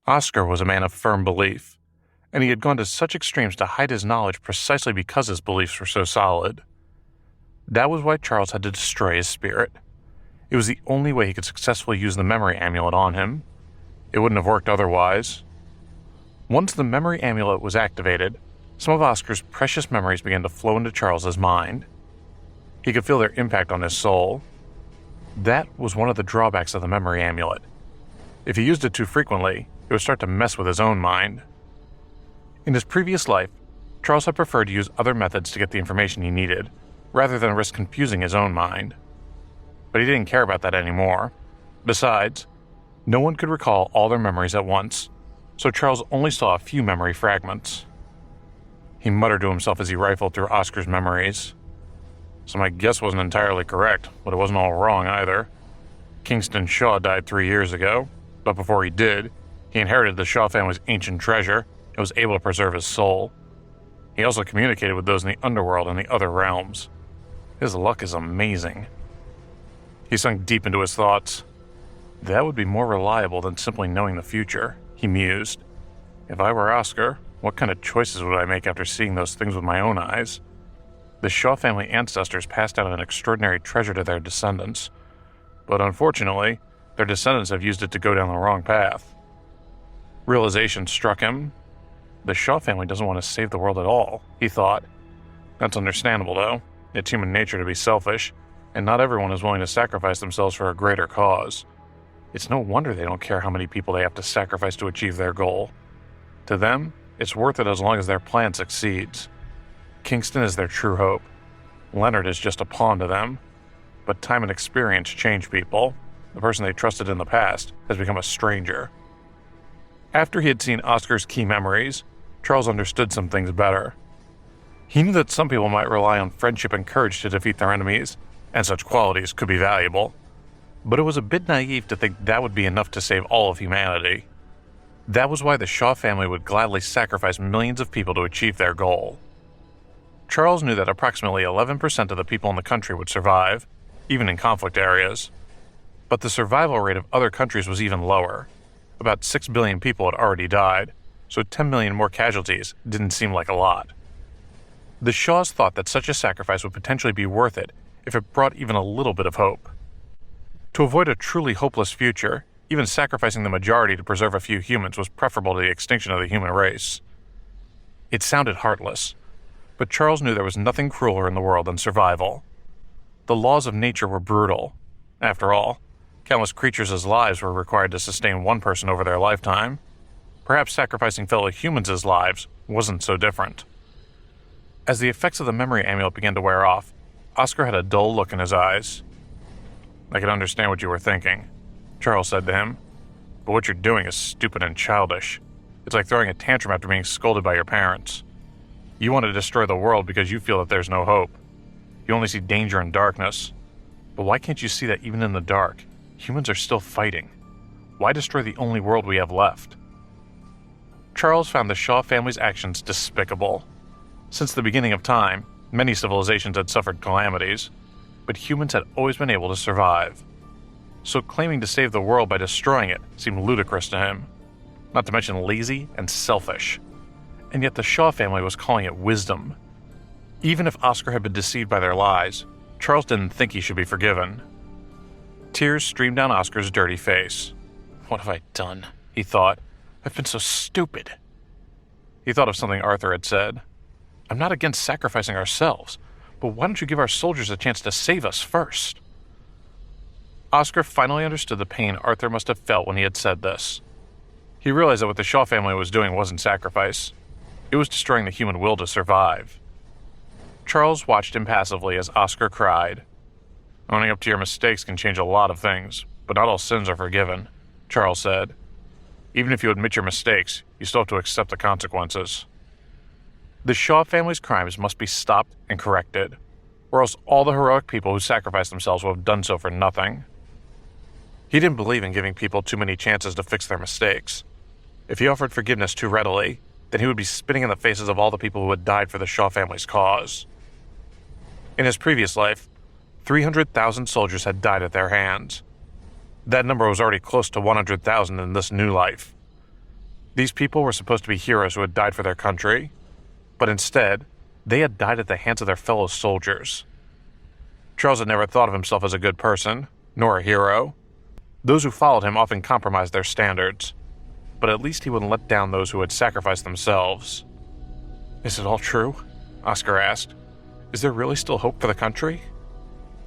Oscar was a man of firm belief, and he had gone to such extremes to hide his knowledge precisely because his beliefs were so solid. That was why Charles had to destroy his spirit. It was the only way he could successfully use the memory amulet on him. It wouldn't have worked otherwise. Once the memory amulet was activated, some of Oscar's precious memories began to flow into Charles's mind. He could feel their impact on his soul. That was one of the drawbacks of the memory amulet. If he used it too frequently, it would start to mess with his own mind. In his previous life, Charles had preferred to use other methods to get the information he needed, rather than risk confusing his own mind. But he didn't care about that anymore. Besides, no one could recall all their memories at once, so Charles only saw a few memory fragments. He muttered to himself as he rifled through Oscar's memories. So my guess wasn't entirely correct, but it wasn't all wrong either. Kingston Shaw died 3 years ago, but before he did, he inherited the Shaw family's ancient treasure and was able to preserve his soul. He also communicated with those in the underworld and the other realms. His luck is amazing. He sunk deep into his thoughts. That would be more reliable than simply knowing the future, he mused. If I were Oscar, what kind of choices would I make after seeing those things with my own eyes? The Shaw family ancestors passed down an extraordinary treasure to their descendants, but unfortunately, their descendants have used it to go down the wrong path. Realization struck him. The Shaw family doesn't want to save the world at all, he thought. That's understandable, though. It's human nature to be selfish, and not everyone is willing to sacrifice themselves for a greater cause. It's no wonder they don't care how many people they have to sacrifice to achieve their goal. To them, it's worth it as long as their plan succeeds. Kingston is their true hope. Leonard is just a pawn to them. But time and experience change people. The person they trusted in the past has become a stranger. After he had seen Oscar's key memories, Charles understood some things better. He knew that some people might rely on friendship and courage to defeat their enemies, and such qualities could be valuable. But it was a bit naive to think that would be enough to save all of humanity. That was why the Shaw family would gladly sacrifice millions of people to achieve their goal. Charles knew that approximately 11% of the people in the country would survive, even in conflict areas. But the survival rate of other countries was even lower. About 6 billion people had already died, so 10 million more casualties didn't seem like a lot. The Shaws thought that such a sacrifice would potentially be worth it if it brought even a little bit of hope. To avoid a truly hopeless future, even sacrificing the majority to preserve a few humans was preferable to the extinction of the human race. It sounded heartless, but Charles knew there was nothing crueler in the world than survival. The laws of nature were brutal. After all, countless creatures' lives were required to sustain one person over their lifetime. Perhaps sacrificing fellow humans' lives wasn't so different. As the effects of the memory amulet began to wear off, Oscar had a dull look in his eyes. I can understand what you were thinking, Charles said to him, but what you're doing is stupid and childish. It's like throwing a tantrum after being scolded by your parents. You want to destroy the world because you feel that there's no hope. You only see danger and darkness. But why can't you see that even in the dark, humans are still fighting? Why destroy the only world we have left? Charles found the Shaw family's actions despicable. Since the beginning of time, many civilizations had suffered calamities, but humans had always been able to survive. So claiming to save the world by destroying it seemed ludicrous to him, not to mention lazy and selfish. And yet the Shaw family was calling it wisdom. Even if Oscar had been deceived by their lies, Charles didn't think he should be forgiven. Tears streamed down Oscar's dirty face. What have I done? He thought. I've been so stupid. He thought of something Arthur had said. I'm not against sacrificing ourselves, but why don't you give our soldiers a chance to save us first? Oscar finally understood the pain Arthur must have felt when he had said this. He realized that what the Shaw family was doing wasn't sacrifice. It was destroying the human will to survive. Charles watched impassively as Oscar cried. Owning up to your mistakes can change a lot of things, but not all sins are forgiven, Charles said. Even if you admit your mistakes, you still have to accept the consequences. The Shaw family's crimes must be stopped and corrected, or else all the heroic people who sacrificed themselves will have done so for nothing. He didn't believe in giving people too many chances to fix their mistakes. If he offered forgiveness too readily, then he would be spitting in the faces of all the people who had died for the Shaw family's cause. In his previous life, 300,000 soldiers had died at their hands. That number was already close to 100,000 in this new life. These people were supposed to be heroes who had died for their country, but instead, they had died at the hands of their fellow soldiers. Charles had never thought of himself as a good person, nor a hero. Those who followed him often compromised their standards, but at least he wouldn't let down those who had sacrificed themselves. "Is it all true?" Oscar asked. "Is there really still hope for the country?"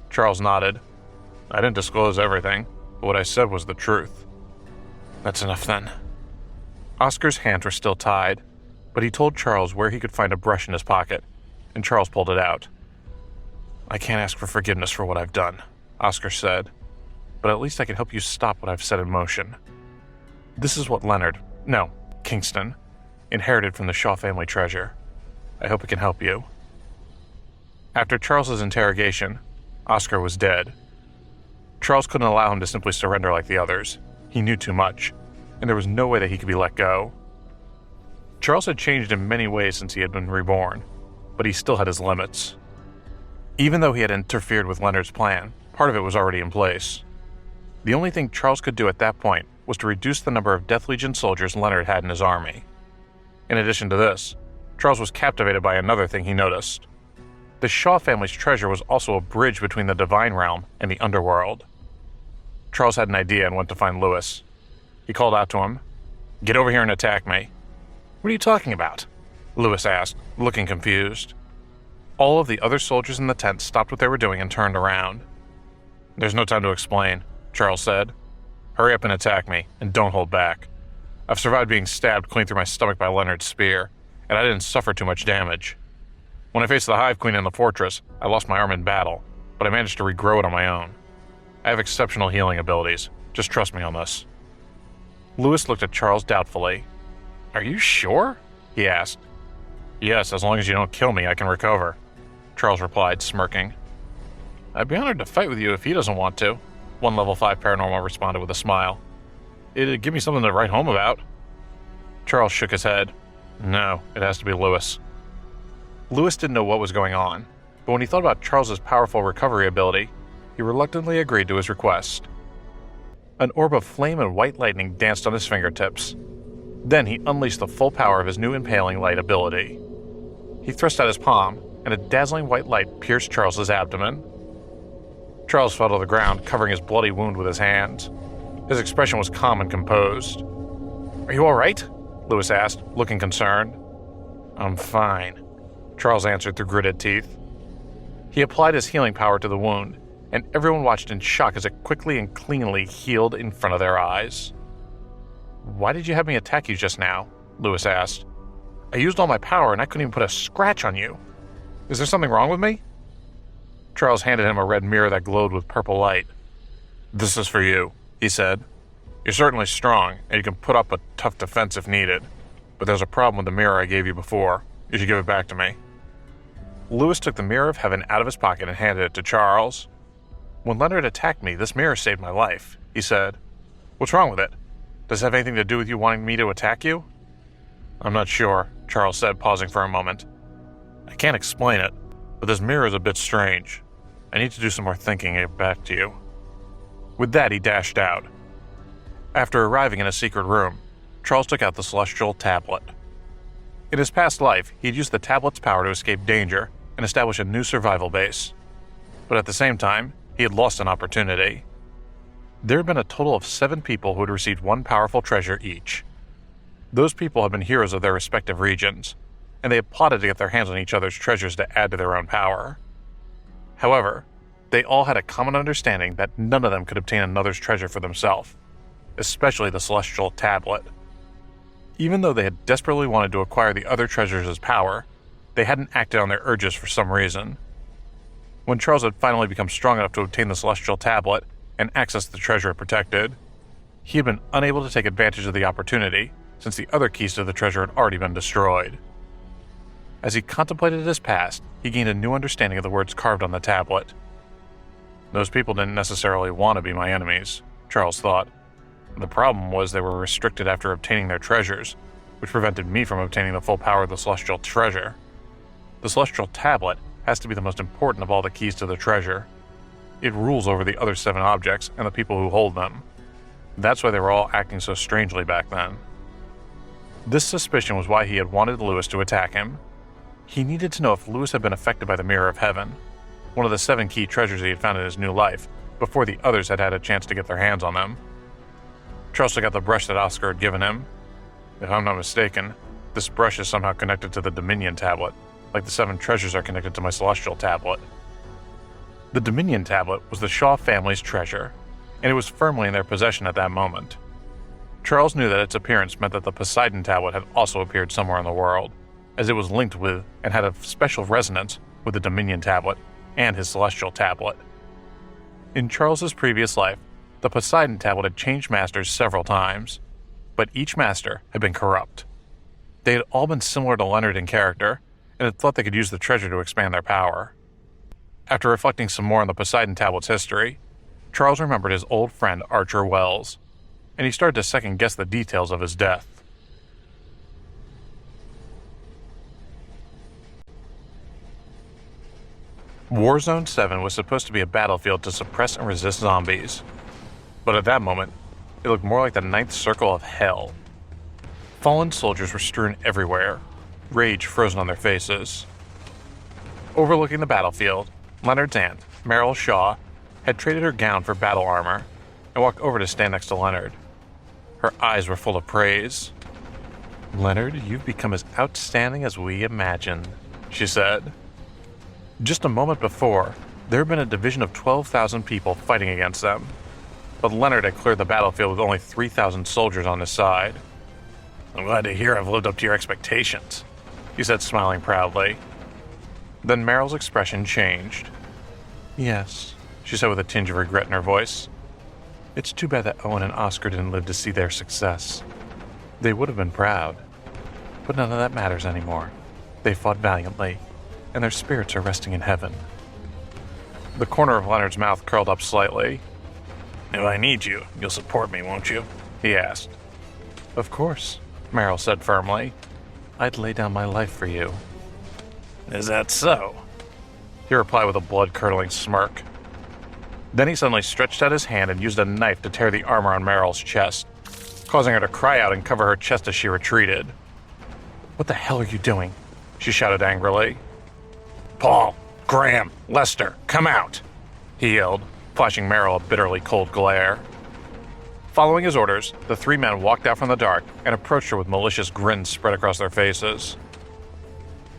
Charles nodded. "I didn't disclose everything, but what I said was the truth." "That's enough then." Oscar's hands were still tied, but he told Charles where he could find a brush in his pocket, and Charles pulled it out. "I can't ask for forgiveness for what I've done," Oscar said, "but at least I can help you stop what I've set in motion. This is what Kingston, inherited from the Shaw family treasure. I hope it can help you." After Charles's interrogation, Oscar was dead. Charles couldn't allow him to simply surrender like the others. He knew too much, and there was no way that he could be let go. Charles had changed in many ways since he had been reborn, but he still had his limits. Even though he had interfered with Leonard's plan, part of it was already in place. The only thing Charles could do at that point was to reduce the number of Death Legion soldiers Leonard had in his army. In addition to this, Charles was captivated by another thing he noticed. The Shaw family's treasure was also a bridge between the Divine Realm and the Underworld. Charles had an idea and went to find Lewis. He called out to him, "Get over here and attack me." "What are you talking about?" Lewis asked, looking confused. All of the other soldiers in the tent stopped what they were doing and turned around. "There's no time to explain," Charles said. "Hurry up and attack me, and don't hold back. I've survived being stabbed clean through my stomach by Leonard's spear, and I didn't suffer too much damage. When I faced the Hive Queen in the fortress, I lost my arm in battle, but I managed to regrow it on my own. I have exceptional healing abilities. Just trust me on this." Lewis looked at Charles doubtfully. "Are you sure?" he asked. "Yes, as long as you don't kill me, I can recover," Charles replied, smirking. "I'd be honored to fight with you if he doesn't want to," one level 5 paranormal responded with a smile. "It'd give me something to write home about." Charles shook his head. "No, it has to be Lewis." Lewis didn't know what was going on, but when he thought about Charles's powerful recovery ability, he reluctantly agreed to his request. An orb of flame and white lightning danced on his fingertips. Then he unleashed the full power of his new Impaling Light ability. He thrust out his palm, and a dazzling white light pierced Charles's abdomen. Charles fell to the ground, covering his bloody wound with his hands. His expression was calm and composed. "Are you all right?" Lewis asked, looking concerned. "I'm fine," Charles answered through gritted teeth. He applied his healing power to the wound, and everyone watched in shock as it quickly and cleanly healed in front of their eyes. "Why did you have me attack you just now?" Lewis asked. "I used all my power and I couldn't even put a scratch on you. Is there something wrong with me?" Charles handed him a red mirror that glowed with purple light. "This is for you," he said. "You're certainly strong, and you can put up a tough defense if needed, but there's a problem with the mirror I gave you before. You should give it back to me." Lewis took the Mirror of Heaven out of his pocket and handed it to Charles. "When Leonard attacked me, this mirror saved my life," he said. "What's wrong with it? Does it have anything to do with you wanting me to attack you?" "I'm not sure," Charles said, pausing for a moment. "I can't explain it, but this mirror is a bit strange. I need to do some more thinking and get back to you." With that, he dashed out. After arriving in a secret room, Charles took out the Celestial Tablet. In his past life, he had used the tablet's power to escape danger and establish a new survival base. But at the same time, he had lost an opportunity. There had been a total of 7 people who had received one powerful treasure each. Those people had been heroes of their respective regions, and they had plotted to get their hands on each other's treasures to add to their own power. However, they all had a common understanding that none of them could obtain another's treasure for themselves, especially the Celestial Tablet. Even though they had desperately wanted to acquire the other treasures as power, they hadn't acted on their urges for some reason. When Charles had finally become strong enough to obtain the Celestial Tablet and access the treasure it protected, he had been unable to take advantage of the opportunity since the other keys to the treasure had already been destroyed. As he contemplated his past, he gained a new understanding of the words carved on the tablet. Those people didn't necessarily want to be my enemies, Charles thought. The problem was they were restricted after obtaining their treasures, which prevented me from obtaining the full power of the Celestial Treasure. The Celestial Tablet has to be the most important of all the keys to the treasure. It rules over the other 7 objects and the people who hold them. That's why they were all acting so strangely back then. This suspicion was why he had wanted Lewis to attack him. He needed to know if Lewis had been affected by the Mirror of Heaven, one of the 7 key treasures he had found in his new life, before the others had had a chance to get their hands on them. Charles took out the brush that Oscar had given him. If I'm not mistaken, this brush is somehow connected to the Dominion Tablet, like the 7 treasures are connected to my Celestial Tablet. The Dominion Tablet was the Shaw family's treasure, and it was firmly in their possession at that moment. Charles knew that its appearance meant that the Poseidon Tablet had also appeared somewhere in the world, as it was linked with and had a special resonance with the Dominion Tablet and his Celestial Tablet. In Charles's previous life, the Poseidon Tablet had changed masters several times, but each master had been corrupt. They had all been similar to Leonard in character, and had thought they could use the treasure to expand their power. After reflecting some more on the Poseidon Tablet's history, Charles remembered his old friend Archer Wells, and he started to second-guess the details of his death. Warzone 7 was supposed to be a battlefield to suppress and resist zombies, but at that moment, it looked more like the 9th circle of hell. Fallen soldiers were strewn everywhere, rage frozen on their faces. Overlooking the battlefield, Leonard's aunt, Meryl Shaw, had traded her gown for battle armor and walked over to stand next to Leonard. Her eyes were full of praise. "Leonard, you've become as outstanding as we imagined," she said. Just a moment before, there had been a division of 12,000 people fighting against them, but Leonard had cleared the battlefield with only 3,000 soldiers on his side. "I'm glad to hear I've lived up to your expectations," he said, smiling proudly. Then Meryl's expression changed. "Yes," she said with a tinge of regret in her voice. "It's too bad that Owen and Oscar didn't live to see their success. They would have been proud, but none of that matters anymore. They fought valiantly, and their spirits are resting in heaven." The corner of Leonard's mouth curled up slightly. "If I need you, you'll support me, won't you?" he asked. "Of course," Meryl said firmly. "I'd lay down my life for you." "Is that so?" he replied with a blood-curdling smirk. Then he suddenly stretched out his hand and used a knife to tear the armor on Meryl's chest, causing her to cry out and cover her chest as she retreated. "What the hell are you doing?" she shouted angrily. "Paul, Graham, Lester, come out!" he yelled, flashing Meryl a bitterly cold glare. Following his orders, the 3 men walked out from the dark and approached her with malicious grins spread across their faces.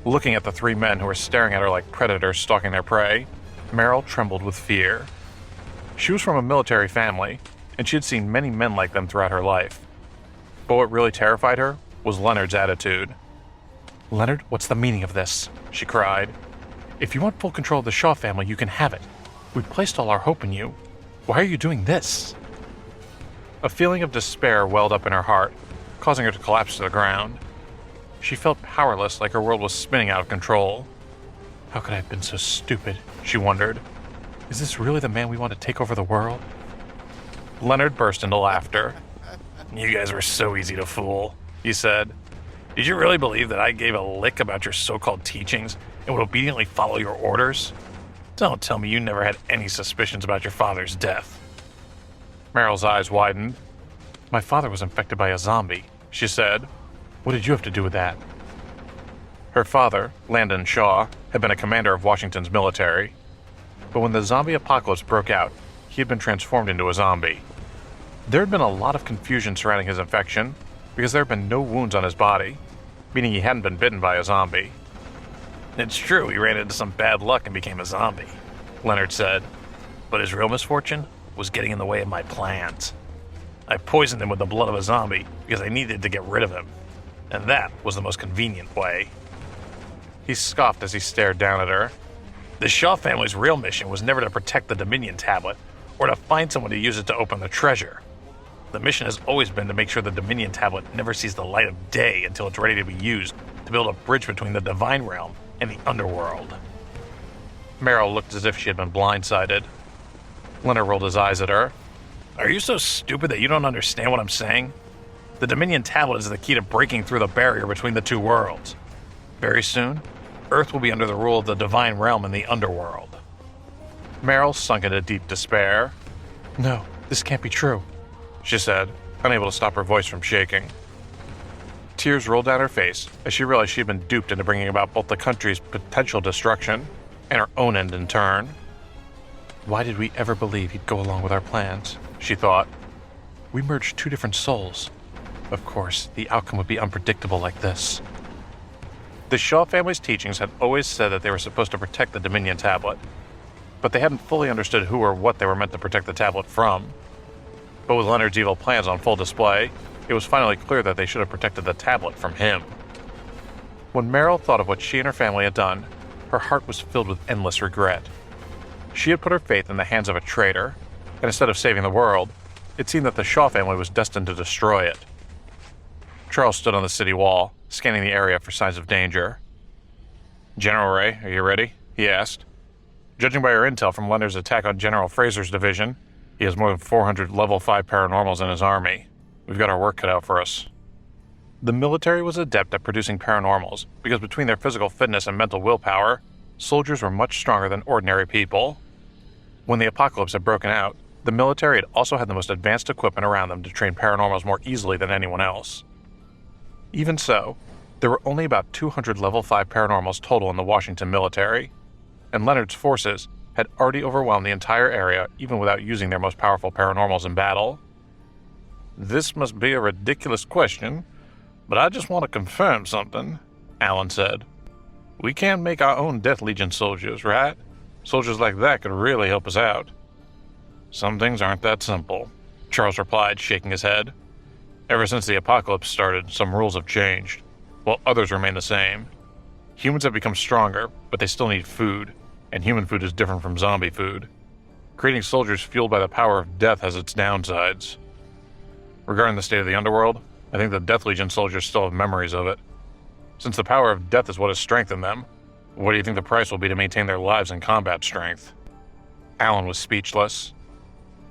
Looking at the 3 men who were staring at her like predators stalking their prey, Meryl trembled with fear. She was from a military family, and she had seen many men like them throughout her life. But what really terrified her was Leonard's attitude. "Leonard, what's the meaning of this?" she cried. "If you want full control of the Shaw family, you can have it. We placed all our hope in you. Why are you doing this?" A feeling of despair welled up in her heart, causing her to collapse to the ground. She felt powerless, like her world was spinning out of control. How could I have been so stupid, she wondered. Is this really the man we want to take over the world? Leonard burst into laughter. "You guys were so easy to fool," he said. "Did you really believe that I gave a lick about your so-called teachings and would obediently follow your orders? Don't tell me you never had any suspicions about your father's death." Meryl's eyes widened. "My father was infected by a zombie," she said. "What did you have to do with that?" Her father, Landon Shaw, had been a commander of Washington's military. But when the zombie apocalypse broke out, he had been transformed into a zombie. There had been a lot of confusion surrounding his infection because there had been no wounds on his body, meaning he hadn't been bitten by a zombie. "It's true he ran into some bad luck and became a zombie," Leonard said. "But his real misfortune was getting in the way of my plans. I poisoned him with the blood of a zombie because I needed to get rid of him, and that was the most convenient way." He scoffed as he stared down at her. "The Shaw family's real mission was never to protect the Dominion Tablet or to find someone to use it to open the treasure. The mission has always been to make sure the Dominion Tablet never sees the light of day until it's ready to be used to build a bridge between the Divine Realm and the Underworld." Meryl looked as if she had been blindsided. Leonard rolled his eyes at her. "Are you so stupid that you don't understand what I'm saying? The Dominion Tablet is the key to breaking through the barrier between the 2 worlds. Very soon, Earth will be under the rule of the Divine Realm and the Underworld." Meryl sunk into deep despair. "No, this can't be true," she said, unable to stop her voice from shaking. Tears rolled down her face as she realized she had been duped into bringing about both the country's potential destruction and her own end in turn. Why did we ever believe he'd go along with our plans? She thought. We merged two different souls. Of course, the outcome would be unpredictable like this. The Shaw family's teachings had always said that they were supposed to protect the Dominion tablet, but they hadn't fully understood who or what they were meant to protect the tablet from. But with Leonard's evil plans on full display, it was finally clear that they should have protected the tablet from him. When Meryl thought of what she and her family had done, her heart was filled with endless regret. She had put her faith in the hands of a traitor, and instead of saving the world, it seemed that the Shaw family was destined to destroy it. Charles stood on the city wall, scanning the area for signs of danger. General Ray, are you ready? He asked. Judging by our intel from Leonard's attack on General Fraser's division, he has more than 400 level 5 paranormals in his army. We've got our work cut out for us. The military was adept at producing paranormals because between their physical fitness and mental willpower, soldiers were much stronger than ordinary people. When the apocalypse had broken out, the military had also had the most advanced equipment around them to train paranormals more easily than anyone else. Even so, there were only about 200 level 5 paranormals total in the Washington military, and Leonard's forces had already overwhelmed the entire area even without using their most powerful paranormals in battle. This must be a ridiculous question, but I just want to confirm something, Alan said. We can't make our own Death Legion soldiers, right? Soldiers like that could really help us out. Some things aren't that simple, Charles replied, shaking his head. Ever since the apocalypse started, some rules have changed, while others remain the same. Humans have become stronger, but they still need food, and human food is different from zombie food. Creating soldiers fueled by the power of death has its downsides. Regarding the state of the underworld, I think the Death Legion soldiers still have memories of it. Since the power of death is what has strengthened them, what do you think the price will be to maintain their lives and combat strength? Alan was speechless.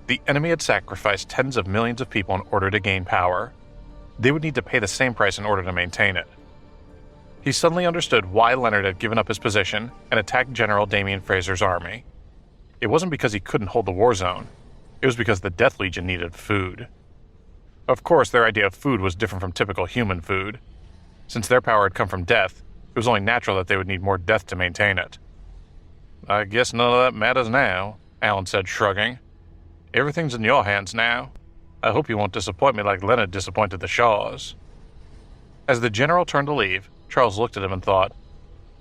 The enemy had sacrificed tens of millions of people in order to gain power. They would need to pay the same price in order to maintain it. He suddenly understood why Leonard had given up his position and attacked General Damian Fraser's army. It wasn't because he couldn't hold the war zone. It was because the Death Legion needed food. Of course, their idea of food was different from typical human food. Since their power had come from death, it was only natural that they would need more death to maintain it. I guess none of that matters now, Alan said, shrugging. Everything's in your hands now. I hope you won't disappoint me like Leonard disappointed the Shaws. As the general turned to leave, Charles looked at him and thought,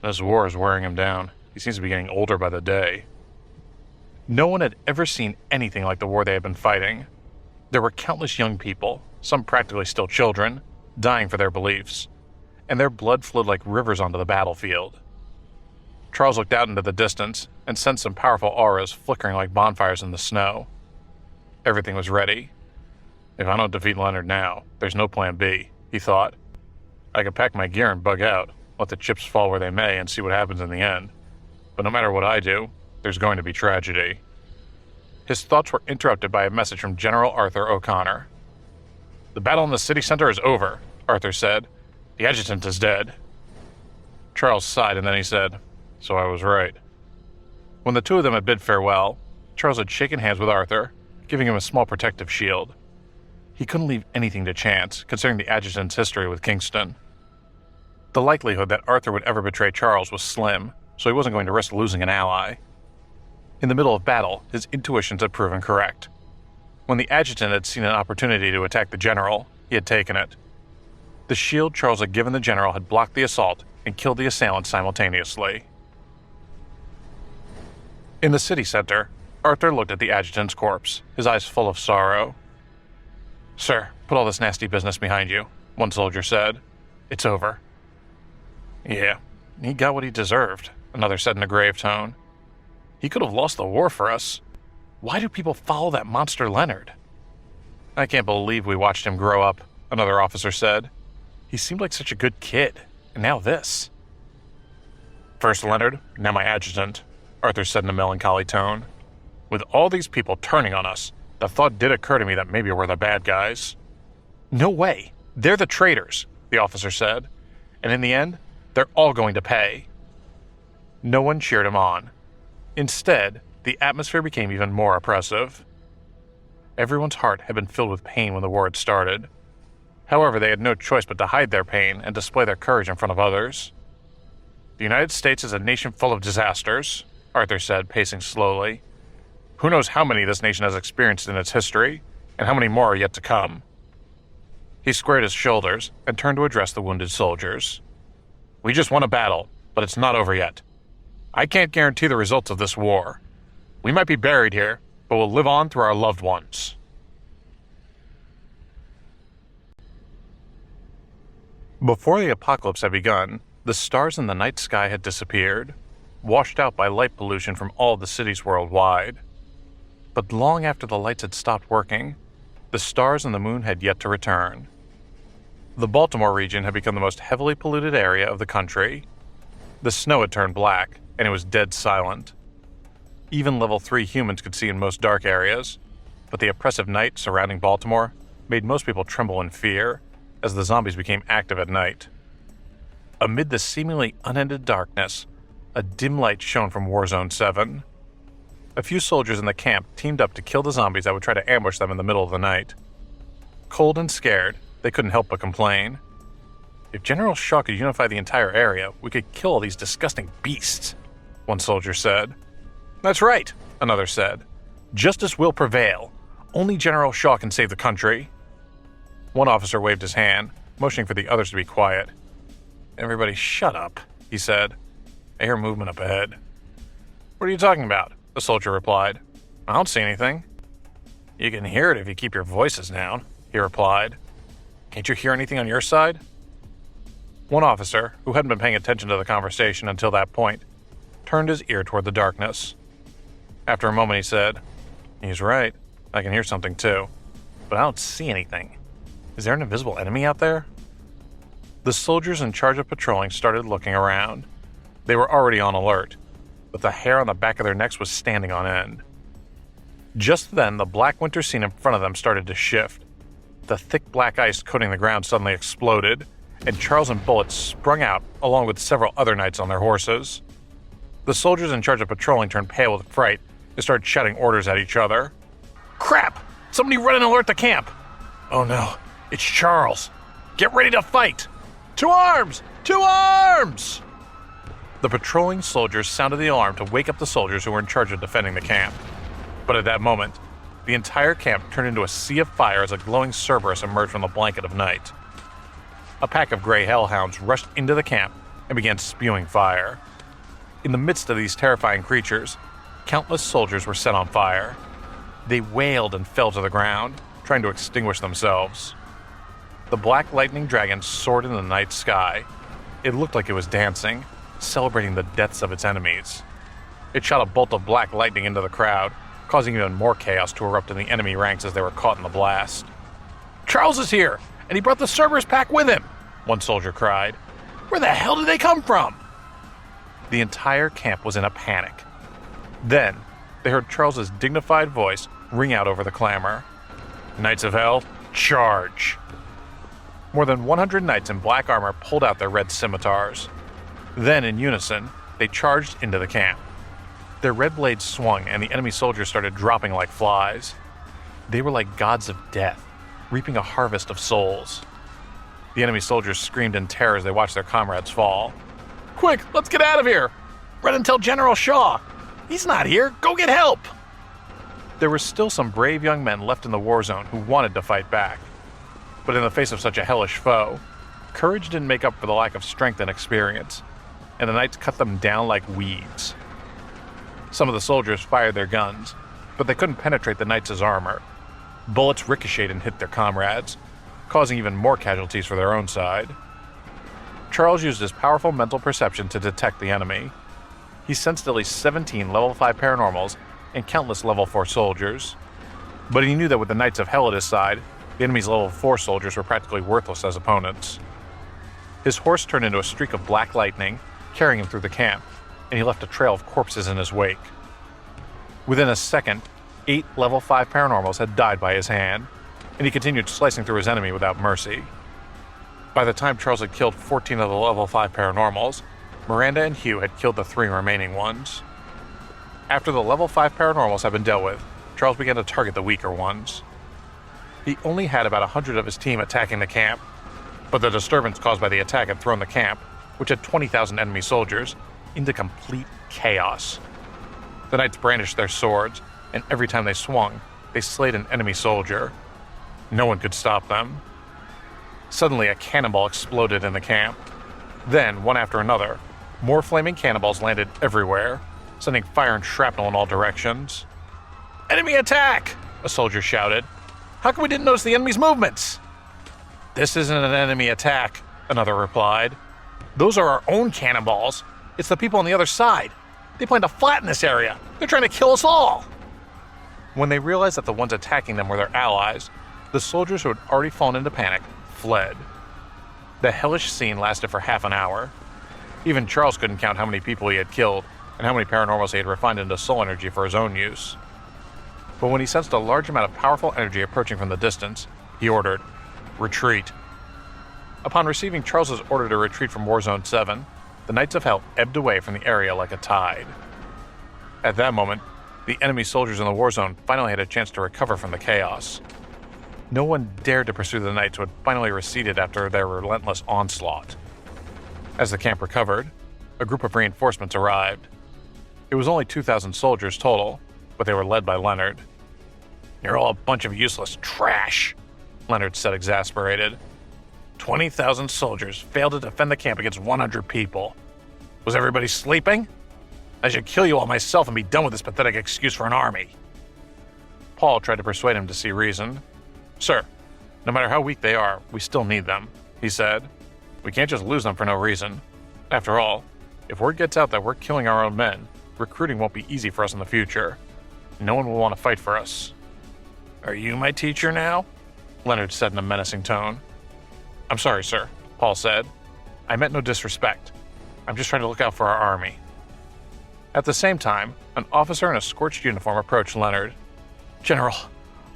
this war is wearing him down. He seems to be getting older by the day. No one had ever seen anything like the war they had been fighting. There were countless young people, some practically still children, dying for their beliefs, and their blood flowed like rivers onto the battlefield. Charles looked out into the distance and sensed some powerful auras flickering like bonfires in the snow. Everything was ready. If I don't defeat Leonard now, there's no plan B, he thought. I could pack my gear and bug out, let the chips fall where they may and see what happens in the end. But no matter what I do, there's going to be tragedy. His thoughts were interrupted by a message from General Arthur O'Connor. The battle in the city center is over, Arthur said. The adjutant is dead. Charles sighed and then he said, so I was right. When the two of them had bid farewell, Charles had shaken hands with Arthur, giving him a small protective shield. He couldn't leave anything to chance, considering the adjutant's history with Kingston. The likelihood that Arthur would ever betray Charles was slim, so he wasn't going to risk losing an ally. In the middle of battle, his intuitions had proven correct. When the adjutant had seen an opportunity to attack the general, he had taken it. The shield Charles had given the general had blocked the assault and killed the assailant simultaneously. In the city center, Arthur looked at the adjutant's corpse, his eyes full of sorrow. Sir, put all this nasty business behind you, one soldier said. It's over. Yeah, he got what he deserved, another said in a grave tone. He could have lost the war for us. Why do people follow that monster Leonard? I can't believe we watched him grow up, another officer said. He seemed like such a good kid, and now this. First Leonard, now my adjutant, Arthur said in a melancholy tone. With all these people turning on us, the thought did occur to me that maybe we're the bad guys. No way. They're the traitors, the officer said. And in the end, they're all going to pay. No one cheered him on. Instead, the atmosphere became even more oppressive. Everyone's heart had been filled with pain when the war had started. However, they had no choice but to hide their pain and display their courage in front of others. "The United States is a nation full of disasters," Arthur said, pacing slowly. "Who knows how many this nation has experienced in its history, and how many more are yet to come." He squared his shoulders and turned to address the wounded soldiers. "We just won a battle, but it's not over yet. I can't guarantee the results of this war. We might be buried here, but we'll live on through our loved ones." Before the apocalypse had begun, the stars in the night sky had disappeared, washed out by light pollution from all the cities worldwide. But long after the lights had stopped working, the stars and the moon had yet to return. The Baltimore region had become the most heavily polluted area of the country. The snow had turned black, and it was dead silent. Even level 3 humans could see in most dark areas, but the oppressive night surrounding Baltimore made most people tremble in fear as the zombies became active at night. Amid the seemingly unended darkness, a dim light shone from Warzone 7. A few soldiers in the camp teamed up to kill the zombies that would try to ambush them in the middle of the night. Cold and scared, they couldn't help but complain. "If General Shaw could unify the entire area, we could kill all these disgusting beasts," one soldier said. "That's right," another said. "Justice will prevail. Only General Shaw can save the country." One officer waved his hand, motioning for the others to be quiet. "Everybody shut up," he said. "I hear movement up ahead." "What are you talking about?" the soldier replied. "I don't see anything." "You can hear it if you keep your voices down," he replied. "Can't you hear anything on your side?" One officer, who hadn't been paying attention to the conversation until that point, turned his ear toward the darkness. After a moment he said, "He's right. I can hear something too. But I don't see anything. Is there an invisible enemy out there?" The soldiers in charge of patrolling started looking around. They were already on alert, but the hair on the back of their necks was standing on end. Just then, the black winter scene in front of them started to shift. The thick black ice coating the ground suddenly exploded, and Charles and Bullet sprung out along with several other knights on their horses. The soldiers in charge of patrolling turned pale with fright and started shouting orders at each other. "Crap! Somebody run and alert the camp!" "Oh no, it's Charles! Get ready to fight! To arms! To arms!" The patrolling soldiers sounded the alarm to wake up the soldiers who were in charge of defending the camp. But at that moment, the entire camp turned into a sea of fire as a glowing Cerberus emerged from the blanket of night. A pack of gray hellhounds rushed into the camp and began spewing fire. In the midst of these terrifying creatures, countless soldiers were set on fire. They wailed and fell to the ground, trying to extinguish themselves. The black lightning dragon soared in the night sky. It looked like it was dancing, celebrating the deaths of its enemies. It shot a bolt of black lightning into the crowd, causing even more chaos to erupt in the enemy ranks as they were caught in the blast. "Charles is here, and he brought the Cerberus pack with him!" one soldier cried. "Where the hell did they come from?" The entire camp was in a panic. Then, they heard Charles's dignified voice ring out over the clamor. "Knights of Hell, charge!" More than 100 knights in black armor pulled out their red scimitars. Then, in unison, they charged into the camp. Their red blades swung, and the enemy soldiers started dropping like flies. They were like gods of death, reaping a harvest of souls. The enemy soldiers screamed in terror as they watched their comrades fall. "Quick, let's get out of here! Run and tell General Shaw! He's not here! Go get help!" There were still some brave young men left in the war zone who wanted to fight back. But in the face of such a hellish foe, courage didn't make up for the lack of strength and experience, and the knights cut them down like weeds. Some of the soldiers fired their guns, but they couldn't penetrate the knights' armor. Bullets ricocheted and hit their comrades, causing even more casualties for their own side. Charles used his powerful mental perception to detect the enemy. He sensed at least 17 level 5 paranormals and countless level 4 soldiers. But he knew that with the Knights of Hell at his side, the enemy's level 4 soldiers were practically worthless as opponents. His horse turned into a streak of black lightning, carrying him through the camp, and he left a trail of corpses in his wake. Within a second, 8 level 5 paranormals had died by his hand, and he continued slicing through his enemy without mercy. By the time Charles had killed 14 of the level 5 paranormals, Miranda and Hugh had killed the 3 remaining ones. After the level 5 paranormals had been dealt with, Charles began to target the weaker ones. He only had about 100 of his team attacking the camp, but the disturbance caused by the attack had thrown the camp, which had 20,000 enemy soldiers, into complete chaos. The knights brandished their swords, and every time they swung, they slayed an enemy soldier. No one could stop them. Suddenly, a cannonball exploded in the camp. Then, one after another, more flaming cannonballs landed everywhere, sending fire and shrapnel in all directions. "Enemy attack!" a soldier shouted. "How come we didn't notice the enemy's movements?" "This isn't an enemy attack," another replied. "Those are our own cannonballs. It's the people on the other side. They plan to flatten this area. They're trying to kill us all." When they realized that the ones attacking them were their allies, the soldiers who had already fallen into panic fled. The hellish scene lasted for half an hour. Even Charles couldn't count how many people he had killed and how many paranormals he had refined into soul energy for his own use. But when he sensed a large amount of powerful energy approaching from the distance, he ordered, "Retreat." Upon receiving Charles's order to retreat from Warzone 7, the Knights of Hell ebbed away from the area like a tide. At that moment, the enemy soldiers in the Warzone finally had a chance to recover from the chaos. No one dared to pursue the Knights who had finally receded after their relentless onslaught. As the camp recovered, a group of reinforcements arrived. It was only 2,000 soldiers total, but they were led by Leonard. "You're all a bunch of useless trash," Leonard said, exasperated. 20,000 soldiers failed to defend the camp against 100 people. Was everybody sleeping? I should kill you all myself and be done with this pathetic excuse for an army. Paul tried to persuade him to see reason. "Sir, no matter how weak they are, we still need them," he said. "We can't just lose them for no reason. After all, if word gets out that we're killing our own men, recruiting won't be easy for us in the future. No one will want to fight for us." "Are you my teacher now?" Leonard said in a menacing tone. "I'm sorry, sir," Paul said. "I meant no disrespect. I'm just trying to look out for our army." At the same time, an officer in a scorched uniform approached Leonard. "General,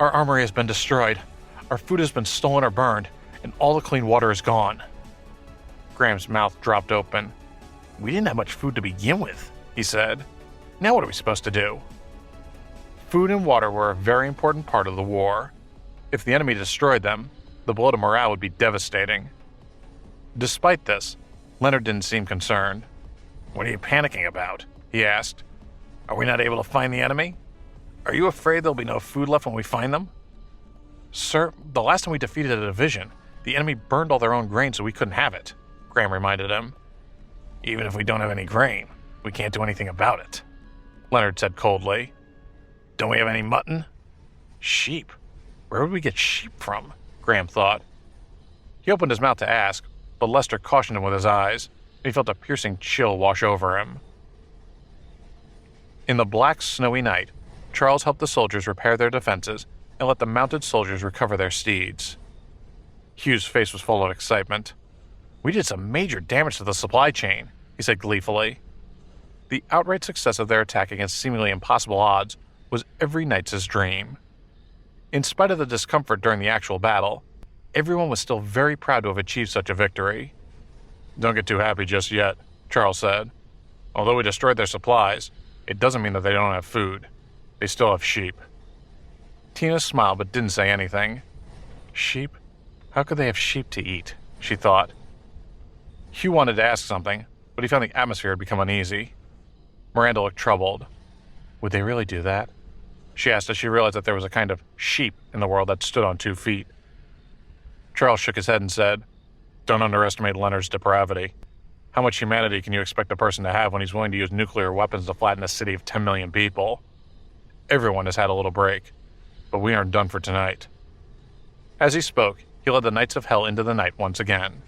our armory has been destroyed. Our food has been stolen or burned, and all the clean water is gone." Graham's mouth dropped open. "We didn't have much food to begin with," he said. "Now what are we supposed to do?" Food and water were a very important part of the war. If the enemy destroyed them, the blow to morale would be devastating. Despite this, Leonard didn't seem concerned. "What are you panicking about?" he asked. "Are we not able to find the enemy? Are you afraid there'll be no food left when we find them?" "Sir, the last time we defeated a division, the enemy burned all their own grain so we couldn't have it," Graham reminded him. "Even if we don't have any grain, we can't do anything about it," Leonard said coldly. "Don't we have any mutton?" "Sheep? Where would we get sheep from?" Graham thought. He opened his mouth to ask, but Lester cautioned him with his eyes, and he felt a piercing chill wash over him. In the black, snowy night, Charles helped the soldiers repair their defenses and let the mounted soldiers recover their steeds. Hugh's face was full of excitement. "We did some major damage to the supply chain," he said gleefully. The outright success of their attack against seemingly impossible odds was every knight's dream. In spite of the discomfort during the actual battle, everyone was still very proud to have achieved such a victory. "Don't get too happy just yet," Charles said. "Although we destroyed their supplies, it doesn't mean that they don't have food. They still have sheep." Tina smiled but didn't say anything. Sheep? How could they have sheep to eat? She thought. Hugh wanted to ask something, but he found the atmosphere had become uneasy. Miranda looked troubled. Would they really do that? She asked as she realized that there was a kind of sheep in the world that stood on 2 feet. Charles shook his head and said, "Don't underestimate Leonard's depravity. How much humanity can you expect a person to have when he's willing to use nuclear weapons to flatten a city of 10 million people? Everyone has had a little break, but we aren't done for tonight." As he spoke, he led the Knights of Hell into the night once again.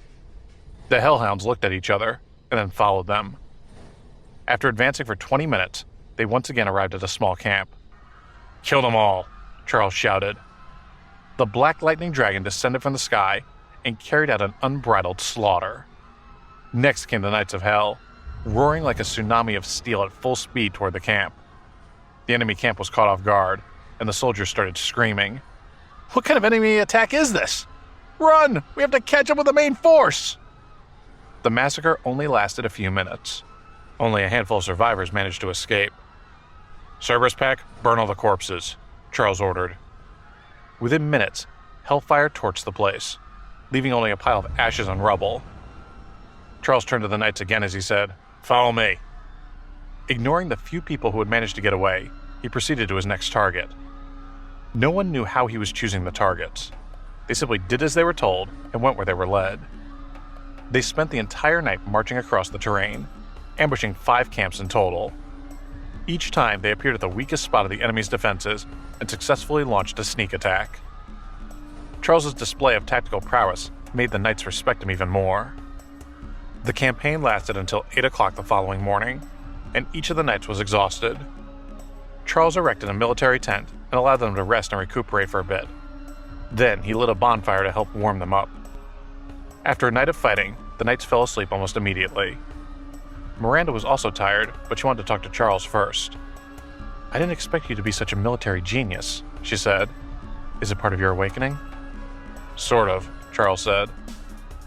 The Hellhounds looked at each other and then followed them. After advancing for 20 minutes, they once again arrived at a small camp. "Kill them all," Charles shouted. The black lightning dragon descended from the sky and carried out an unbridled slaughter. Next came the Knights of Hell, roaring like a tsunami of steel at full speed toward the camp. The enemy camp was caught off guard, and the soldiers started screaming. "What kind of enemy attack is this? Run! We have to catch up with the main force!" The massacre only lasted a few minutes. Only a handful of survivors managed to escape. "Cerberus Pack, burn all the corpses," Charles ordered. Within minutes, Hellfire torched the place, leaving only a pile of ashes and rubble. Charles turned to the knights again as he said, "Follow me." Ignoring the few people who had managed to get away, he proceeded to his next target. No one knew how he was choosing the targets. They simply did as they were told and went where they were led. They spent the entire night marching across the terrain, ambushing 5 camps in total. Each time, they appeared at the weakest spot of the enemy's defenses and successfully launched a sneak attack. Charles's display of tactical prowess made the knights respect him even more. The campaign lasted until 8 o'clock the following morning, and each of the knights was exhausted. Charles erected a military tent and allowed them to rest and recuperate for a bit. Then he lit a bonfire to help warm them up. After a night of fighting, the knights fell asleep almost immediately. Miranda was also tired, but she wanted to talk to Charles first. "I didn't expect you to be such a military genius," she said. "Is it part of your awakening?" "Sort of," Charles said.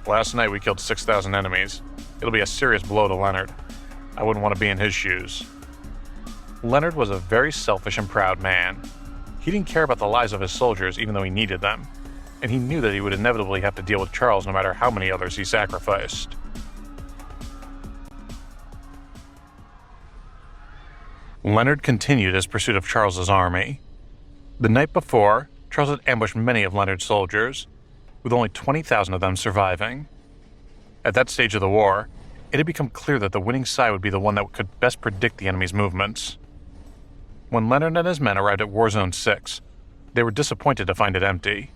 "Last night we killed 6,000 enemies. It'll be a serious blow to Leonard. I wouldn't want to be in his shoes." Leonard was a very selfish and proud man. He didn't care about the lives of his soldiers even though he needed them, and he knew that he would inevitably have to deal with Charles no matter how many others he sacrificed. Leonard continued his pursuit of Charles's army. The night before, Charles had ambushed many of Leonard's soldiers, with only 20,000 of them surviving. At that stage of the war, it had become clear that the winning side would be the one that could best predict the enemy's movements. When Leonard and his men arrived at Warzone 6, they were disappointed to find it empty.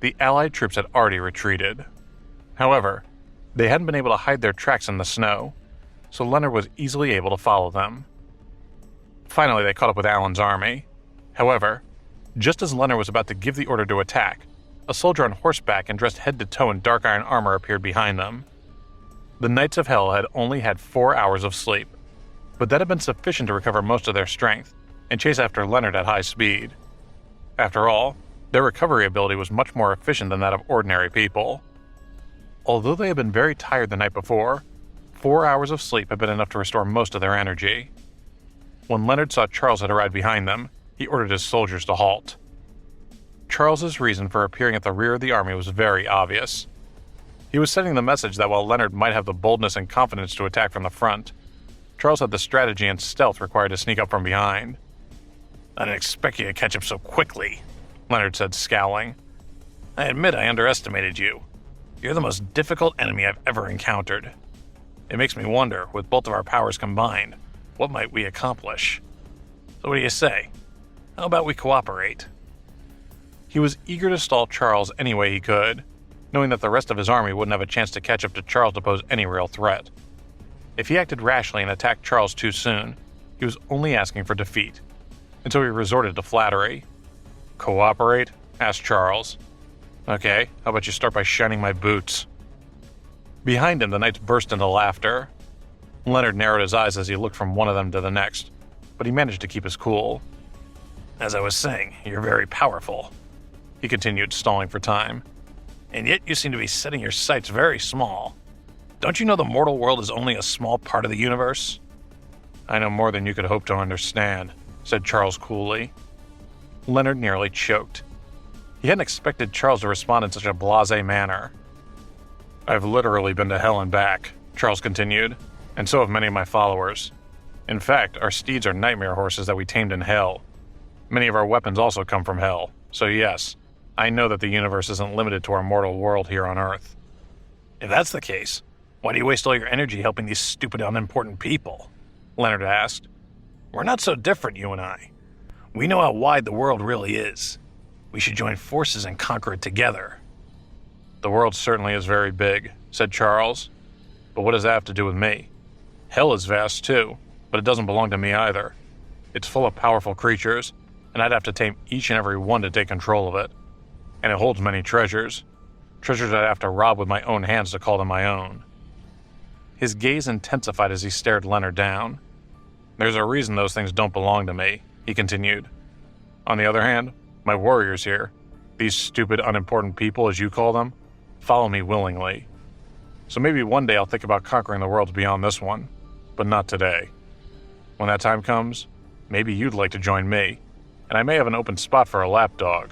The Allied troops had already retreated. However, they hadn't been able to hide their tracks in the snow, so Leonard was easily able to follow them. Finally, they caught up with Alan's army. However, just as Leonard was about to give the order to attack, a soldier on horseback and dressed head to toe in dark iron armor appeared behind them. The Knights of Hell had only had 4 hours of sleep, but that had been sufficient to recover most of their strength and chase after Leonard at high speed. After all, their recovery ability was much more efficient than that of ordinary people. Although they had been very tired the night before, 4 hours of sleep had been enough to restore most of their energy. When Leonard saw Charles had arrived behind them, he ordered his soldiers to halt. Charles's reason for appearing at the rear of the army was very obvious. He was sending the message that while Leonard might have the boldness and confidence to attack from the front, Charles had the strategy and stealth required to sneak up from behind. "I didn't expect you to catch up so quickly," Leonard said, scowling. "I admit I underestimated you. You're the most difficult enemy I've ever encountered. It makes me wonder, with both of our powers combined, what might we accomplish? So what do you say? How about we cooperate?" He was eager to stall Charles any way he could, knowing that the rest of his army wouldn't have a chance to catch up to Charles to pose any real threat. If he acted rashly and attacked Charles too soon, he was only asking for defeat, and so he resorted to flattery. "Cooperate?" asked Charles. "Okay, how about you start by shining my boots?" Behind him, the knights burst into laughter. Leonard narrowed his eyes as he looked from one of them to the next, but he managed to keep his cool. "As I was saying, you're very powerful," he continued, stalling for time. "And yet you seem to be setting your sights very small. Don't you know the mortal world is only a small part of the universe?" "I know more than you could hope to understand," said Charles coolly. Leonard nearly choked. He hadn't expected Charles to respond in such a blasé manner. "I've literally been to hell and back," Charles continued, "and so have many of my followers. In fact, our steeds are nightmare horses that we tamed in hell. Many of our weapons also come from hell, so yes, I know that the universe isn't limited to our mortal world here on Earth." "If that's the case, why do you waste all your energy helping these stupid, unimportant people?" Leonard asked. "We're not so different, you and I. We know how wide the world really is. We should join forces and conquer it together." "The world certainly is very big," said Charles. "But what does that have to do with me? Hell is vast too, but it doesn't belong to me either. It's full of powerful creatures, and I'd have to tame each and every one to take control of it. And it holds many treasures. Treasures I'd have to rob with my own hands to call them my own." His gaze intensified as he stared Leonard down. "There's a reason those things don't belong to me," he continued. "On the other hand, my warriors here, these stupid, unimportant people as you call them, follow me willingly. So maybe one day I'll think about conquering the worlds beyond this one, but not today. When that time comes, maybe you'd like to join me, and I may have an open spot for a lapdog."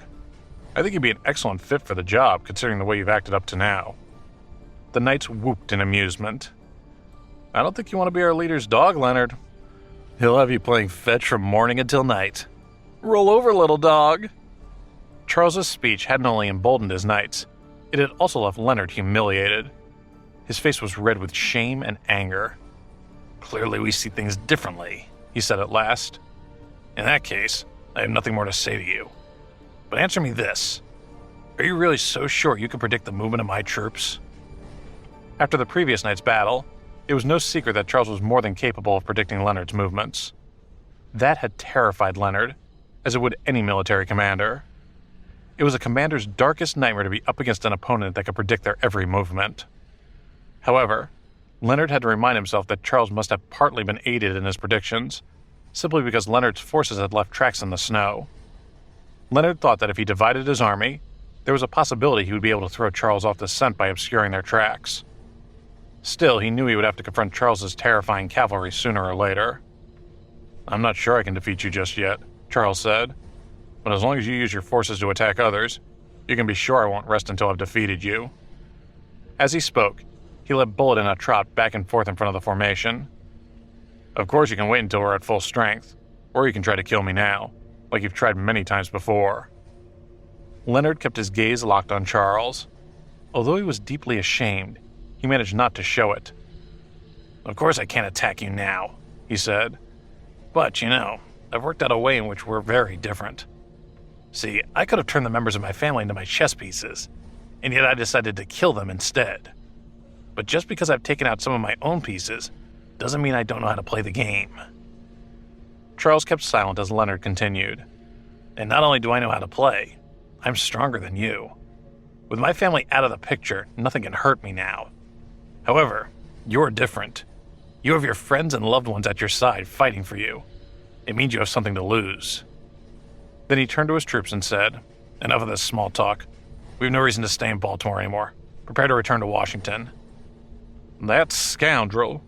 I think you'd be an excellent fit for the job, considering the way you've acted up to now." The knights whooped in amusement. "I don't think you want to be our leader's dog, Leonard. He'll have you playing fetch from morning until night. Roll over, little dog." Charles's speech hadn't only emboldened his knights, it had also left Leonard humiliated. His face was red with shame and anger. "Clearly we see things differently," he said at last. "In that case, I have nothing more to say to you. But answer me this. Are you really so sure you can predict the movement of my troops?" After the previous night's battle, it was no secret that Charles was more than capable of predicting Leonard's movements. That had terrified Leonard, as it would any military commander. It was a commander's darkest nightmare to be up against an opponent that could predict their every movement. However, Leonard had to remind himself that Charles must have partly been aided in his predictions, simply because Leonard's forces had left tracks in the snow. Leonard thought that if he divided his army, there was a possibility he would be able to throw Charles off the scent by obscuring their tracks. Still, he knew he would have to confront Charles's terrifying cavalry sooner or later. "I'm not sure I can defeat you just yet," Charles said. "But as long as you use your forces to attack others, you can be sure I won't rest until I've defeated you." As he spoke, he led Bullet in a trot back and forth in front of the formation. "Of course you can wait until we're at full strength, or you can try to kill me now, like you've tried many times before." Leonard kept his gaze locked on Charles. Although he was deeply ashamed, he managed not to show it. "Of course I can't attack you now," he said. "But, I've worked out a way in which we're very different. See, I could have turned the members of my family into my chess pieces, and yet I decided to kill them instead. But just because I've taken out some of my own pieces, doesn't mean I don't know how to play the game." Charles kept silent as Leonard continued. "And not only do I know how to play, I'm stronger than you. With my family out of the picture, nothing can hurt me now. However, you're different. You have your friends and loved ones at your side fighting for you. It means you have something to lose." Then he turned to his troops and said, "Enough of this small talk. We have no reason to stay in Baltimore anymore. Prepare to return to Washington." "That scoundrel,"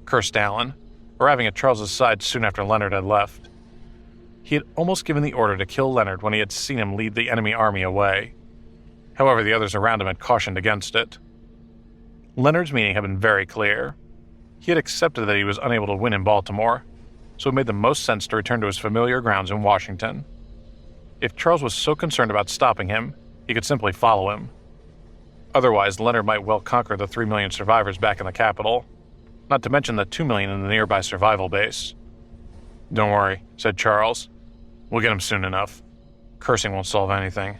cursed Allen, arriving at Charles's side soon after Leonard had left. He had almost given the order to kill Leonard when he had seen him lead the enemy army away. However, the others around him had cautioned against it. Leonard's meaning had been very clear. He had accepted that he was unable to win in Baltimore, so it made the most sense to return to his familiar grounds in Washington. If Charles was so concerned about stopping him, he could simply follow him. Otherwise, Leonard might well conquer the 3 million survivors back in the capital, not to mention the 2 million in the nearby survival base. "Don't worry," said Charles. "We'll get him soon enough. Cursing won't solve anything."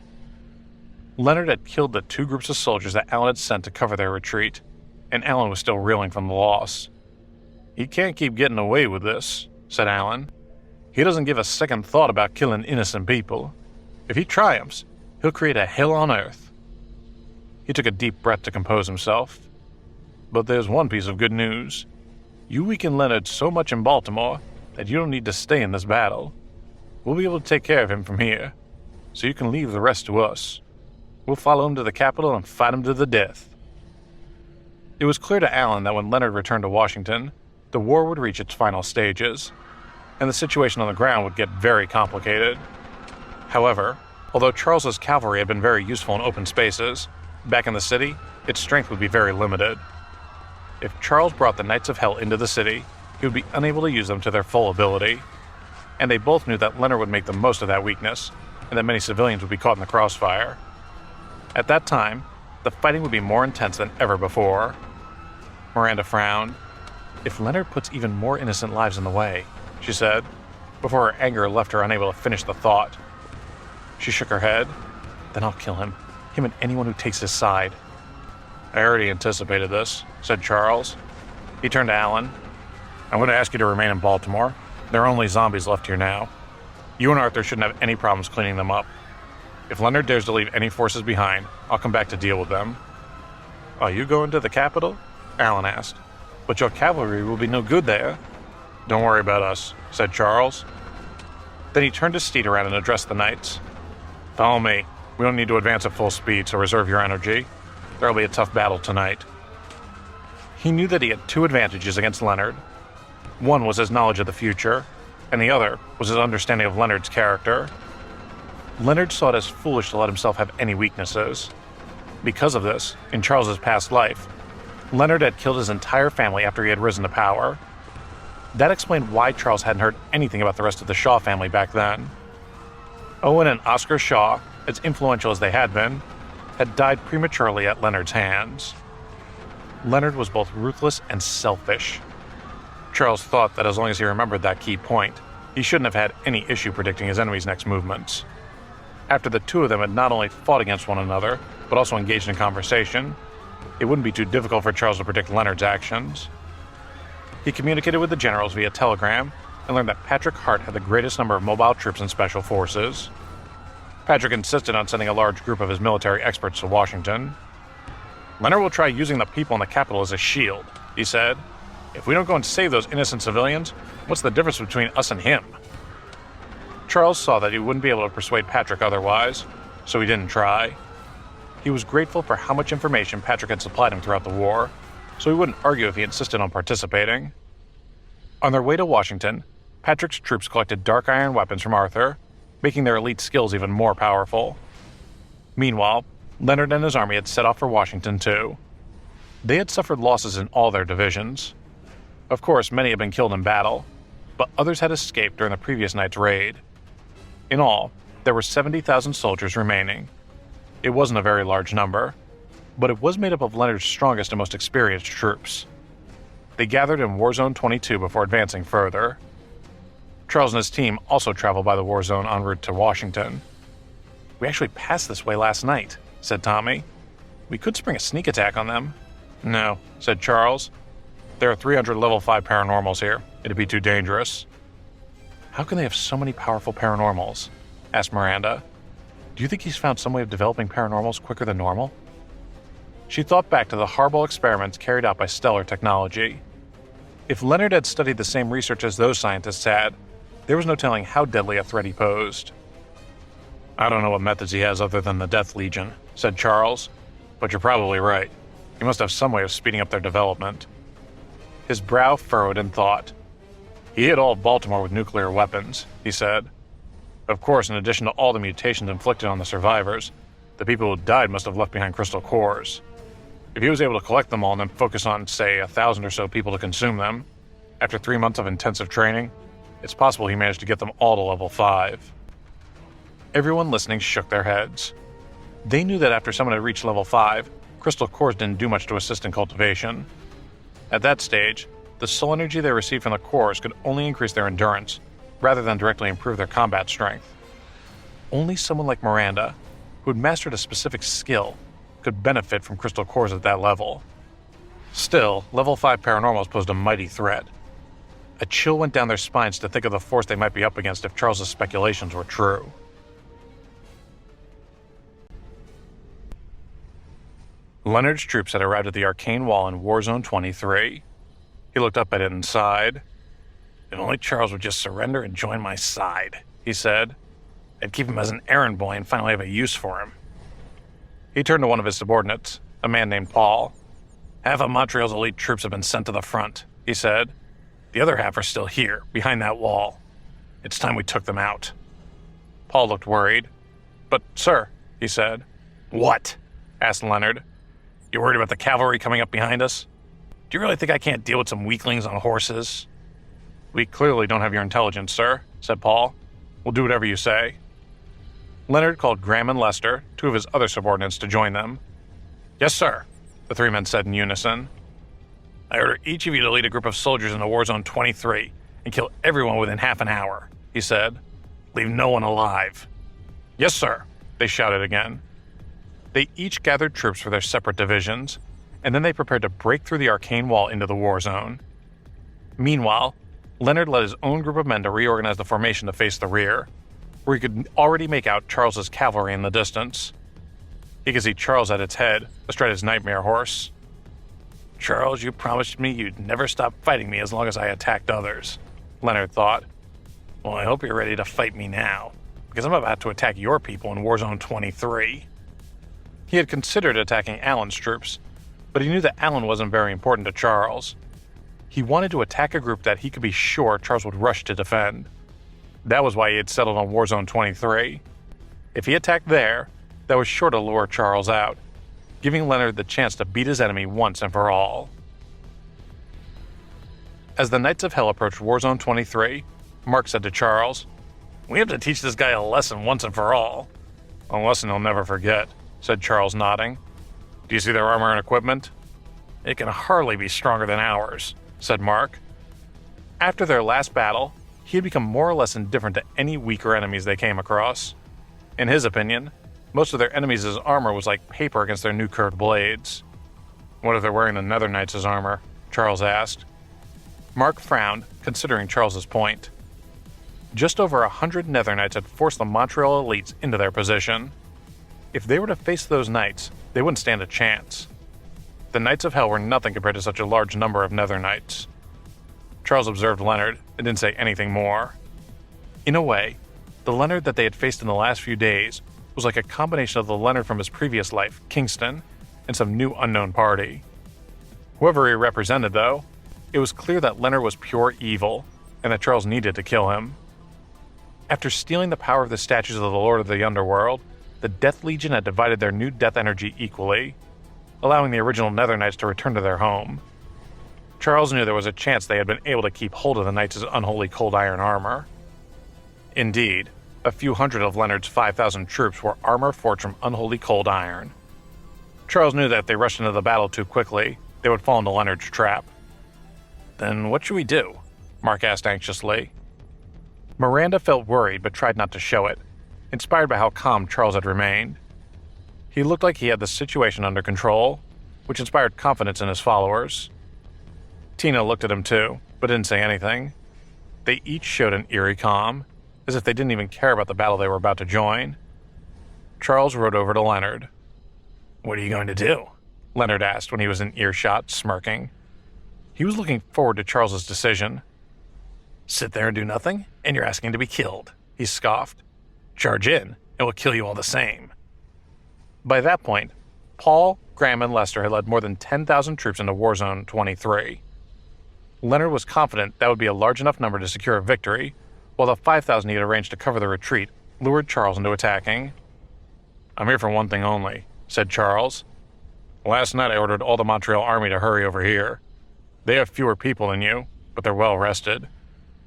Leonard had killed the 2 groups of soldiers that Allen had sent to cover their retreat, and Allen was still reeling from the loss. "He can't keep getting away with this," said Allen. "He doesn't give a second thought about killing innocent people. If he triumphs, he'll create a hell on earth." He took a deep breath to compose himself. "But there's one piece of good news. You weaken Leonard so much in Baltimore that you don't need to stay in this battle. We'll be able to take care of him from here, so you can leave the rest to us. We'll follow him to the capital and fight him to the death." It was clear to Allen that when Leonard returned to Washington, the war would reach its final stages, and the situation on the ground would get very complicated. However, although Charles's cavalry had been very useful in open spaces, back in the city, its strength would be very limited. If Charles brought the Knights of Hell into the city, he would be unable to use them to their full ability, and they both knew that Leonard would make the most of that weakness, and that many civilians would be caught in the crossfire. At that time, the fighting would be more intense than ever before. Miranda frowned. "If Leonard puts even more innocent lives in the way," she said, before her anger left her unable to finish the thought. She shook her head. "Then I'll kill him and anyone who takes his side." "I already anticipated this," said Charles. He turned to Allen. "I'm going to ask you to remain in Baltimore. There are only zombies left here now. You and Arthur shouldn't have any problems cleaning them up. If Leonard dares to leave any forces behind, I'll come back to deal with them." "Are you going to the capital?" Allen asked. "But your cavalry will be no good there." "Don't worry about us," said Charles. Then he turned his steed around and addressed the knights. "Follow me. We don't need to advance at full speed, so reserve your energy. There'll be a tough battle tonight." He knew that he had 2 advantages against Leonard. One was his knowledge of the future, and the other was his understanding of Leonard's character. Leonard saw it as foolish to let himself have any weaknesses. Because of this, in Charles's past life, Leonard had killed his entire family after he had risen to power. That explained why Charles hadn't heard anything about the rest of the Shaw family back then. Owen and Oscar Shaw, as influential as they had been, had died prematurely at Leonard's hands. Leonard was both ruthless and selfish. Charles thought that as long as he remembered that key point, he shouldn't have had any issue predicting his enemy's next movements. After the two of them had not only fought against one another, but also engaged in conversation, it wouldn't be too difficult for Charles to predict Leonard's actions. He communicated with the generals via telegram and learned that Patrick Hart had the greatest number of mobile troops in special forces. Patrick insisted on sending a large group of his military experts to Washington. Leonard will try using the people in the capital as a shield, he said. If we don't go and save those innocent civilians, what's the difference between us and him? Charles saw that he wouldn't be able to persuade Patrick otherwise, so he didn't try. He was grateful for how much information Patrick had supplied him throughout the war, so he wouldn't argue if he insisted on participating. On their way to Washington, Patrick's troops collected dark iron weapons from Arthur, making their elite skills even more powerful. Meanwhile, Leonard and his army had set off for Washington too. They had suffered losses in all their divisions. Of course, many had been killed in battle, but others had escaped during the previous night's raid. In all, there were 70,000 soldiers remaining. It wasn't a very large number, but it was made up of Leonard's strongest and most experienced troops. They gathered in War Zone 22 before advancing further. Charles and his team also traveled by the war zone en route to Washington. "We actually passed this way last night," said Tommy. "We could spring a sneak attack on them." "No," said Charles. "There are 300 level 5 paranormals here. It'd be too dangerous." "How can they have so many powerful paranormals?" asked Miranda. "Do you think he's found some way of developing paranormals quicker than normal?" She thought back to the horrible experiments carried out by Stellar Technology. If Leonard had studied the same research as those scientists had, there was no telling how deadly a threat he posed. "I don't know what methods he has other than the Death Legion," said Charles, "but you're probably right. He must have some way of speeding up their development." His brow furrowed in thought. "He hit all of Baltimore with nuclear weapons," he said. "Of course, in addition to all the mutations inflicted on the survivors, the people who died must have left behind crystal cores. If he was able to collect them all and then focus on, say, 1,000 or so people to consume them, after 3 months of intensive training, it's possible he managed to get them all to level 5. Everyone listening shook their heads. They knew that after someone had reached level 5, crystal cores didn't do much to assist in cultivation. At that stage, the soul energy they received from the cores could only increase their endurance, rather than directly improve their combat strength. Only someone like Miranda, who had mastered a specific skill, could benefit from crystal cores at that level. Still, level 5 paranormals posed a mighty threat. A chill went down their spines to think of the force they might be up against if Charles's speculations were true. Leonard's troops had arrived at the arcane wall in War Zone 23. He looked up at it and sighed. "If only Charles would just surrender and join my side," he said. "I'd keep him as an errand boy and finally have a use for him." He turned to one of his subordinates, a man named Paul. "Half of Montreal's elite troops have been sent to the front," he said. "The other half are still here, behind that wall. It's time we took them out." Paul looked worried. "But, sir," he said. "What?" asked Leonard. "You worried about the cavalry coming up behind us? Do you really think I can't deal with some weaklings on horses?" "We clearly don't have your intelligence, sir," said Paul. "We'll do whatever you say." Leonard called Graham and Lester, two of his other subordinates, to join them. "Yes, sir," the three men said in unison. "I order each of you to lead a group of soldiers into War Zone 23 and kill everyone within half an hour," he said. "Leave no one alive." "Yes, sir," they shouted again. They each gathered troops for their separate divisions, and then they prepared to break through the arcane wall into the war zone. Meanwhile, Leonard led his own group of men to reorganize the formation to face the rear, where he could already make out Charles's cavalry in the distance. He could see Charles at its head, astride his nightmare horse. "Charles, you promised me you'd never stop fighting me as long as I attacked others," Leonard thought. "Well, I hope you're ready to fight me now, because I'm about to attack your people in War Zone 23. He had considered attacking Allen's troops, but he knew that Allen wasn't very important to Charles. He wanted to attack a group that he could be sure Charles would rush to defend. That was why he had settled on War Zone 23. If he attacked there, that was sure to lure Charles out, giving Leonard the chance to beat his enemy once and for all. As the Knights of Hell approached Warzone 23, Mark said to Charles, "We have to teach this guy a lesson once and for all." "A lesson he'll never forget," said Charles, nodding. "Do you see their armor and equipment?" "It can hardly be stronger than ours," said Mark. After their last battle, he had become more or less indifferent to any weaker enemies they came across. In his opinion, most of their enemies' armor was like paper against their new curved blades. "What if they're wearing the Nether Knights' armor?" Charles asked. Mark frowned, considering Charles's point. Just over 100 Nether Knights had forced the Montreal elites into their position. If they were to face those Knights, they wouldn't stand a chance. The Knights of Hell were nothing compared to such a large number of Nether Knights. Charles observed Leonard and didn't say anything more. In a way, the Leonard that they had faced in the last few days was like a combination of the Leonard from his previous life, Kingston, and some new unknown party. Whoever he represented, though, it was clear that Leonard was pure evil, and that Charles needed to kill him. After stealing the power of the statues of the Lord of the Underworld, the Death Legion had divided their new death energy equally, allowing the original Nether Knights to return to their home. Charles knew there was a chance they had been able to keep hold of the Knights' unholy cold iron armor. Indeed, a few hundred of Leonard's 5,000 troops were armor forged from unholy cold iron. Charles knew that if they rushed into the battle too quickly, they would fall into Leonard's trap. "Then what should we do?" Mark asked anxiously. Miranda felt worried but tried not to show it, inspired by how calm Charles had remained. He looked like he had the situation under control, which inspired confidence in his followers. Tina looked at him too, but didn't say anything. They each showed an eerie calm, as if they didn't even care about the battle they were about to join. Charles rode over to Leonard. "What are you going to do?" Leonard asked when he was in earshot, smirking. He was looking forward to Charles's decision. "Sit there and do nothing, and you're asking to be killed," he scoffed. "Charge in, and we'll kill you all the same." By that point, Paul, Graham, and Lester had led more than 10,000 troops into Warzone 23. Leonard was confident that would be a large enough number to secure a victory, while the 5,000 he had arranged to cover the retreat lured Charles into attacking. "I'm here for one thing only," said Charles. "Last night I ordered all the Montreal army to hurry over here. They have fewer people than you, but they're well rested.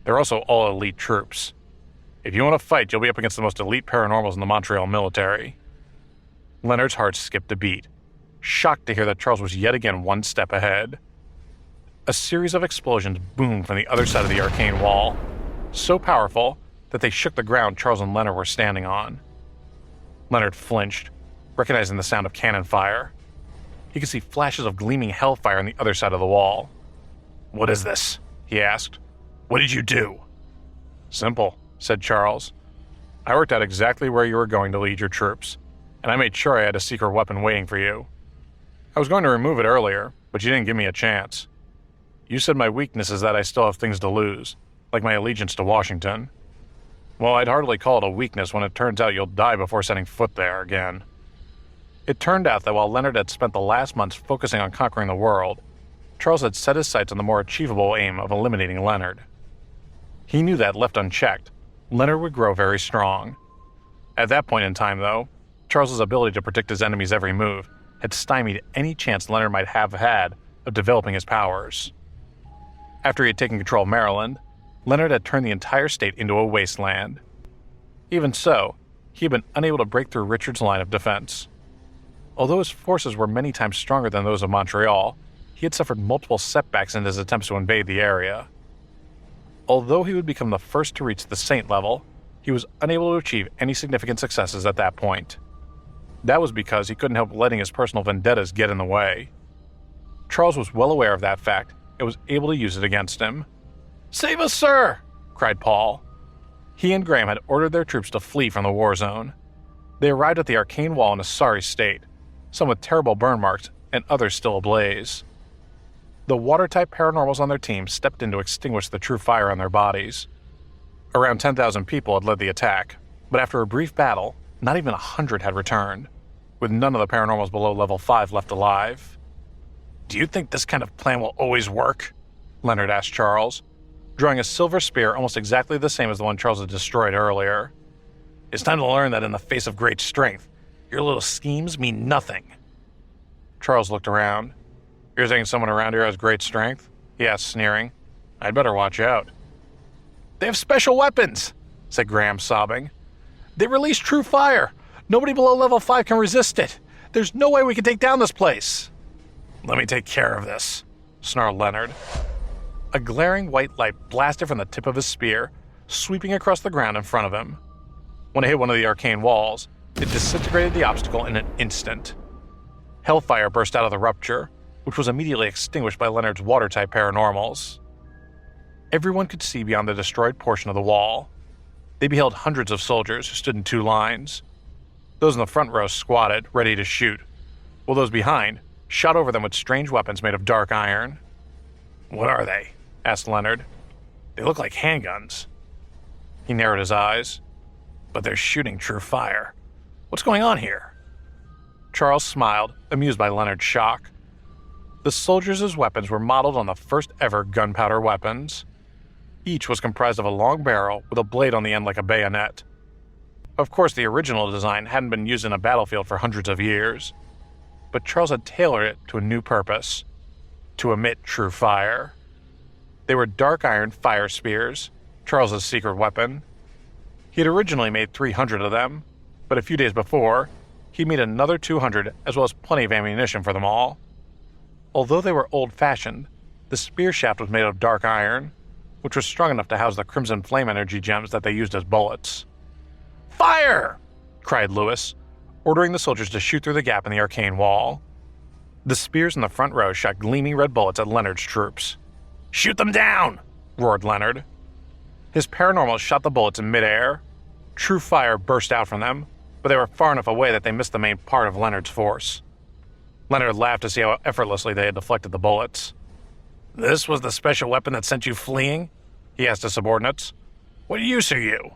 They're also all elite troops. If you want to fight, you'll be up against the most elite paranormals in the Montreal military." Leonard's heart skipped a beat, shocked to hear that Charles was yet again one step ahead. A series of explosions boomed from the other side of the arcane wall, so powerful that they shook the ground Charles and Leonard were standing on. Leonard flinched, recognizing the sound of cannon fire. He could see flashes of gleaming hellfire on the other side of the wall. "What is this?" he asked. "What did you do?" "Simple," said Charles. "I worked out exactly where you were going to lead your troops, and I made sure I had a secret weapon waiting for you. I was going to remove it earlier, but you didn't give me a chance. You said my weakness is that I still have things to lose, like my allegiance to Washington. Well, I'd hardly call it a weakness when it turns out you'll die before setting foot there again." It turned out that while Leonard had spent the last months focusing on conquering the world, Charles had set his sights on the more achievable aim of eliminating Leonard. He knew that, left unchecked, Leonard would grow very strong. At that point in time, though, Charles's ability to predict his enemy's every move had stymied any chance Leonard might have had of developing his powers. After he had taken control of Maryland, Leonard had turned the entire state into a wasteland. Even so, he had been unable to break through Richard's line of defense. Although his forces were many times stronger than those of Montreal, he had suffered multiple setbacks in his attempts to invade the area. Although he would become the first to reach the Saint level, he was unable to achieve any significant successes at that point. That was because he couldn't help letting his personal vendettas get in the way. Charles was well aware of that fact and was able to use it against him. "Save us, sir!" cried Paul. He and Graham had ordered their troops to flee from the war zone. They arrived at the arcane wall in a sorry state, some with terrible burn marks and others still ablaze. The water-type paranormals on their team stepped in to extinguish the true fire on their bodies. Around 10,000 people had led the attack, but after a brief battle, not even 100 had returned, with none of the paranormals below level 5 left alive. "Do you think this kind of plan will always work?" Leonard asked Charles, drawing a silver spear almost exactly the same as the one Charles had destroyed earlier. It's time to learn that in the face of great strength, your little schemes mean nothing. Charles looked around. You're saying someone around here has great strength? He asked, sneering. I'd better watch out. They have special weapons, said Graham, sobbing. They release true fire. Nobody below level 5 can resist it. There's no way we can take down this place. Let me take care of this, snarled Leonard. A glaring white light blasted from the tip of his spear, sweeping across the ground in front of him. When it hit one of the arcane walls, it disintegrated the obstacle in an instant. Hellfire burst out of the rupture, which was immediately extinguished by Leonard's water-type paranormals. Everyone could see beyond the destroyed portion of the wall. They beheld hundreds of soldiers who stood in 2 lines. Those in the front row squatted, ready to shoot, while those behind shot over them with strange weapons made of dark iron. What are they? Asked Leonard. They look like handguns. He narrowed his eyes. But they're shooting true fire. What's going on here? Charles smiled, amused by Leonard's shock. The soldiers' weapons were modeled on the first ever gunpowder weapons. Each was comprised of a long barrel with a blade on the end like a bayonet. Of course, the original design hadn't been used in a battlefield for hundreds of years, but Charles had tailored it to a new purpose: to emit true fire. They were dark iron fire spears, Charles's secret weapon. He had originally made 300 of them, but a few days before, he made another 200 as well as plenty of ammunition for them all. Although they were old-fashioned, the spear shaft was made of dark iron, which was strong enough to house the crimson flame energy gems that they used as bullets. Fire! Cried Lewis, ordering the soldiers to shoot through the gap in the arcane wall. The spears in the front row shot gleaming red bullets at Leonard's troops. Shoot them down! Roared Leonard. His paranormals shot the bullets in midair. True fire burst out from them, but they were far enough away that they missed the main part of Leonard's force. Leonard laughed to see how effortlessly they had deflected the bullets. This was the special weapon that sent you fleeing? He asked his subordinates. What use are you?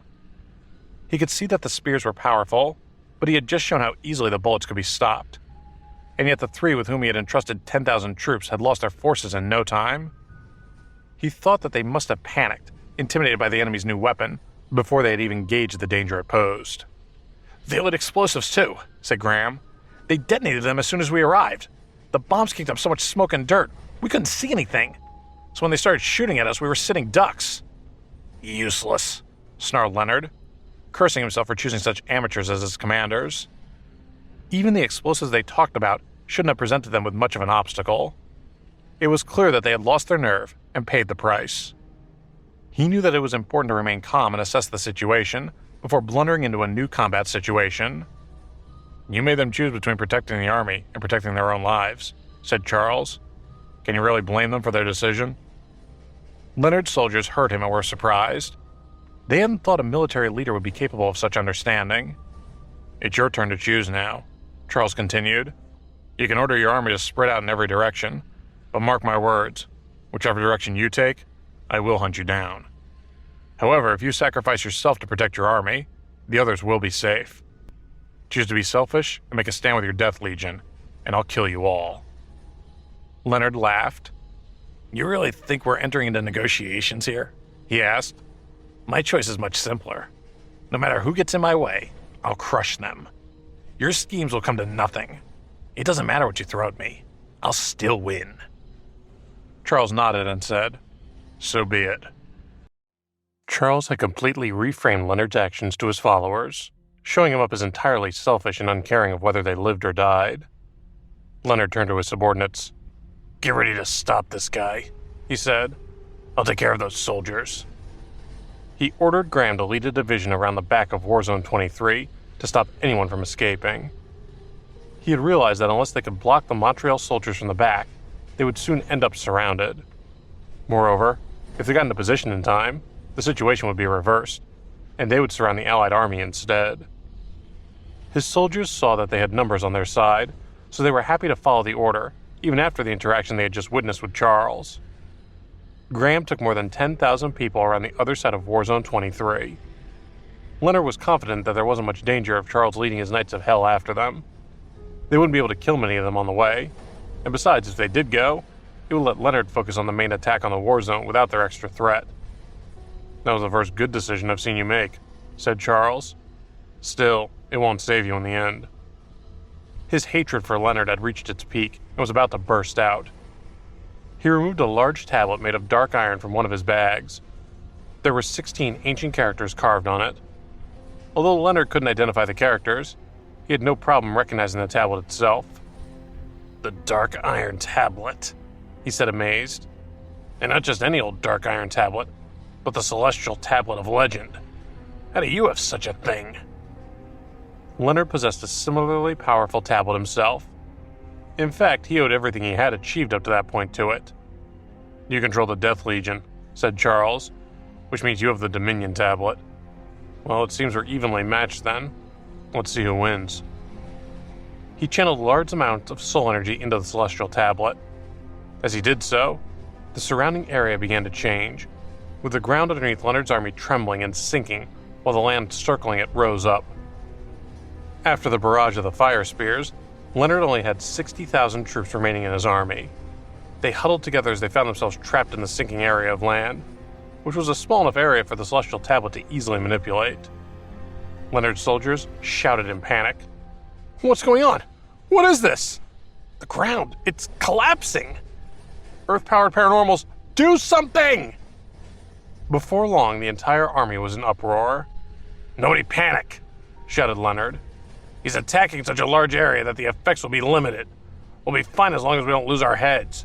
He could see that the spears were powerful, but he had just shown how easily the bullets could be stopped. And yet the 3 with whom he had entrusted 10,000 troops had lost their forces in no time. He thought that they must have panicked, intimidated by the enemy's new weapon, before they had even gauged the danger it posed. They lit explosives too, said Graham. They detonated them as soon as we arrived. The bombs kicked up so much smoke and dirt, we couldn't see anything. So when they started shooting at us, we were sitting ducks. Useless, snarled Leonard, cursing himself for choosing such amateurs as his commanders. Even the explosives they talked about shouldn't have presented them with much of an obstacle. It was clear that they had lost their nerve and paid the price. He knew that it was important to remain calm and assess the situation before blundering into a new combat situation. You made them choose between protecting the army and protecting their own lives, said Charles. Can you really blame them for their decision? Leonard's soldiers heard him and were surprised. They hadn't thought a military leader would be capable of such understanding. It's your turn to choose now, Charles continued. You can order your army to spread out in every direction, but mark my words, whichever direction you take, I will hunt you down. However, if you sacrifice yourself to protect your army, the others will be safe. Choose to be selfish and make a stand with your Death Legion, and I'll kill you all. Leonard laughed. You really think we're entering into negotiations here? He asked. My choice is much simpler. No matter who gets in my way, I'll crush them. Your schemes will come to nothing. It doesn't matter what you throw at me. I'll still win. Charles nodded and said, So be it. Charles had completely reframed Leonard's actions to his followers, showing him up as entirely selfish and uncaring of whether they lived or died. Leonard turned to his subordinates. Get ready to stop this guy, he said. I'll take care of those soldiers. He ordered Graham to lead a division around the back of Warzone 23 to stop anyone from escaping. He had realized that unless they could block the Montreal soldiers from the back, they would soon end up surrounded. Moreover, if they got into position in time, the situation would be reversed, and they would surround the Allied army instead. His soldiers saw that they had numbers on their side, so they were happy to follow the order, even after the interaction they had just witnessed with Charles. Graham took more than 10,000 people around the other side of Warzone 23. Leonard was confident that there wasn't much danger of Charles leading his Knights of Hell after them. They wouldn't be able to kill many of them on the way, and besides, if they did go, it would let Leonard focus on the main attack on the Warzone without their extra threat. That was the first good decision I've seen you make, said Charles. Still, it won't save you in the end. His hatred for Leonard had reached its peak and was about to burst out. He removed a large tablet made of dark iron from one of his bags. There were 16 ancient characters carved on it. Although Leonard couldn't identify the characters, he had no problem recognizing the tablet itself. "The dark iron tablet," he said, amazed. "And not just any old dark iron tablet, but the celestial tablet of legend. How do you have such a thing?" Leonard possessed a similarly powerful tablet himself. In fact, he owed everything he had achieved up to that point to it. "You control the Death Legion," said Charles, "which means you have the Dominion tablet. Well, it seems we're evenly matched then. Let's see who wins." He channeled large amounts of soul energy into the celestial tablet. As he did so, the surrounding area began to change, with the ground underneath Leonard's army trembling and sinking while the land circling it rose up. After the barrage of the fire spears, Leonard only had 60,000 troops remaining in his army. They huddled together as they found themselves trapped in the sinking area of land, which was a small enough area for the celestial tablet to easily manipulate. Leonard's soldiers shouted in panic. "What's going on? What is this? The ground, it's collapsing! Earth-powered paranormals, do something!" Before long, the entire army was in uproar. "Nobody panic," shouted Leonard. "He's attacking such a large area that the effects will be limited. We'll be fine as long as we don't lose our heads.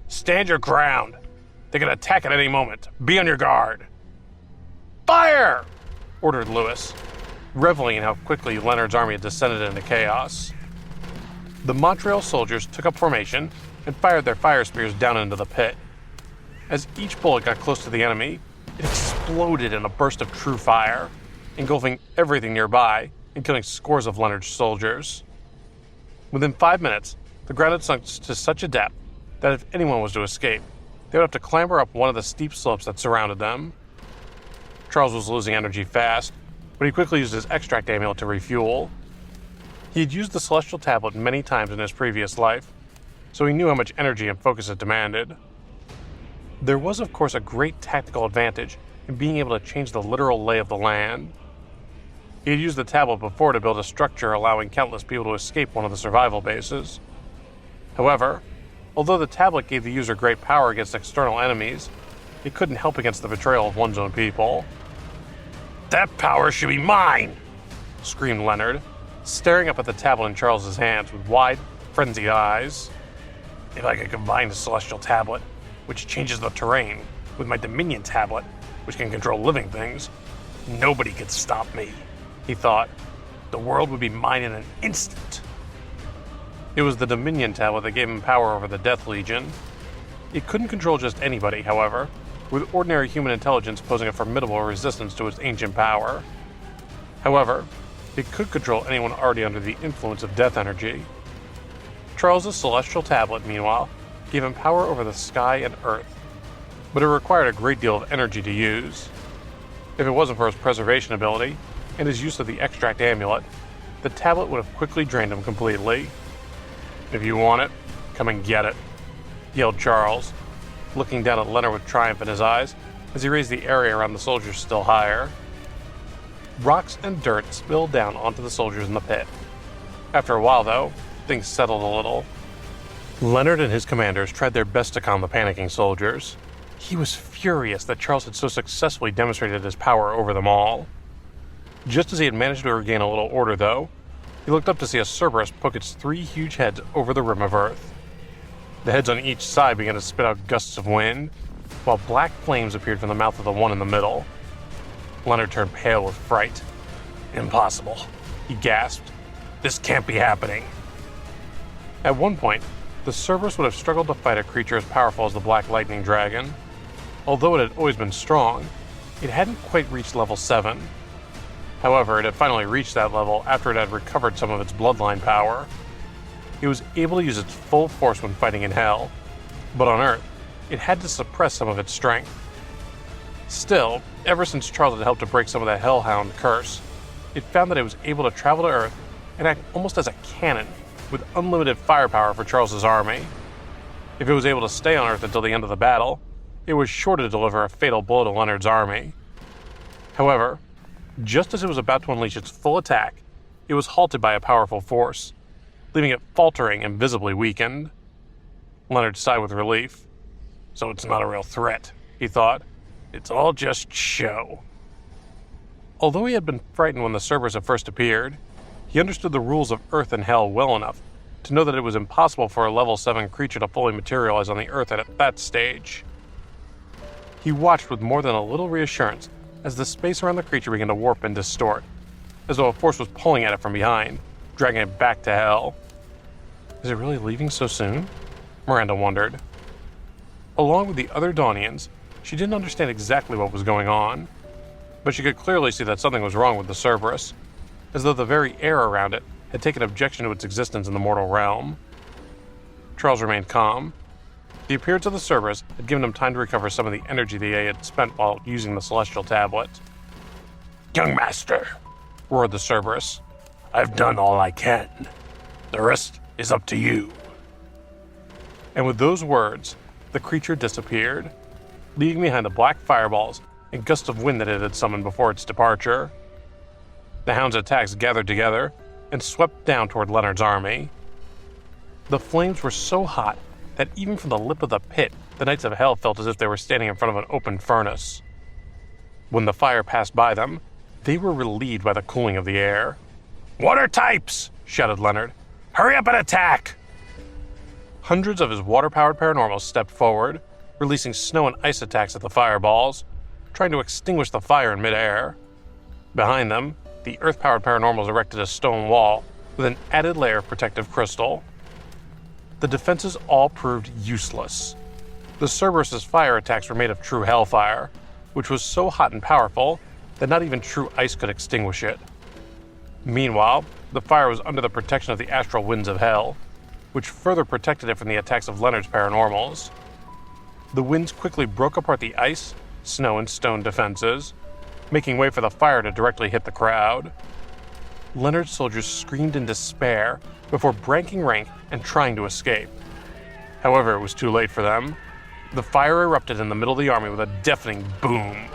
Stand your ground. They can attack at any moment. Be on your guard." "Fire!" ordered Lewis, reveling in how quickly Leonard's army had descended into chaos. The Montreal soldiers took up formation and fired their fire spears down into the pit. As each bullet got close to the enemy, it exploded in a burst of true fire, engulfing everything nearby and killing scores of Leonard's soldiers. Within 5 minutes, the ground had sunk to such a depth that if anyone was to escape, they would have to clamber up one of the steep slopes that surrounded them. Charles was losing energy fast, but he quickly used his extract amulet to refuel. He had used the celestial tablet many times in his previous life, so he knew how much energy and focus it demanded. There was, of course, a great tactical advantage in being able to change the literal lay of the land. He had used the tablet before to build a structure allowing countless people to escape one of the survival bases. However, although the tablet gave the user great power against external enemies, it couldn't help against the betrayal of one's own people. "That power should be mine!" screamed Leonard, staring up at the tablet in Charles's hands with wide, frenzied eyes. "If I could combine the celestial tablet, which changes the terrain, with my Dominion tablet, which can control living things, nobody could stop me," he thought. "The world would be mine in an instant." It was the Dominion tablet that gave him power over the Death Legion. It couldn't control just anybody, however, with ordinary human intelligence posing a formidable resistance to its ancient power. However, it could control anyone already under the influence of death energy. Charles's celestial tablet, meanwhile, gave him power over the sky and earth, but it required a great deal of energy to use. If it wasn't for his preservation ability and his use of the extract amulet, the tablet would have quickly drained him completely. "If you want it, come and get it," yelled Charles, looking down at Leonard with triumph in his eyes as he raised the area around the soldiers still higher. Rocks and dirt spilled down onto the soldiers in the pit. After a while, though, things settled a little. Leonard and his commanders tried their best to calm the panicking soldiers. He was furious that Charles had so successfully demonstrated his power over them all. Just as he had managed to regain a little order, though, he looked up to see a Cerberus poke its 3 huge heads over the rim of Earth. The heads on each side began to spit out gusts of wind, while black flames appeared from the mouth of the one in the middle. Leonard turned pale with fright. "Impossible," he gasped. "This can't be happening." At one point, the Cerberus would have struggled to fight a creature as powerful as the Black Lightning Dragon. Although it had always been strong, it hadn't quite reached level 7. However, it had finally reached that level after it had recovered some of its bloodline power. It was able to use its full force when fighting in Hell, but on Earth, it had to suppress some of its strength. Still, ever since Charles had helped to break some of the Hellhound curse, it found that it was able to travel to Earth and act almost as a cannon, with unlimited firepower for Charles's army. If it was able to stay on Earth until the end of the battle, it was sure to deliver a fatal blow to Leonard's army. However, Just as it was about to unleash its full attack, it was halted by a powerful force, leaving it faltering and visibly weakened. Leonard sighed with relief. So it's not a real threat, he thought. It's all just show. Although he had been frightened when the Cerberus had first appeared, he understood the rules of Earth and Hell well enough to know that it was impossible for a level 7 creature to fully materialize on the Earth at that stage. He watched with more than a little reassurance as the space around the creature began to warp and distort, as though a force was pulling at it from behind, dragging it back to Hell. Is it really leaving so soon? Miranda wondered. Along with the other Dawnians, she didn't understand exactly what was going on, but she could clearly see that something was wrong with the Cerberus, as though the very air around it had taken objection to its existence in the mortal realm. Charles remained calm. The appearance of the Cerberus had given him time to recover some of the energy that he had spent while using the celestial tablet. "Young master," roared the Cerberus, "I've done all I can. The rest is up to you." And with those words, the creature disappeared, leaving behind the black fireballs and gusts of wind that it had summoned before its departure. The hound's attacks gathered together and swept down toward Leonard's army. The flames were so hot that even from the lip of the pit, the Knights of Hell felt as if they were standing in front of an open furnace. When the fire passed by them, they were relieved by the cooling of the air. "Water types!" shouted Leonard. "Hurry up and attack!" Hundreds of his water-powered paranormals stepped forward, releasing snow and ice attacks at the fireballs, trying to extinguish the fire in midair. Behind them, the earth-powered paranormals erected a stone wall with an added layer of protective crystal. The defenses all proved useless. The Cerberus's fire attacks were made of true hellfire, which was so hot and powerful that not even true ice could extinguish it. Meanwhile, the fire was under the protection of the astral winds of hell, which further protected it from the attacks of Leonard's paranormals. The winds quickly broke apart the ice, snow, and stone defenses, making way for the fire to directly hit the crowd. Leonard's soldiers screamed in despair before breaking rank and trying to escape. However, it was too late for them. The fire erupted in the middle of the army with a deafening boom.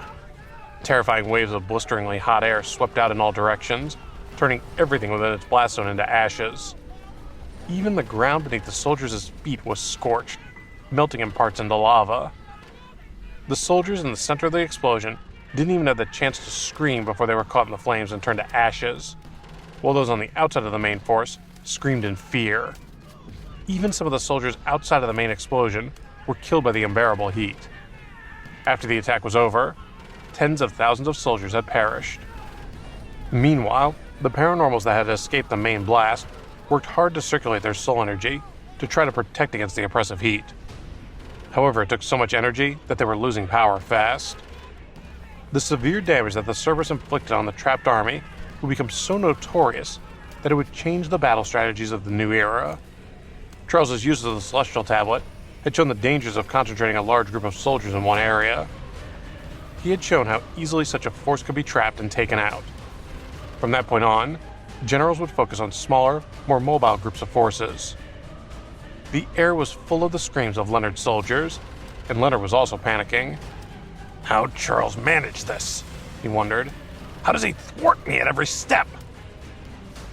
Terrifying waves of blisteringly hot air swept out in all directions, turning everything within its blast zone into ashes. Even the ground beneath the soldiers' feet was scorched, melting in parts into lava. The soldiers in the center of the explosion didn't even have the chance to scream before they were caught in the flames and turned to ashes, while those on the outside of the main force screamed in fear. Even some of the soldiers outside of the main explosion were killed by the unbearable heat. After the attack was over, tens of thousands of soldiers had perished. Meanwhile, the paranormals that had escaped the main blast worked hard to circulate their soul energy to try to protect against the oppressive heat. However, it took so much energy that they were losing power fast. The severe damage that the Cerberus inflicted on the trapped army would become so notorious that it would change the battle strategies of the new era. Charles's use of the Celestial Tablet had shown the dangers of concentrating a large group of soldiers in one area. He had shown how easily such a force could be trapped and taken out. From that point on, generals would focus on smaller, more mobile groups of forces. The air was full of the screams of Leonard's soldiers, and Leonard was also panicking. "How'd Charles manage this?" he wondered. "How does he thwart me at every step?"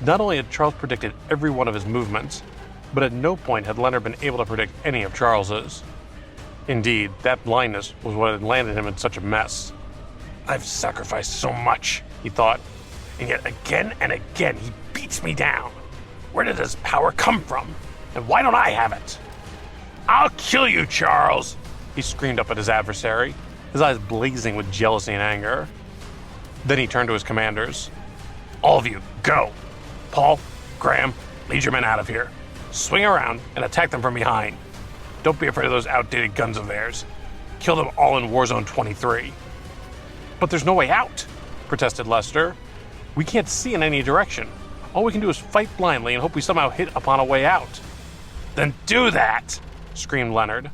Not only had Charles predicted every one of his movements, but at no point had Leonard been able to predict any of Charles's. Indeed, that blindness was what had landed him in such a mess. "I've sacrificed so much," he thought, "and yet again and again he beats me down. Where did his power come from? And why don't I have it? I'll kill you, Charles!" he screamed up at his adversary, his eyes blazing with jealousy and anger. Then he turned to his commanders. "All of you, go! Paul, Graham, lead your men out of here. Swing around and attack them from behind. Don't be afraid of those outdated guns of theirs. Kill them all in Warzone 23. "But there's no way out," protested Lester. "We can't see in any direction. All we can do is fight blindly and hope we somehow hit upon a way out." "Then do that!" screamed Leonard.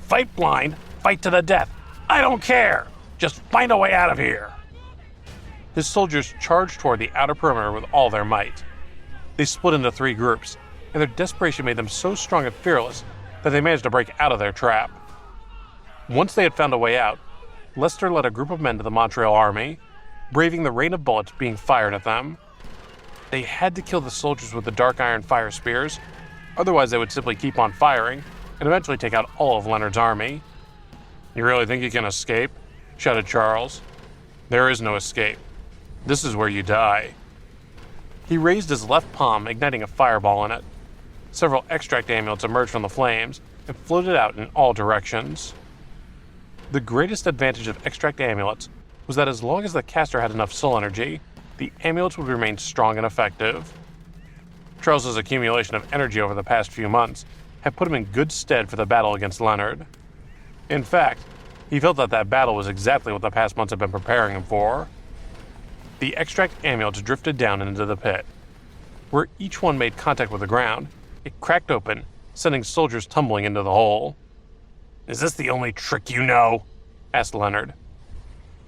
"Fight blind, fight to the death. I don't care. Just find a way out of here." His soldiers charged toward the outer perimeter with all their might. They split into 3 groups, and their desperation made them so strong and fearless that they managed to break out of their trap. Once they had found a way out, Lester led a group of men to the Montreal army, braving the rain of bullets being fired at them. They had to kill the soldiers with the dark iron fire spears, otherwise they would simply keep on firing and eventually take out all of Leonard's army. "You really think you can escape?" shouted Charles. "There is no escape. This is where you die." He raised his left palm, igniting a fireball in it. Several extract amulets emerged from the flames and floated out in all directions. The greatest advantage of extract amulets was that as long as the caster had enough soul energy, the amulets would remain strong and effective. Charles's accumulation of energy over the past few months had put him in good stead for the battle against Leonard. In fact, he felt that that battle was exactly what the past months had been preparing him for. The extract amulets drifted down into the pit. Where each one made contact with the ground, it cracked open, sending soldiers tumbling into the hole. "Is this the only trick you know?" asked Leonard.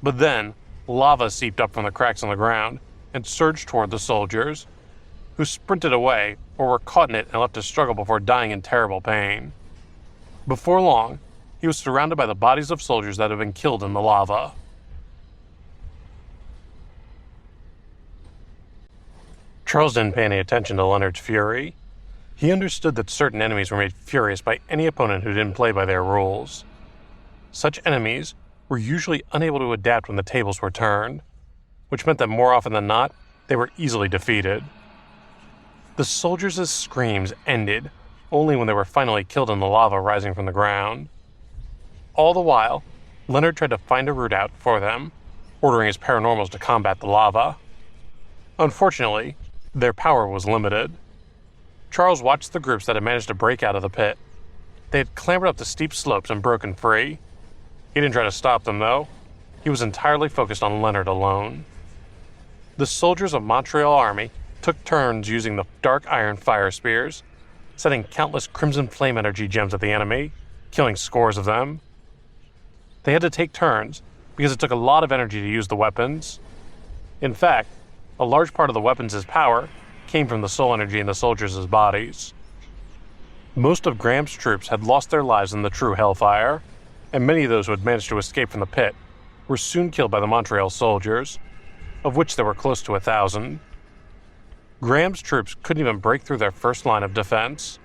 But then, lava seeped up from the cracks on the ground and surged toward the soldiers, who sprinted away or were caught in it and left to struggle before dying in terrible pain. Before long, he was surrounded by the bodies of soldiers that had been killed in the lava. Charles didn't pay any attention to Leonard's fury. He understood that certain enemies were made furious by any opponent who didn't play by their rules. Such enemies were usually unable to adapt when the tables were turned, which meant that more often than not, they were easily defeated. The soldiers' screams ended only when they were finally killed in the lava rising from the ground. All the while, Leonard tried to find a route out for them, ordering his paranormals to combat the lava. Unfortunately, their power was limited. Charles watched the groups that had managed to break out of the pit. They had clambered up the steep slopes and broken free. He didn't try to stop them, though. He was entirely focused on Leonard alone. The soldiers of Montreal Army took turns using the dark iron fire spears, setting countless crimson flame energy gems at the enemy, killing scores of them. They had to take turns because it took a lot of energy to use the weapons. In fact, a large part of the weapons' power came from the soul energy in the soldiers' bodies. Most of Graham's troops had lost their lives in the true hellfire, and many of those who had managed to escape from the pit were soon killed by the Montreal soldiers, of which there were close to 1,000. Graham's troops couldn't even break through their first line of defense.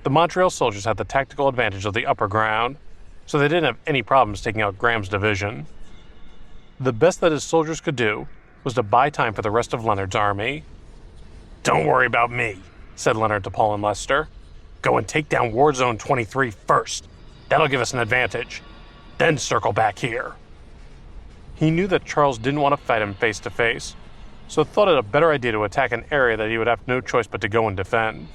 The Montreal soldiers had the tactical advantage of the upper ground, so they didn't have any problems taking out Graham's division. The best that his soldiers could do was to buy time for the rest of Leonard's army. "Don't worry about me," said Leonard to Paul and Lester. "Go and take down War Zone 23 first. That'll give us an advantage. Then circle back here." He knew that Charles didn't want to fight him face to face, so thought it a better idea to attack an area that he would have no choice but to go and defend.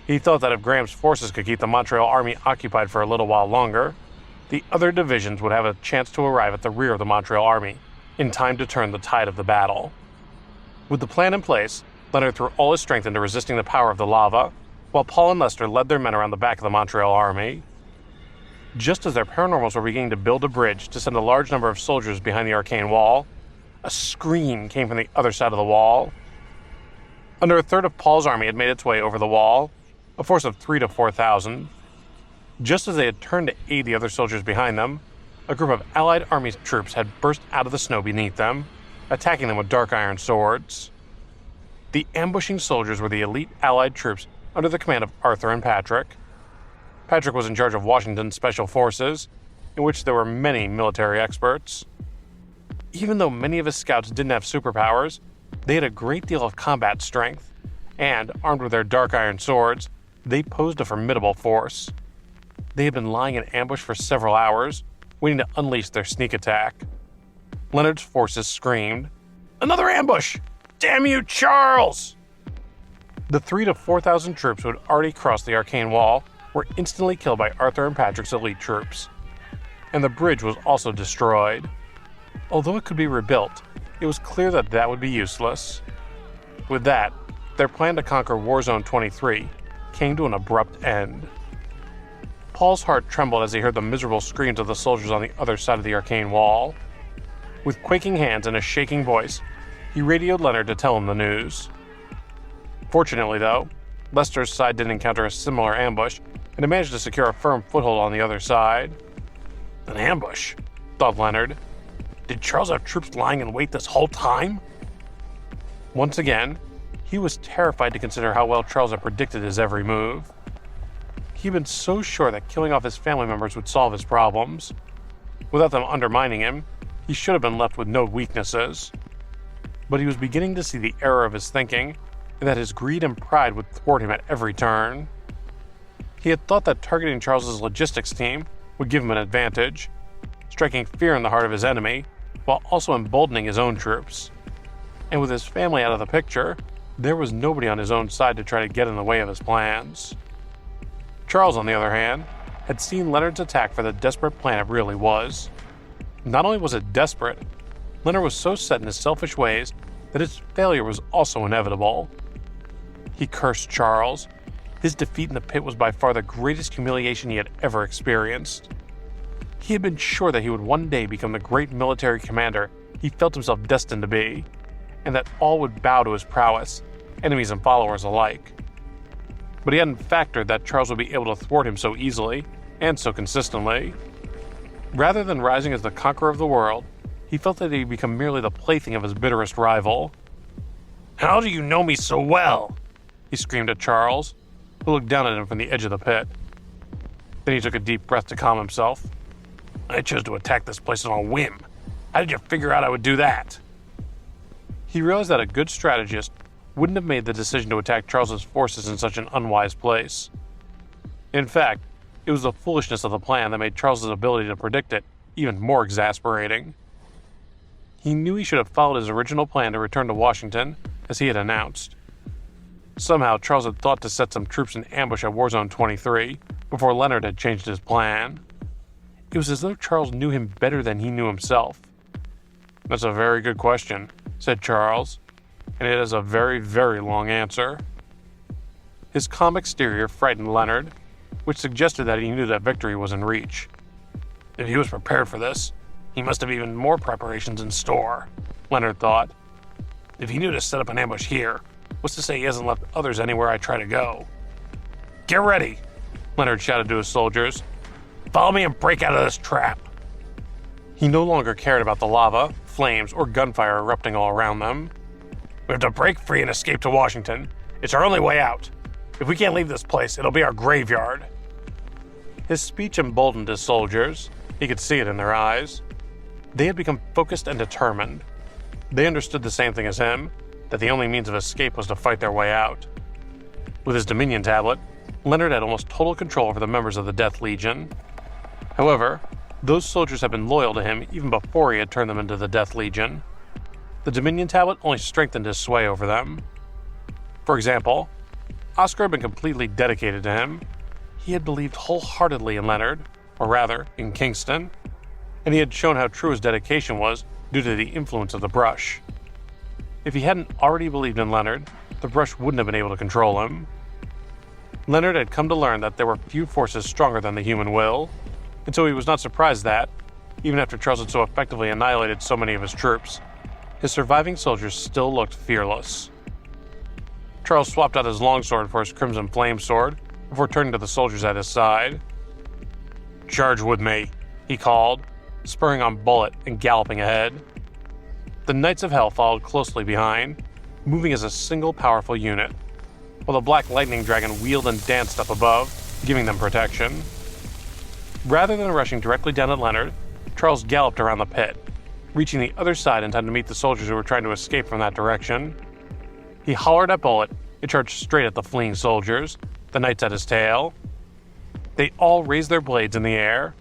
He thought that if Graham's forces could keep the Montreal army occupied for a little while longer, the other divisions would have a chance to arrive at the rear of the Montreal army in time to turn the tide of the battle. With the plan in place, Leonard threw all his strength into resisting the power of the lava, while Paul and Lester led their men around the back of the Montreal army. Just as their paranormals were beginning to build a bridge to send a large number of soldiers behind the arcane wall, a scream came from the other side of the wall. Under a third of Paul's army had made its way over the wall, a force of 3,000 to 4,000. Just as they had turned to aid the other soldiers behind them, a group of Allied army troops had burst out of the snow beneath them, attacking them with dark iron swords. The ambushing soldiers were the elite Allied troops under the command of Arthur and Patrick. Patrick was in charge of Washington's Special Forces, in which there were many military experts. Even though many of his scouts didn't have superpowers, they had a great deal of combat strength, and, armed with their dark iron swords, they posed a formidable force. They had been lying in ambush for several hours, waiting to unleash their sneak attack. Leonard's forces screamed, "Another ambush! Damn you, Charles!" The 3,000 to 4,000 troops who had already crossed the arcane wall were instantly killed by Arthur and Patrick's elite troops, and the bridge was also destroyed. Although it could be rebuilt, it was clear that that would be useless. With that, their plan to conquer War Zone 23 came to an abrupt end. Paul's heart trembled as he heard the miserable screams of the soldiers on the other side of the arcane wall. With quaking hands and a shaking voice, he radioed Leonard to tell him the news. Fortunately, though, Lester's side didn't encounter a similar ambush, and had managed to secure a firm foothold on the other side. "An ambush?" thought Leonard. Did Charles have troops lying in wait this whole time? Once again, he was terrified to consider how well Charles had predicted his every move. He'd been so sure that killing off his family members would solve his problems. Without them undermining him, he should have been left with no weaknesses. But he was beginning to see the error of his thinking, and that his greed and pride would thwart him at every turn. He had thought that targeting Charles's logistics team would give him an advantage, striking fear in the heart of his enemy, while also emboldening his own troops. And with his family out of the picture, there was nobody on his own side to try to get in the way of his plans. Charles, on the other hand, had seen Leonard's attack for the desperate plan it really was. Not only was it desperate, Leonard was so set in his selfish ways that its failure was also inevitable. He cursed Charles. His defeat in the pit was by far the greatest humiliation he had ever experienced. He had been sure that he would one day become the great military commander he felt himself destined to be, and that all would bow to his prowess, enemies and followers alike. But he hadn't factored that Charles would be able to thwart him so easily, and so consistently. Rather than rising as the conqueror of the world, he felt that he'd become merely the plaything of his bitterest rival. "How do you know me so well?" he screamed at Charles, who looked down at him from the edge of the pit. Then he took a deep breath to calm himself. "I chose to attack this place on a whim. How did you figure out I would do that?" He realized that a good strategist wouldn't have made the decision to attack Charles's forces in such an unwise place. In fact, it was the foolishness of the plan that made Charles's ability to predict it even more exasperating. He knew he should have followed his original plan to return to Washington, as he had announced. Somehow, Charles had thought to set some troops in ambush at Warzone 23 before Leonard had changed his plan. It was as though Charles knew him better than he knew himself. "That's a very good question," said Charles, "and it has a very, very long answer." His calm exterior frightened Leonard, which suggested that he knew that victory was in reach. If he was prepared for this, he must have even more preparations in store, Leonard thought. If he knew to set up an ambush here, what's to say he hasn't left others anywhere I try to go? "Get ready," Leonard shouted to his soldiers. "Follow me and break out of this trap." He no longer cared about the lava, flames, or gunfire erupting all around them. "We have to break free and escape to Washington. It's our only way out. If we can't leave this place, it'll be our graveyard." His speech emboldened his soldiers. He could see it in their eyes. They had become focused and determined. They understood the same thing as him, that the only means of escape was to fight their way out. With his Dominion tablet, Leonard had almost total control over the members of the Death Legion. However, those soldiers had been loyal to him even before he had turned them into the Death Legion. The Dominion tablet only strengthened his sway over them. For example, Oscar had been completely dedicated to him. He had believed wholeheartedly in Leonard, or rather, in Kingston, and he had shown how true his dedication was due to the influence of the Brush. If he hadn't already believed in Leonard, the Brush wouldn't have been able to control him. Leonard had come to learn that there were few forces stronger than the human will, and so he was not surprised that, even after Charles had so effectively annihilated so many of his troops, his surviving soldiers still looked fearless. Charles swapped out his longsword for his Crimson Flame sword before turning to the soldiers at his side. "Charge with me," he called, spurring on Bullet and galloping ahead. The Knights of Hell followed closely behind, moving as a single powerful unit, while the Black Lightning Dragon wheeled and danced up above, giving them protection. Rather than rushing directly down at Leonard, Charles galloped around the pit, reaching the other side in time to meet the soldiers who were trying to escape from that direction. He hollered at Bullet and charged straight at the fleeing soldiers, the knights at his tail. They all raised their blades in the air.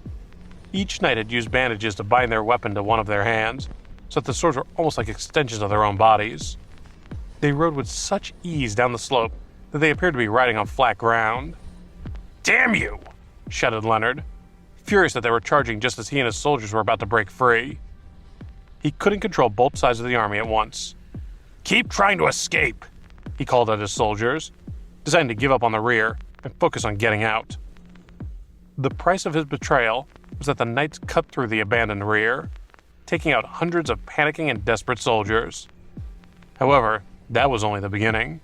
Each knight had used bandages to bind their weapon to one of their hands, so that the swords were almost like extensions of their own bodies. They rode with such ease down the slope that they appeared to be riding on flat ground. "Damn you!" shouted Leonard, furious that they were charging just as he and his soldiers were about to break free. He couldn't control both sides of the army at once. "Keep trying to escape," he called at his soldiers, deciding to give up on the rear and focus on getting out. The price of his betrayal was that the knights cut through the abandoned rear, taking out hundreds of panicking and desperate soldiers. However, that was only the beginning.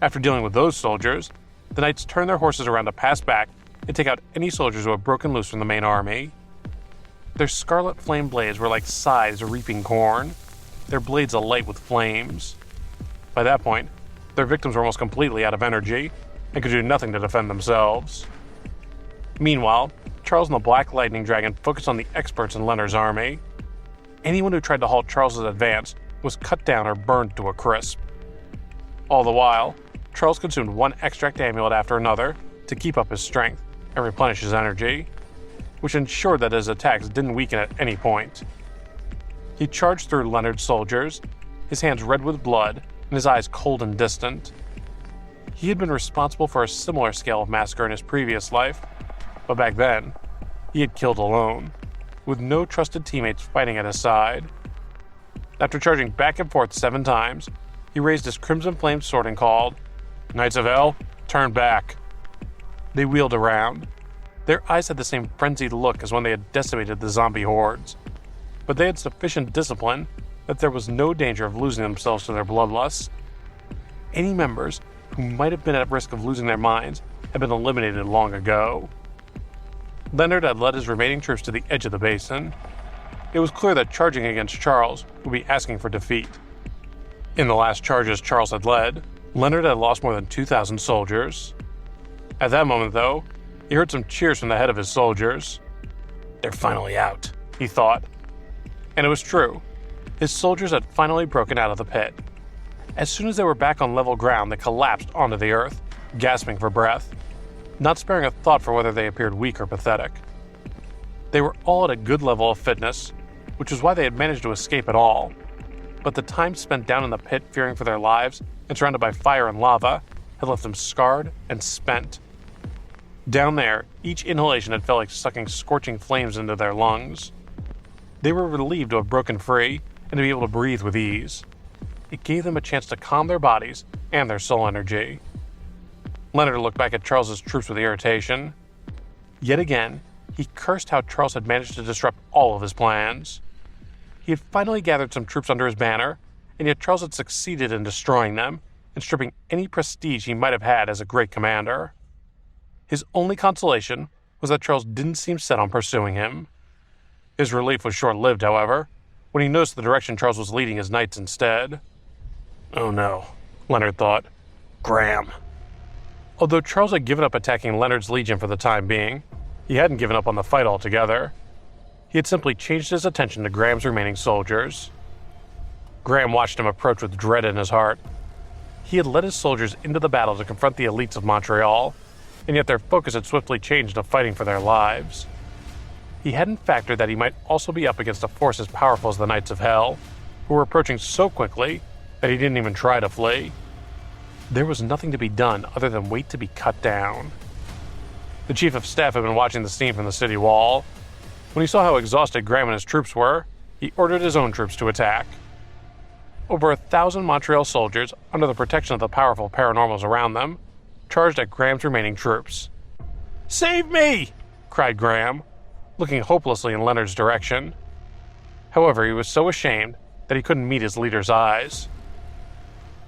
After dealing with those soldiers, the knights turned their horses around to pass back and take out any soldiers who had broken loose from the main army. Their scarlet flame blades were like scythes reaping corn, their blades alight with flames. By that point, their victims were almost completely out of energy and could do nothing to defend themselves. Meanwhile, Charles and the Black Lightning Dragon focused on the experts in Leonard's army. Anyone who tried to halt Charles's advance was cut down or burned to a crisp. All the while, Charles consumed one extract amulet after another to keep up his strength and replenish his energy, which ensured that his attacks didn't weaken at any point. He charged through Leonard's soldiers, his hands red with blood and his eyes cold and distant. He had been responsible for a similar scale of massacre in his previous life, but back then, he had killed alone, with no trusted teammates fighting at his side. After charging back and forth 7 times, he raised his crimson flamed sword and called, "Knights of Hell, turn back." They wheeled around. Their eyes had the same frenzied look as when they had decimated the zombie hordes, but they had sufficient discipline that there was no danger of losing themselves to their bloodlust. Any members who might have been at risk of losing their minds had been eliminated long ago. Leonard had led his remaining troops to the edge of the basin. It was clear that charging against Charles would be asking for defeat. In the last charges Charles had led, Leonard had lost more than 2,000 soldiers. At that moment, though, he heard some cheers from the head of his soldiers. "They're finally out," he thought. And it was true. His soldiers had finally broken out of the pit. As soon as they were back on level ground, they collapsed onto the earth, gasping for breath, not sparing a thought for whether they appeared weak or pathetic. They were all at a good level of fitness, which was why they had managed to escape at all. But the time spent down in the pit fearing for their lives and surrounded by fire and lava had left them scarred and spent. Down there, each inhalation had felt like sucking scorching flames into their lungs. They were relieved to have broken free and to be able to breathe with ease. It gave them a chance to calm their bodies and their soul energy. Leonard looked back at Charles's troops with irritation. Yet again, he cursed how Charles had managed to disrupt all of his plans. He had finally gathered some troops under his banner, and yet Charles had succeeded in destroying them and stripping any prestige he might have had as a great commander. His only consolation was that Charles didn't seem set on pursuing him. His relief was short-lived, however, when he noticed the direction Charles was leading his knights instead. "Oh no," Leonard thought. "Graham." Although Charles had given up attacking Leonard's legion for the time being, he hadn't given up on the fight altogether. He had simply changed his attention to Graham's remaining soldiers. Graham watched him approach with dread in his heart. He had led his soldiers into the battle to confront the elites of Montreal, and yet their focus had swiftly changed to fighting for their lives. He hadn't factored that he might also be up against a force as powerful as the Knights of Hell, who were approaching so quickly that he didn't even try to flee. There was nothing to be done other than wait to be cut down. The chief of staff had been watching the scene from the city wall. When he saw how exhausted Graham and his troops were, he ordered his own troops to attack. Over 1,000 Montreal soldiers, under the protection of the powerful paranormals around them, charged at Graham's remaining troops. "Save me!" cried Graham, looking hopelessly in Leonard's direction. However, he was so ashamed that he couldn't meet his leader's eyes.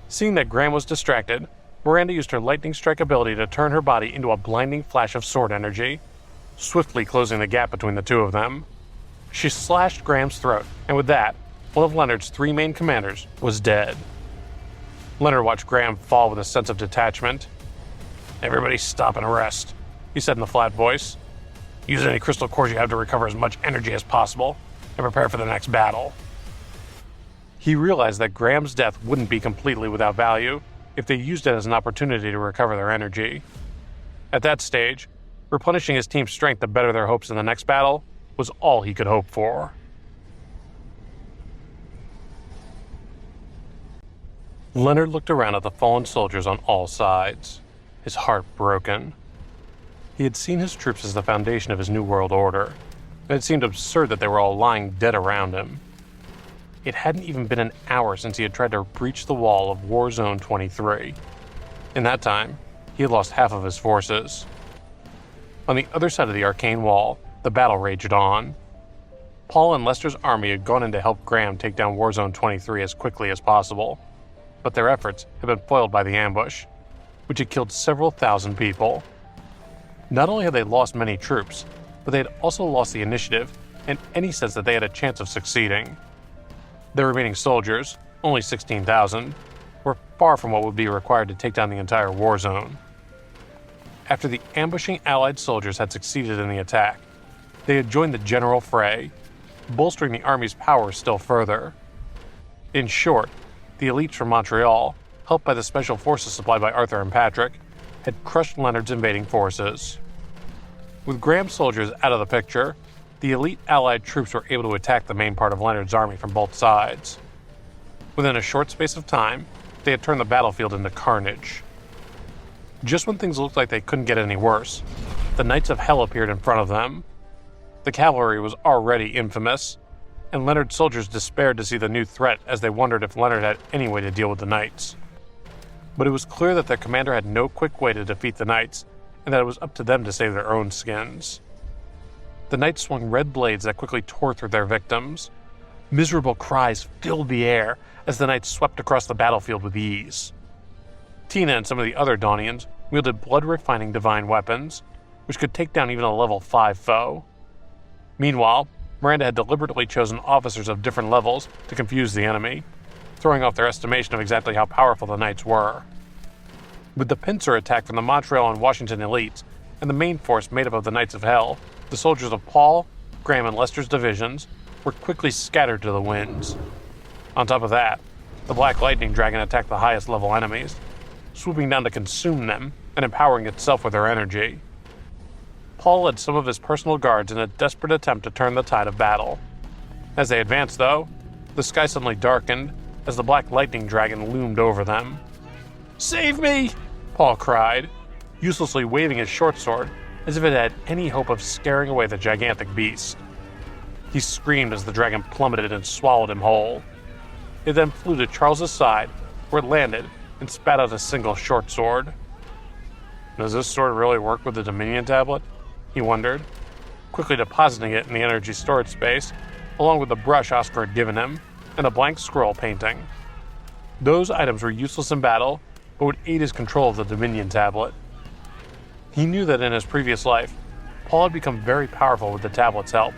Seeing that Graham was distracted, Miranda used her lightning strike ability to turn her body into a blinding flash of sword energy, swiftly closing the gap between the two of them. She slashed Graham's throat, and with that, one of Leonard's 3 main commanders was dead. Leonard watched Graham fall with a sense of detachment. "Everybody stop and rest," he said in a flat voice. "Use any crystal cores you have to recover as much energy as possible, and prepare for the next battle." He realized that Graham's death wouldn't be completely without value if they used it as an opportunity to recover their energy. At that stage, replenishing his team's strength to better their hopes in the next battle was all he could hope for. Leonard looked around at the fallen soldiers on all sides, his heart broken. He had seen his troops as the foundation of his new world order, and it seemed absurd that they were all lying dead around him. It hadn't even been an hour since he had tried to breach the wall of War Zone 23. In that time, he had lost half of his forces. On the other side of the arcane wall, the battle raged on. Paul and Lester's army had gone in to help Graham take down War Zone 23 as quickly as possible, but their efforts had been foiled by the ambush, which had killed several thousand people. Not only had they lost many troops, but they had also lost the initiative and any sense that they had a chance of succeeding. The remaining soldiers, only 16,000, were far from what would be required to take down the entire war zone. After the ambushing Allied soldiers had succeeded in the attack, they had joined the general fray, bolstering the army's power still further. In short, the elites from Montreal, helped by the special forces supplied by Arthur and Patrick, had crushed Leonard's invading forces. With Graham's soldiers out of the picture, the elite Allied troops were able to attack the main part of Leonard's army from both sides. Within a short space of time, they had turned the battlefield into carnage. Just when things looked like they couldn't get any worse, the Knights of Hell appeared in front of them. The cavalry was already infamous, and Leonard's soldiers despaired to see the new threat as they wondered if Leonard had any way to deal with the Knights. But it was clear that their commander had no quick way to defeat the Knights, and that it was up to them to save their own skins. The Knights swung red blades that quickly tore through their victims. Miserable cries filled the air as the Knights swept across the battlefield with ease. Tina and some of the other Daunians wielded blood-refining divine weapons, which could take down even a level 5 foe. Meanwhile, Miranda had deliberately chosen officers of different levels to confuse the enemy, throwing off their estimation of exactly how powerful the Knights were. With the pincer attack from the Montreal and Washington elites, and the main force made up of the Knights of Hell, the soldiers of Paul, Graham, and Lester's divisions were quickly scattered to the winds. On top of that, the Black Lightning Dragon attacked the highest level enemies, swooping down to consume them and empowering itself with their energy. Paul led some of his personal guards in a desperate attempt to turn the tide of battle. As they advanced, though, the sky suddenly darkened as the Black Lightning Dragon loomed over them. "Save me!" Paul cried, uselessly waving his short sword as if it had any hope of scaring away the gigantic beast. He screamed as the dragon plummeted and swallowed him whole. It then flew to Charles's side, where it landed and spat out a single short sword. Does this sword really work with the Dominion tablet? He wondered, quickly depositing it in the energy storage space, along with the brush Oscar had given him, and a blank scroll painting. Those items were useless in battle, but would aid his control of the Dominion tablet. He knew that in his previous life, Paul had become very powerful with the tablet's help.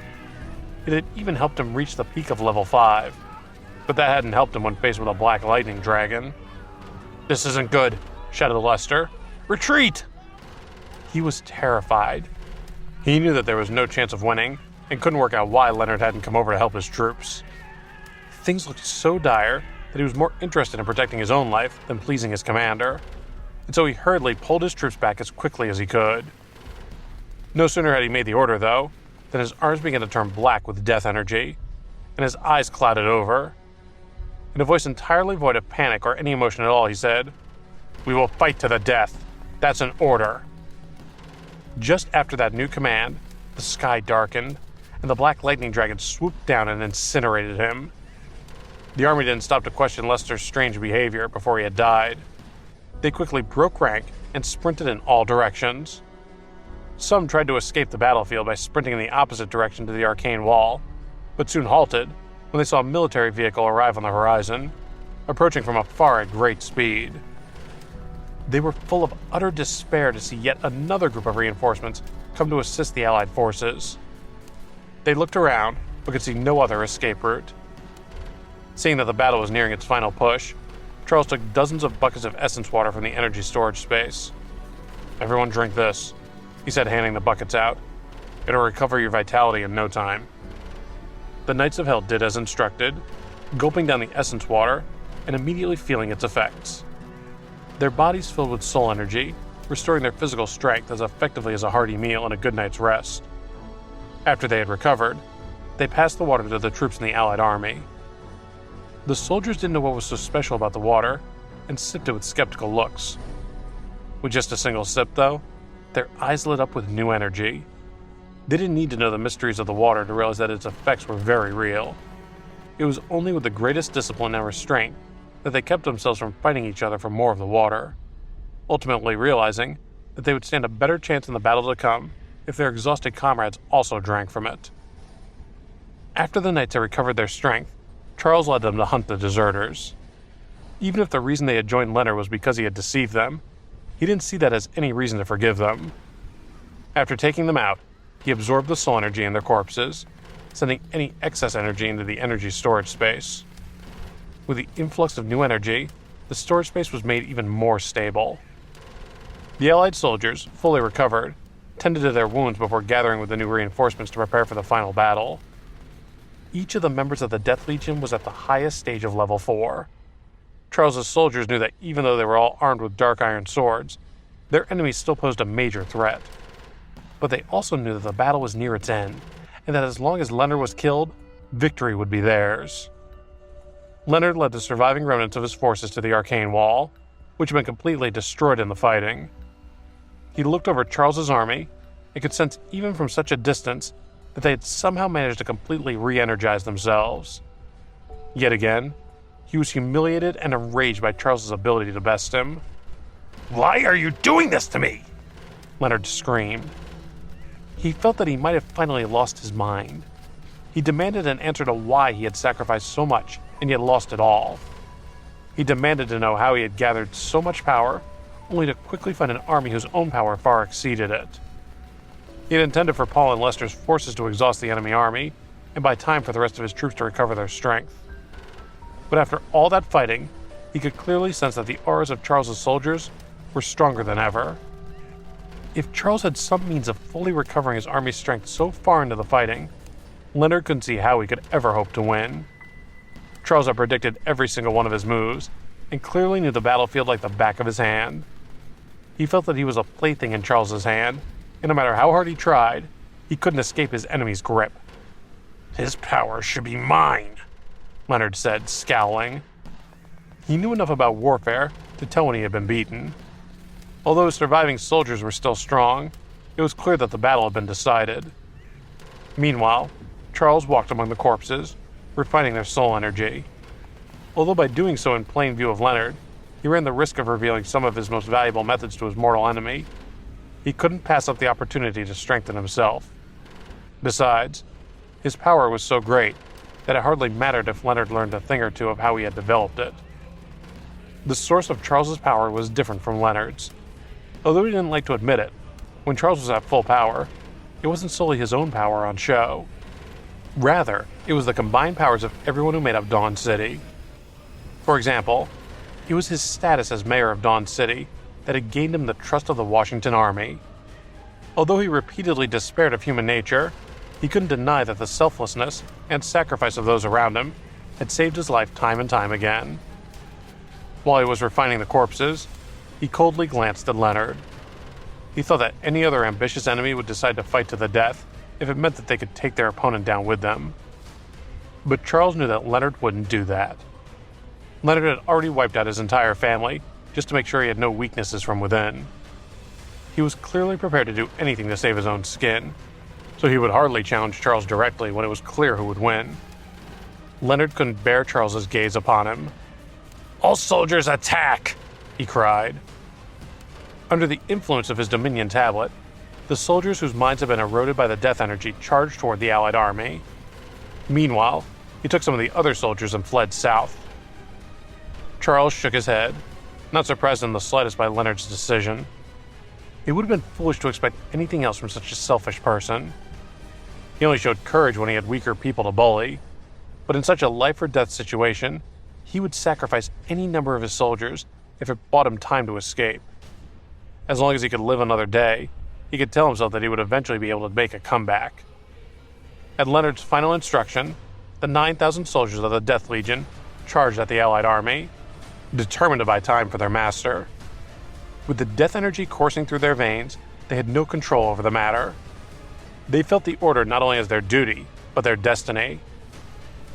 It had even helped him reach the peak of level 5, but that hadn't helped him when faced with a Black Lightning Dragon. "This isn't good," shouted Lester. "Retreat!" He was terrified. He knew that there was no chance of winning, and couldn't work out why Leonard hadn't come over to help his troops. Things looked so dire that he was more interested in protecting his own life than pleasing his commander, and so he hurriedly pulled his troops back as quickly as he could. No sooner had he made the order, though, than his arms began to turn black with death energy, and his eyes clouded over. In a voice entirely void of panic or any emotion at all, he said, "We will fight to the death. That's an order." Just after that new command, the sky darkened, and the Black Lightning Dragon swooped down and incinerated him. The army didn't stop to question Lester's strange behavior before he had died. They quickly broke rank and sprinted in all directions. Some tried to escape the battlefield by sprinting in the opposite direction to the arcane wall, but soon halted when they saw a military vehicle arrive on the horizon, approaching from afar at great speed. They were full of utter despair to see yet another group of reinforcements come to assist the Allied forces. They looked around, but could see no other escape route. Seeing that the battle was nearing its final push, Charles took dozens of buckets of essence water from the energy storage space. "Everyone drink this," he said, handing the buckets out. "It'll recover your vitality in no time." The Knights of Hell did as instructed, gulping down the essence water and immediately feeling its effects. Their bodies filled with soul energy, restoring their physical strength as effectively as a hearty meal and a good night's rest. After they had recovered, they passed the water to the troops in the Allied army. The soldiers didn't know what was so special about the water, and sipped it with skeptical looks. With just a single sip, though, their eyes lit up with new energy. They didn't need to know the mysteries of the water to realize that its effects were very real. It was only with the greatest discipline and restraint that they kept themselves from fighting each other for more of the water, ultimately realizing that they would stand a better chance in the battle to come if their exhausted comrades also drank from it. After the knights had recovered their strength, Charles led them to hunt the deserters. Even if the reason they had joined Leonard was because he had deceived them, he didn't see that as any reason to forgive them. After taking them out, he absorbed the soul energy in their corpses, sending any excess energy into the energy storage space. With the influx of new energy, the storage space was made even more stable. The Allied soldiers, fully recovered, tended to their wounds before gathering with the new reinforcements to prepare for the final battle. Each of the members of the Death Legion was at the highest stage of level 4. Charles's soldiers knew that even though they were all armed with dark iron swords, their enemies still posed a major threat. But they also knew that the battle was near its end, and that as long as Leonard was killed, victory would be theirs. Leonard led the surviving remnants of his forces to the Arcane Wall, which had been completely destroyed in the fighting. He looked over Charles's army and could sense even from such a distance that they had somehow managed to completely re-energize themselves. Yet again, he was humiliated and enraged by Charles's ability to best him. "Why are you doing this to me?" Leonard screamed. He felt that he might have finally lost his mind. He demanded an answer to why he had sacrificed so much and yet lost it all. He demanded to know how he had gathered so much power, only to quickly find an army whose own power far exceeded it. He had intended for Paul and Lester's forces to exhaust the enemy army, and buy time for the rest of his troops to recover their strength. But after all that fighting, he could clearly sense that the auras of Charles's soldiers were stronger than ever. If Charles had some means of fully recovering his army's strength so far into the fighting, Leonard couldn't see how he could ever hope to win. Charles had predicted every single one of his moves, and clearly knew the battlefield like the back of his hand. He felt that he was a plaything in Charles's hand, and no matter how hard he tried, he couldn't escape his enemy's grip. "His power should be mine," Leonard said, scowling. He knew enough about warfare to tell when he had been beaten. Although his surviving soldiers were still strong, it was clear that the battle had been decided. Meanwhile, Charles walked among the corpses, refining their soul energy. Although by doing so in plain view of Leonard, he ran the risk of revealing some of his most valuable methods to his mortal enemy, he couldn't pass up the opportunity to strengthen himself. Besides, his power was so great that it hardly mattered if Leonard learned a thing or two of how he had developed it. The source of Charles's power was different from Leonard's. Although he didn't like to admit it, when Charles was at full power, it wasn't solely his own power on show. Rather, it was the combined powers of everyone who made up Dawn City. For example, it was his status as mayor of Dawn City that had gained him the trust of the Washington Army. Although he repeatedly despaired of human nature, he couldn't deny that the selflessness and sacrifice of those around him had saved his life time and time again. While he was refining the corpses, he coldly glanced at Leonard. He thought that any other ambitious enemy would decide to fight to the death if it meant that they could take their opponent down with them. But Charles knew that Leonard wouldn't do that. Leonard had already wiped out his entire family just to make sure he had no weaknesses from within. He was clearly prepared to do anything to save his own skin, so he would hardly challenge Charles directly when it was clear who would win. Leonard couldn't bear Charles's gaze upon him. "All soldiers attack!" he cried. Under the influence of his Dominion tablet, the soldiers whose minds had been eroded by the death energy charged toward the Allied army. Meanwhile, he took some of the other soldiers and fled south. Charles shook his head, not surprised in the slightest by Leonard's decision. It would have been foolish to expect anything else from such a selfish person. He only showed courage when he had weaker people to bully, but in such a life-or-death situation, he would sacrifice any number of his soldiers if it bought him time to escape. As long as he could live another day, he could tell himself that he would eventually be able to make a comeback. At Leonard's final instruction, the 9,000 soldiers of the Death Legion charged at the Allied army, determined to buy time for their master. With the death energy coursing through their veins, they had no control over the matter. They felt the order not only as their duty, but their destiny.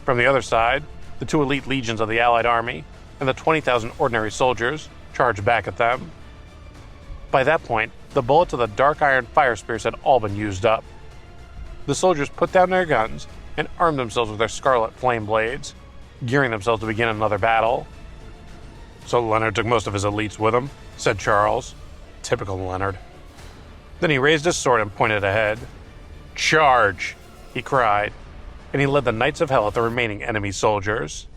From the other side, the 2 elite legions of the Allied army and the 20,000 ordinary soldiers charged back at them. By that point, the bullets of the dark iron fire spears had all been used up. The soldiers put down their guns and armed themselves with their scarlet flame blades, gearing themselves to begin another battle. "So Leonard took most of his elites with him," said Charles. "Typical Leonard." Then he raised his sword and pointed ahead. "Charge!" he cried, and he led the Knights of Hell at the remaining enemy soldiers.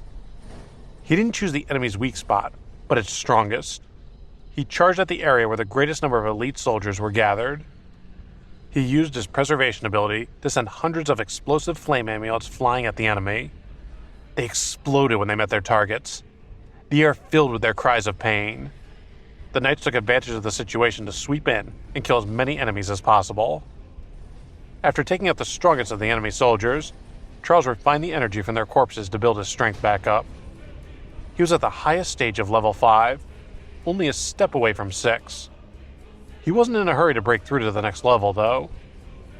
He didn't choose the enemy's weak spot, but its strongest. He charged at the area where the greatest number of elite soldiers were gathered. He used his preservation ability to send hundreds of explosive flame amulets flying at the enemy. They exploded when they met their targets, the air filled with their cries of pain. The knights took advantage of the situation to sweep in and kill as many enemies as possible. After taking out the strongest of the enemy soldiers, Charles refined the energy from their corpses to build his strength back up. He was at the highest stage of level 5, only a step away from 6. He wasn't in a hurry to break through to the next level, though.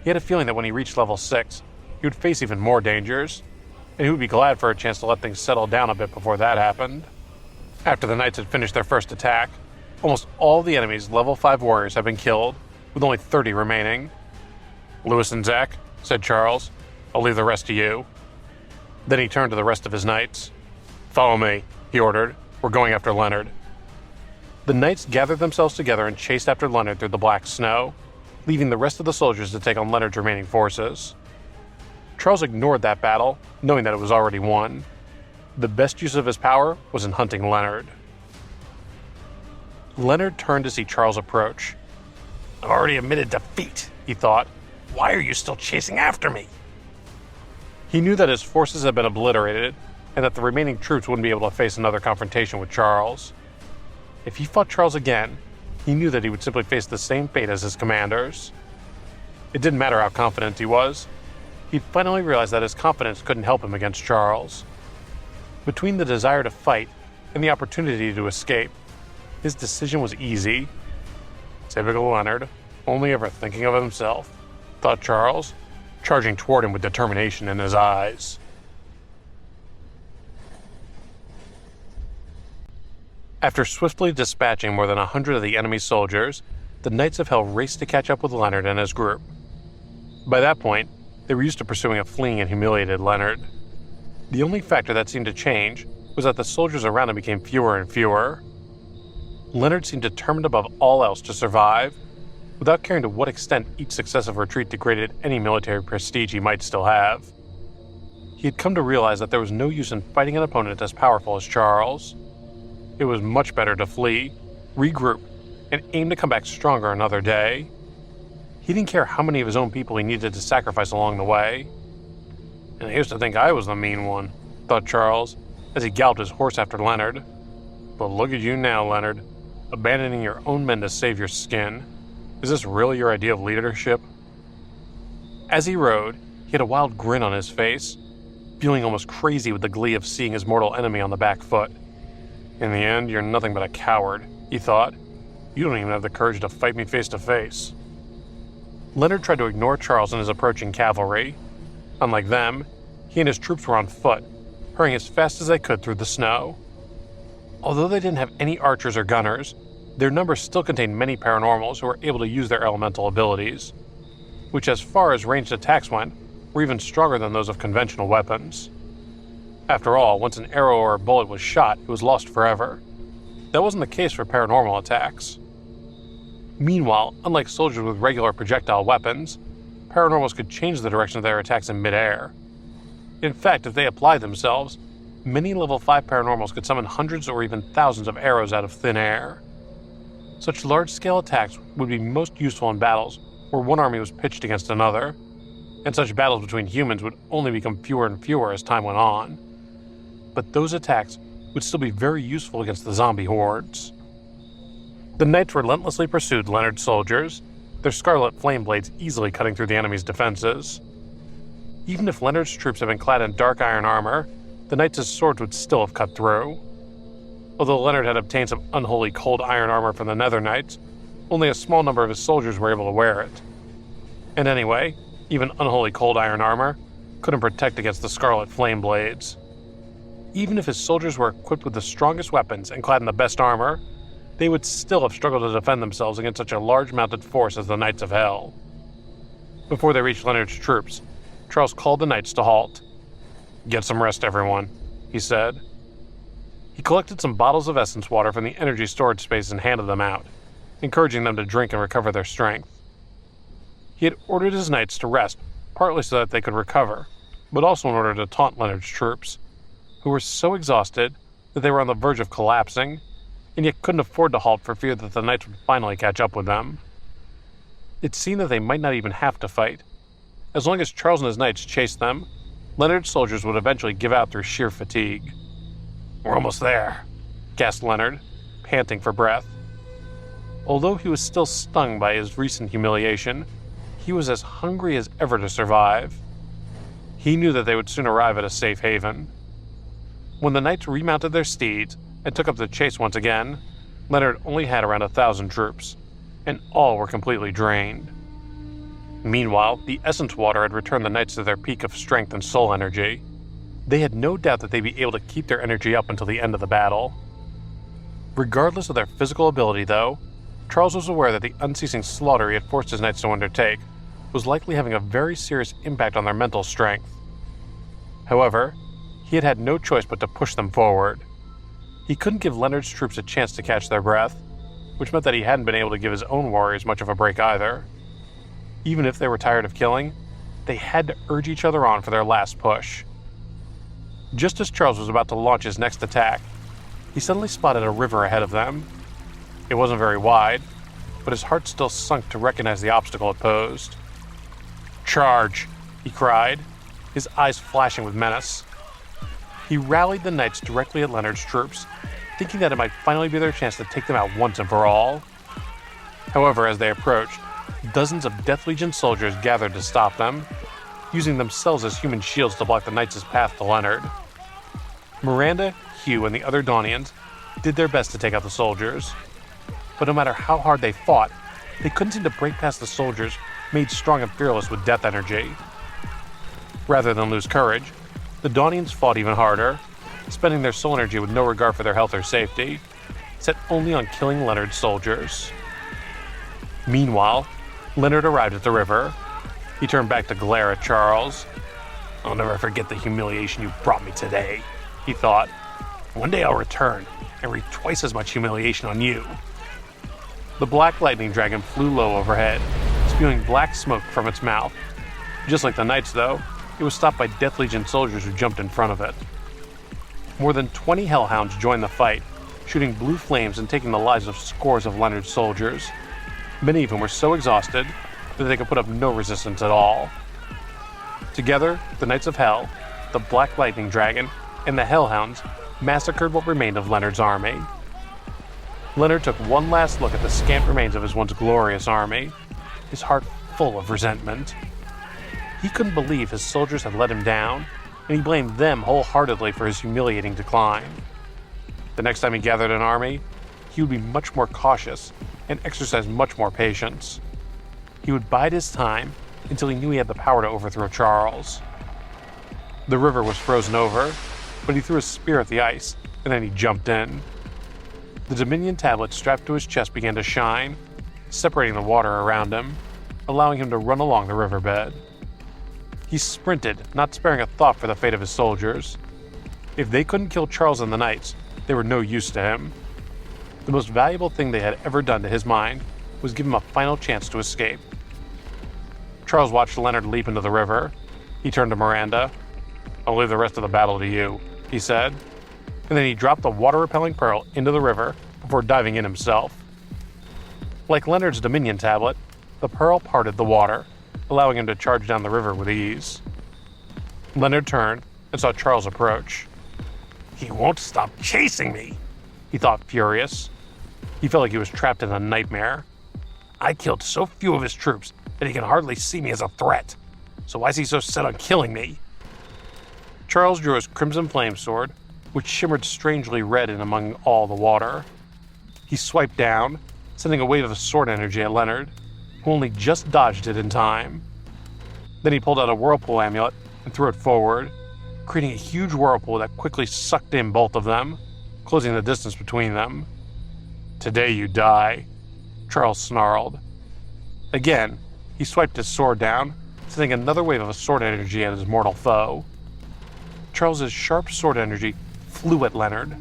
He had a feeling that when he reached level 6, he would face even more dangers, and he would be glad for a chance to let things settle down a bit before that happened. After the knights had finished their first attack, almost all the enemy's level 5 warriors had been killed, with only 30 remaining. "Lewis and Zack," said Charles, "I'll leave the rest to you." Then he turned to the rest of his knights. "Follow me," he ordered. "We're going after Leonard." The knights gathered themselves together and chased after Leonard through the black snow, leaving the rest of the soldiers to take on Leonard's remaining forces. Charles ignored that battle, knowing that it was already won. The best use of his power was in hunting Leonard. Leonard turned to see Charles approach. "I've already admitted defeat," he thought. "Why are you still chasing after me?" He knew that his forces had been obliterated, and that the remaining troops wouldn't be able to face another confrontation with Charles. If he fought Charles again, he knew that he would simply face the same fate as his commanders. It didn't matter how confident he was. He'd finally realized that his confidence couldn't help him against Charles. Between the desire to fight and the opportunity to escape, his decision was easy. Typical Leonard, only ever thinking of himself, thought Charles, charging toward him with determination in his eyes. After swiftly dispatching more than 100 of the enemy's soldiers, the Knights of Hell raced to catch up with Leonard and his group. By that point, they were used to pursuing a fleeing and humiliated Leonard. The only factor that seemed to change was that the soldiers around him became fewer and fewer. Leonard seemed determined above all else to survive, without caring to what extent each successive retreat degraded any military prestige he might still have. He had come to realize that there was no use in fighting an opponent as powerful as Charles. It was much better to flee, regroup, and aim to come back stronger another day. He didn't care how many of his own people he needed to sacrifice along the way. "And I used to think I was the mean one," thought Charles, as he galloped his horse after Leonard. "But look at you now, Leonard, abandoning your own men to save your skin. Is this really your idea of leadership?" As he rode, he had a wild grin on his face, feeling almost crazy with the glee of seeing his mortal enemy on the back foot. "In the end, you're nothing but a coward," he thought. "You don't even have the courage to fight me face to face." Leonard tried to ignore Charles and his approaching cavalry. Unlike them, he and his troops were on foot, hurrying as fast as they could through the snow. Although they didn't have any archers or gunners, their numbers still contained many paranormals who were able to use their elemental abilities, which as far as ranged attacks went, were even stronger than those of conventional weapons. After all, once an arrow or a bullet was shot, it was lost forever. That wasn't the case for paranormal attacks. Meanwhile, unlike soldiers with regular projectile weapons, paranormals could change the direction of their attacks in midair. In fact, if they applied themselves, many level 5 paranormals could summon hundreds or even thousands of arrows out of thin air. Such large-scale attacks would be most useful in battles where one army was pitched against another, and such battles between humans would only become fewer and fewer as time went on. But those attacks would still be very useful against the zombie hordes. The knights relentlessly pursued Leonard's soldiers, their scarlet flame blades easily cutting through the enemy's defenses. Even if Leonard's troops had been clad in dark iron armor, the knights' swords would still have cut through. Although Leonard had obtained some unholy cold iron armor from the Nether Knights, only a small number of his soldiers were able to wear it. And anyway, even unholy cold iron armor couldn't protect against the scarlet flame blades. Even if his soldiers were equipped with the strongest weapons and clad in the best armor, they would still have struggled to defend themselves against such a large mounted force as the Knights of Hell. Before they reached Leonard's troops, Charles called the knights to halt. "Get some rest, everyone," he said. He collected some bottles of essence water from the energy storage space and handed them out, encouraging them to drink and recover their strength. He had ordered his knights to rest, partly so that they could recover, but also in order to taunt Leonard's troops, who were so exhausted that they were on the verge of collapsing, and yet couldn't afford to halt for fear that the knights would finally catch up with them. It seemed that they might not even have to fight. As long as Charles and his knights chased them, Leonard's soldiers would eventually give out through sheer fatigue. We're almost there, Gasped Leonard, panting for breath. Although he was still stung by his recent humiliation, he was as hungry as ever to survive. He knew that they would soon arrive at a safe haven. When the knights remounted their steeds and took up the chase once again, Leonard only had around 1,000 troops, and all were completely drained. Meanwhile, the Essence Water had returned the knights to their peak of strength and soul energy. They had no doubt that they'd be able to keep their energy up until the end of the battle. Regardless of their physical ability, though, Charles was aware that the unceasing slaughter he had forced his knights to undertake was likely having a very serious impact on their mental strength. However, he had had no choice but to push them forward. He couldn't give Leonard's troops a chance to catch their breath, which meant that he hadn't been able to give his own warriors much of a break either. Even if they were tired of killing, they had to urge each other on for their last push. Just as Charles was about to launch his next attack, he suddenly spotted a river ahead of them. It wasn't very wide, but his heart still sunk to recognize the obstacle it posed. "Charge!" he cried, his eyes flashing with menace. He rallied the knights directly at Leonard's troops, thinking that it might finally be their chance to take them out once and for all. However, as they approached, dozens of Death Legion soldiers gathered to stop them, using themselves as human shields to block the knights' path to Leonard. Miranda, Hugh, and the other Daunians did their best to take out the soldiers, but no matter how hard they fought, they couldn't seem to break past the soldiers made strong and fearless with death energy. Rather than lose courage, the Daunians fought even harder, spending their soul energy with no regard for their health or safety, set only on killing Leonard's soldiers. Meanwhile, Leonard arrived at the river. He turned back to glare at Charles. "I'll never forget the humiliation you brought me today," he thought. "One day I'll return and wreak twice as much humiliation on you." The black lightning dragon flew low overhead, spewing black smoke from its mouth. Just like the knights, though, it was stopped by Death Legion soldiers who jumped in front of it. More than 20 hellhounds joined the fight, shooting blue flames and taking the lives of scores of Leonard's soldiers. Many of whom were so exhausted that they could put up no resistance at all. Together, the Knights of Hell, the Black Lightning Dragon, and the Hellhounds massacred what remained of Leonard's army. Leonard took one last look at the scant remains of his once glorious army, his heart full of resentment. He couldn't believe his soldiers had let him down, and he blamed them wholeheartedly for his humiliating decline. The next time he gathered an army, he would be much more cautious and exercise much more patience. He would bide his time until he knew he had the power to overthrow Charles. The river was frozen over, but he threw a spear at the ice, and then he jumped in. The Dominion tablet strapped to his chest began to shine, separating the water around him, allowing him to run along the riverbed. He sprinted, not sparing a thought for the fate of his soldiers. If they couldn't kill Charles and the knights, they were no use to him. The most valuable thing they had ever done to his mind was give him a final chance to escape. Charles watched Leonard leap into the river. He turned to Miranda. "I'll leave the rest of the battle to you," he said. And then he dropped the water-repelling pearl into the river before diving in himself. Like Leonard's Dominion tablet, the pearl parted the water, allowing him to charge down the river with ease. Leonard turned and saw Charles approach. "He won't stop chasing me," he thought, furious. He felt like he was trapped in a nightmare. "I killed so few of his troops that he can hardly see me as a threat. So why is he so set on killing me?" Charles drew his crimson flame sword, which shimmered strangely red in among all the water. He swiped down, sending a wave of sword energy at Leonard, who only just dodged it in time. Then he pulled out a whirlpool amulet and threw it forward, creating a huge whirlpool that quickly sucked in both of them, closing the distance between them. "Today you die," Charles snarled. Again, he swiped his sword down, sending another wave of sword energy at his mortal foe. Charles's sharp sword energy flew at Leonard.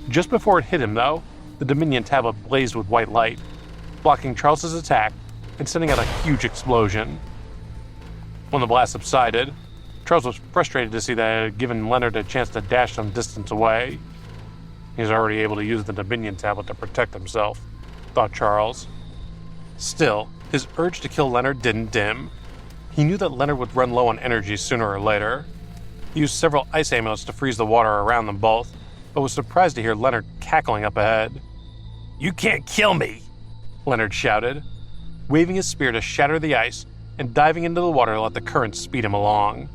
Just before it hit him, though, the Dominion tablet blazed with white light, blocking Charles's attack and sending out a huge explosion. When the blast subsided, Charles was frustrated to see that it had given Leonard a chance to dash some distance away. He was already able to use the Dominion tablet to protect himself, thought Charles. Still, His urge to kill Leonard didn't dim. He knew that Leonard would run low on energy sooner or later. He used several ice amos to freeze the water around them both, but was surprised to hear Leonard cackling up ahead. "You can't kill me!" Leonard shouted, waving his spear to shatter the ice and diving into the water to let the current speed him along.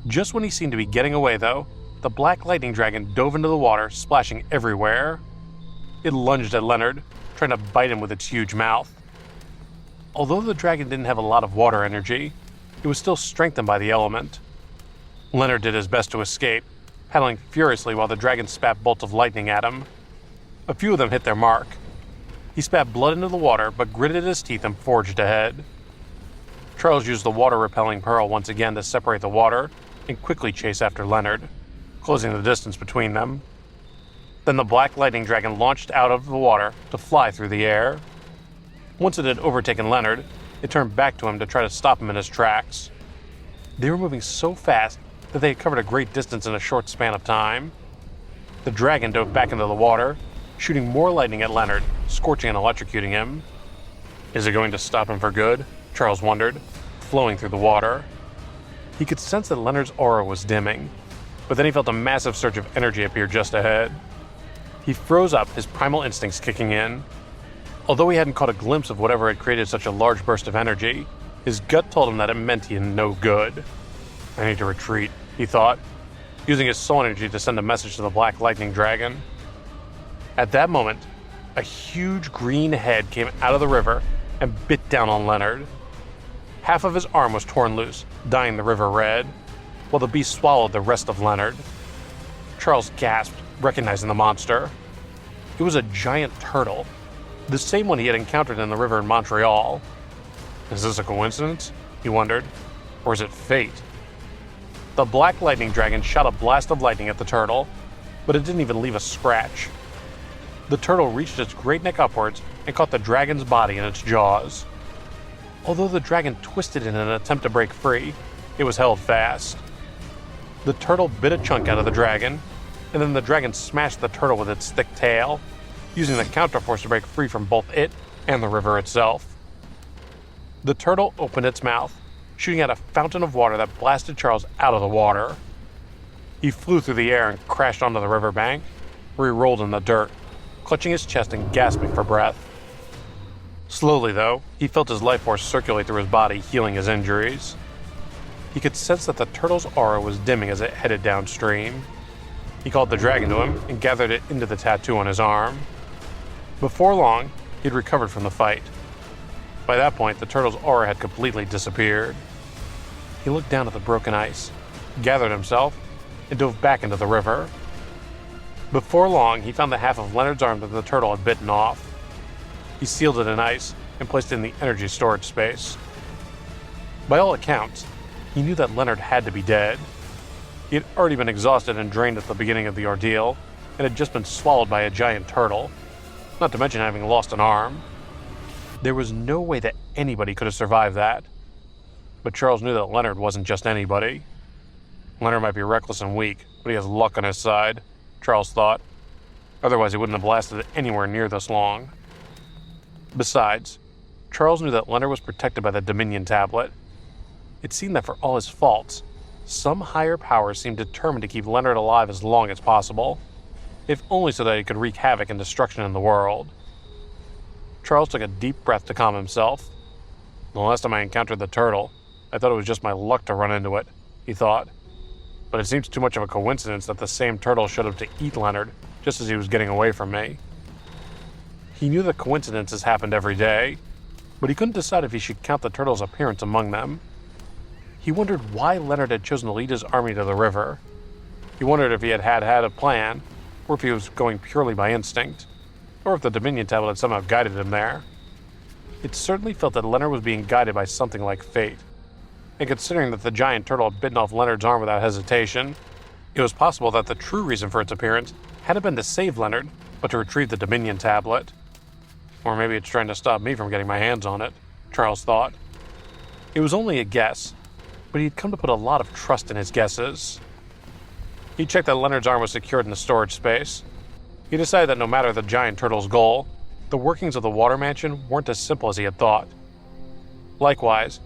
Just when he seemed to be getting away, though, the black lightning dragon dove into the water, splashing everywhere. It lunged at Leonard, trying to bite him with its huge mouth. Although the dragon didn't have a lot of water energy, it was still strengthened by the element. Leonard did his best to escape, paddling furiously while the dragon spat bolts of lightning at him. A few of them hit their mark. He spat blood into the water, but gritted his teeth and forged ahead. Charles used the water-repelling pearl once again to separate the water and quickly chase after Leonard, closing the distance between them. Then the black lightning dragon launched out of the water to fly through the air. Once it had overtaken Leonard, it turned back to him to try to stop him in his tracks. They were moving so fast that they had covered a great distance in a short span of time. The dragon dove back into the water, shooting more lightning at Leonard, scorching and electrocuting him. Is it going to stop him for good? Charles wondered, flowing through the water. He could sense that Leonard's aura was dimming, but then he felt a massive surge of energy appear just ahead. He froze up, his primal instincts kicking in. Although he hadn't caught a glimpse of whatever had created such a large burst of energy, his gut told him that it meant he had no good. I need to retreat, he thought, using his soul energy to send a message to the black lightning dragon. At that moment, a huge green head came out of the river and bit down on Leonard. Half of his arm was torn loose, dyeing the river red, while the beast swallowed the rest of Leonard. Charles gasped, recognizing the monster. It was a giant turtle, the same one he had encountered in the river in Montreal. Is this a coincidence? He wondered. Or is it fate? The black lightning dragon shot a blast of lightning at the turtle, but it didn't even leave a scratch. The turtle reached its great neck upwards and caught the dragon's body in its jaws. Although the dragon twisted in an attempt to break free, it was held fast. The turtle bit a chunk out of the dragon, and then the dragon smashed the turtle with its thick tail, using the counterforce to break free from both it and the river itself. The turtle opened its mouth, shooting out a fountain of water that blasted Charles out of the water. He flew through the air and crashed onto the riverbank, where he rolled in the dirt, clutching his chest and gasping for breath. Slowly, though, he felt his life force circulate through his body, healing his injuries. He could sense that the turtle's aura was dimming as it headed downstream. He called the dragon to him and gathered it into the tattoo on his arm. Before long, he'd recovered from the fight. By that point, the turtle's aura had completely disappeared. He looked down at the broken ice, gathered himself, and dove back into the river. Before long, he found the half of Leonard's arm that the turtle had bitten off. He sealed it in ice and placed it in the energy storage space. By all accounts, he knew that Leonard had to be dead. He had already been exhausted and drained at the beginning of the ordeal, and had just been swallowed by a giant turtle, not to mention having lost an arm. There was no way that anybody could have survived that. But Charles knew that Leonard wasn't just anybody. Leonard might be reckless and weak, but he has luck on his side, Charles thought. Otherwise, he wouldn't have lasted anywhere near this long. Besides, Charles knew that Leonard was protected by the Dominion tablet. It seemed that for all his faults, some higher power seemed determined to keep Leonard alive as long as possible, if only so that he could wreak havoc and destruction in the world. Charles took a deep breath to calm himself. The last time I encountered the turtle, I thought it was just my luck to run into it, he thought. But it seems too much of a coincidence that the same turtle showed up to eat Leonard just as he was getting away from me. He knew that coincidences happened every day, but he couldn't decide if he should count the turtle's appearance among them. He wondered why Leonard had chosen to lead his army to the river. He wondered if he had a plan, or if he was going purely by instinct, or if the Dominion tablet had somehow guided him there. It certainly felt that Leonard was being guided by something like fate. And considering that the giant turtle had bitten off Leonard's arm without hesitation, it was possible that the true reason for its appearance hadn't been to save Leonard, but to retrieve the Dominion tablet. Or maybe it's trying to stop me from getting my hands on it, Charles thought. It was only a guess, but he'd come to put a lot of trust in his guesses. He checked that Leonard's arm was secured in the storage space. He decided that no matter the giant turtle's goal, The workings of the Water Mansion weren't as simple as he had thought. Likewise,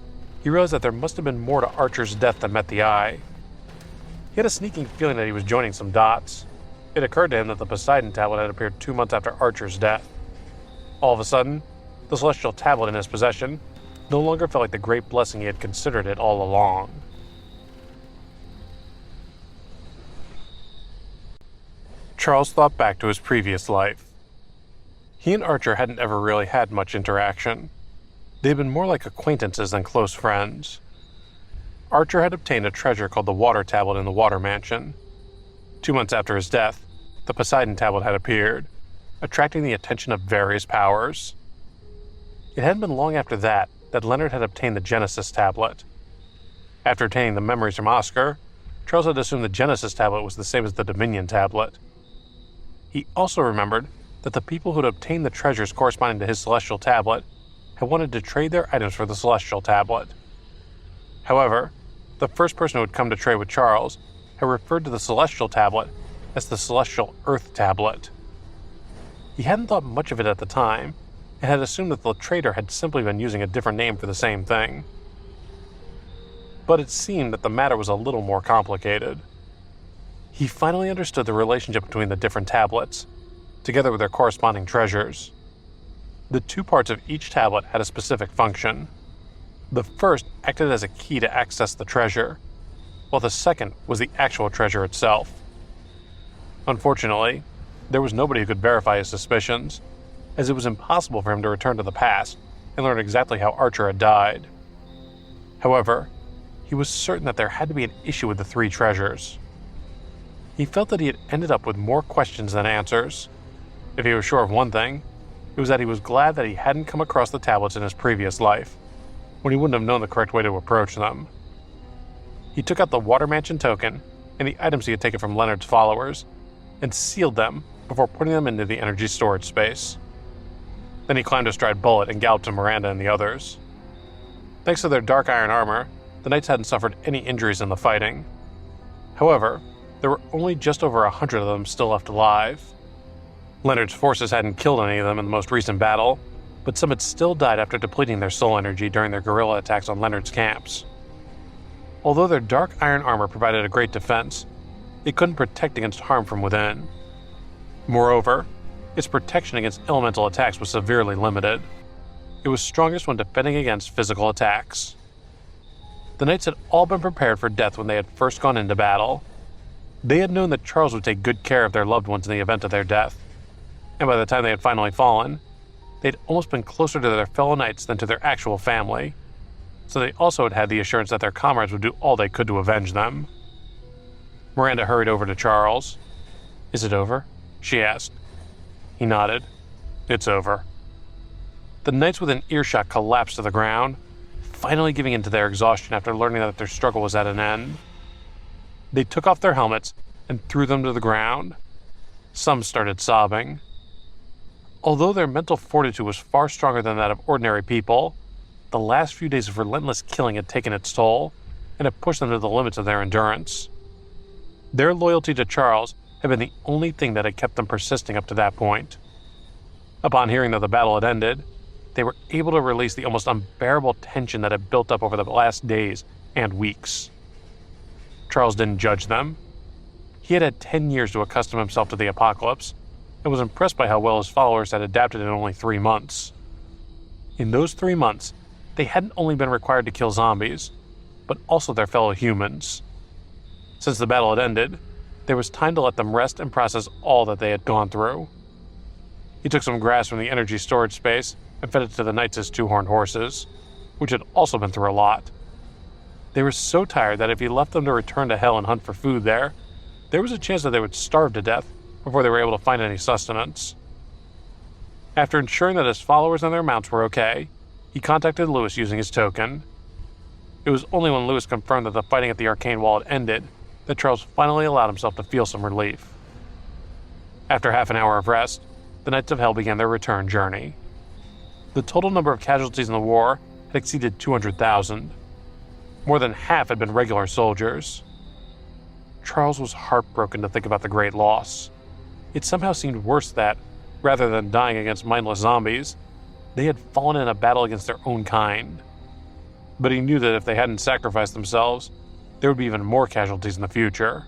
he realized that there must have been more to Archer's death than met the eye. He had a sneaking feeling that he was joining some dots. It occurred to him that the Poseidon tablet had appeared 2 months after Archer's death. All of a sudden, the celestial tablet in his possession no longer felt like the great blessing he had considered it all along. Charles thought back to his previous life. He and Archer hadn't ever really had much interaction. They had been more like acquaintances than close friends. Archer had obtained a treasure called the Water Tablet in the Water Mansion. 2 months after his death, the Poseidon Tablet had appeared, attracting the attention of various powers. It hadn't been long after that Leonard had obtained the Genesis Tablet. After obtaining the memories from Oscar, Charles had assumed the Genesis Tablet was the same as the Dominion Tablet. He also remembered that the people who had obtained the treasures corresponding to his Celestial Tablet had wanted to trade their items for the Celestial Tablet. However, the first person who had come to trade with Charles had referred to the Celestial Tablet as the Celestial Earth Tablet. He hadn't thought much of it at the time, and had assumed that the trader had simply been using a different name for the same thing. But it seemed that the matter was a little more complicated. He finally understood the relationship between the different tablets, together with their corresponding treasures. The 2 parts of each tablet had a specific function. The first acted as a key to access the treasure, while the second was the actual treasure itself. Unfortunately, there was nobody who could verify his suspicions, as it was impossible for him to return to the past and learn exactly how Archer had died. However, he was certain that there had to be an issue with the 3 treasures. He felt that he had ended up with more questions than answers. If he was sure of one thing, it was that he was glad that he hadn't come across the tablets in his previous life, when he wouldn't have known the correct way to approach them. He took out the Water Mansion token and the items he had taken from Leonard's followers, and sealed them before putting them into the energy storage space. Then he climbed astride Bullet and galloped to Miranda and the others. Thanks to their dark iron armor, the knights hadn't suffered any injuries in the fighting. However, there were only just over 100 of them still left alive. Leonard's forces hadn't killed any of them in the most recent battle, but some had still died after depleting their soul energy during their guerrilla attacks on Leonard's camps. Although their dark iron armor provided a great defense, it couldn't protect against harm from within. Moreover, its protection against elemental attacks was severely limited. It was strongest when defending against physical attacks. The knights had all been prepared for death when they had first gone into battle. They had known that Charles would take good care of their loved ones in the event of their death, and by the time they had finally fallen, they'd almost been closer to their fellow knights than to their actual family, so they also had had the assurance that their comrades would do all they could to avenge them. Miranda hurried over to Charles. "Is it over?" she asked. He nodded. "It's over." The knights within earshot collapsed to the ground, finally giving in to their exhaustion after learning that their struggle was at an end. They took off their helmets and threw them to the ground. Some started sobbing. Although their mental fortitude was far stronger than that of ordinary people, the last few days of relentless killing had taken its toll and had pushed them to the limits of their endurance. Their loyalty to Charles had been the only thing that had kept them persisting up to that point. Upon hearing that the battle had ended, they were able to release the almost unbearable tension that had built up over the last days and weeks. Charles didn't judge them. He had had 10 years to accustom himself to the apocalypse, and was impressed by how well his followers had adapted in only 3 months. In those 3 months, they hadn't only been required to kill zombies, but also their fellow humans. Since the battle had ended, there was time to let them rest and process all that they had gone through. He took some grass from the energy storage space and fed it to the knights as 2-horned horses, which had also been through a lot. They were so tired that if he left them to return to hell and hunt for food there was a chance that they would starve to death before they were able to find any sustenance. After ensuring that his followers and their mounts were okay, he contacted Lewis using his token. It was only when Lewis confirmed that the fighting at the Arcane Wall had ended that Charles finally allowed himself to feel some relief. After half an hour of rest, the Knights of Hell began their return journey. The total number of casualties in the war had exceeded 200,000. More than half had been regular soldiers. Charles was heartbroken to think about the great loss. It somehow seemed worse that, Rather than dying against mindless zombies, they had fallen in a battle against their own kind. But he knew that if they hadn't sacrificed themselves, there would be even more casualties in the future.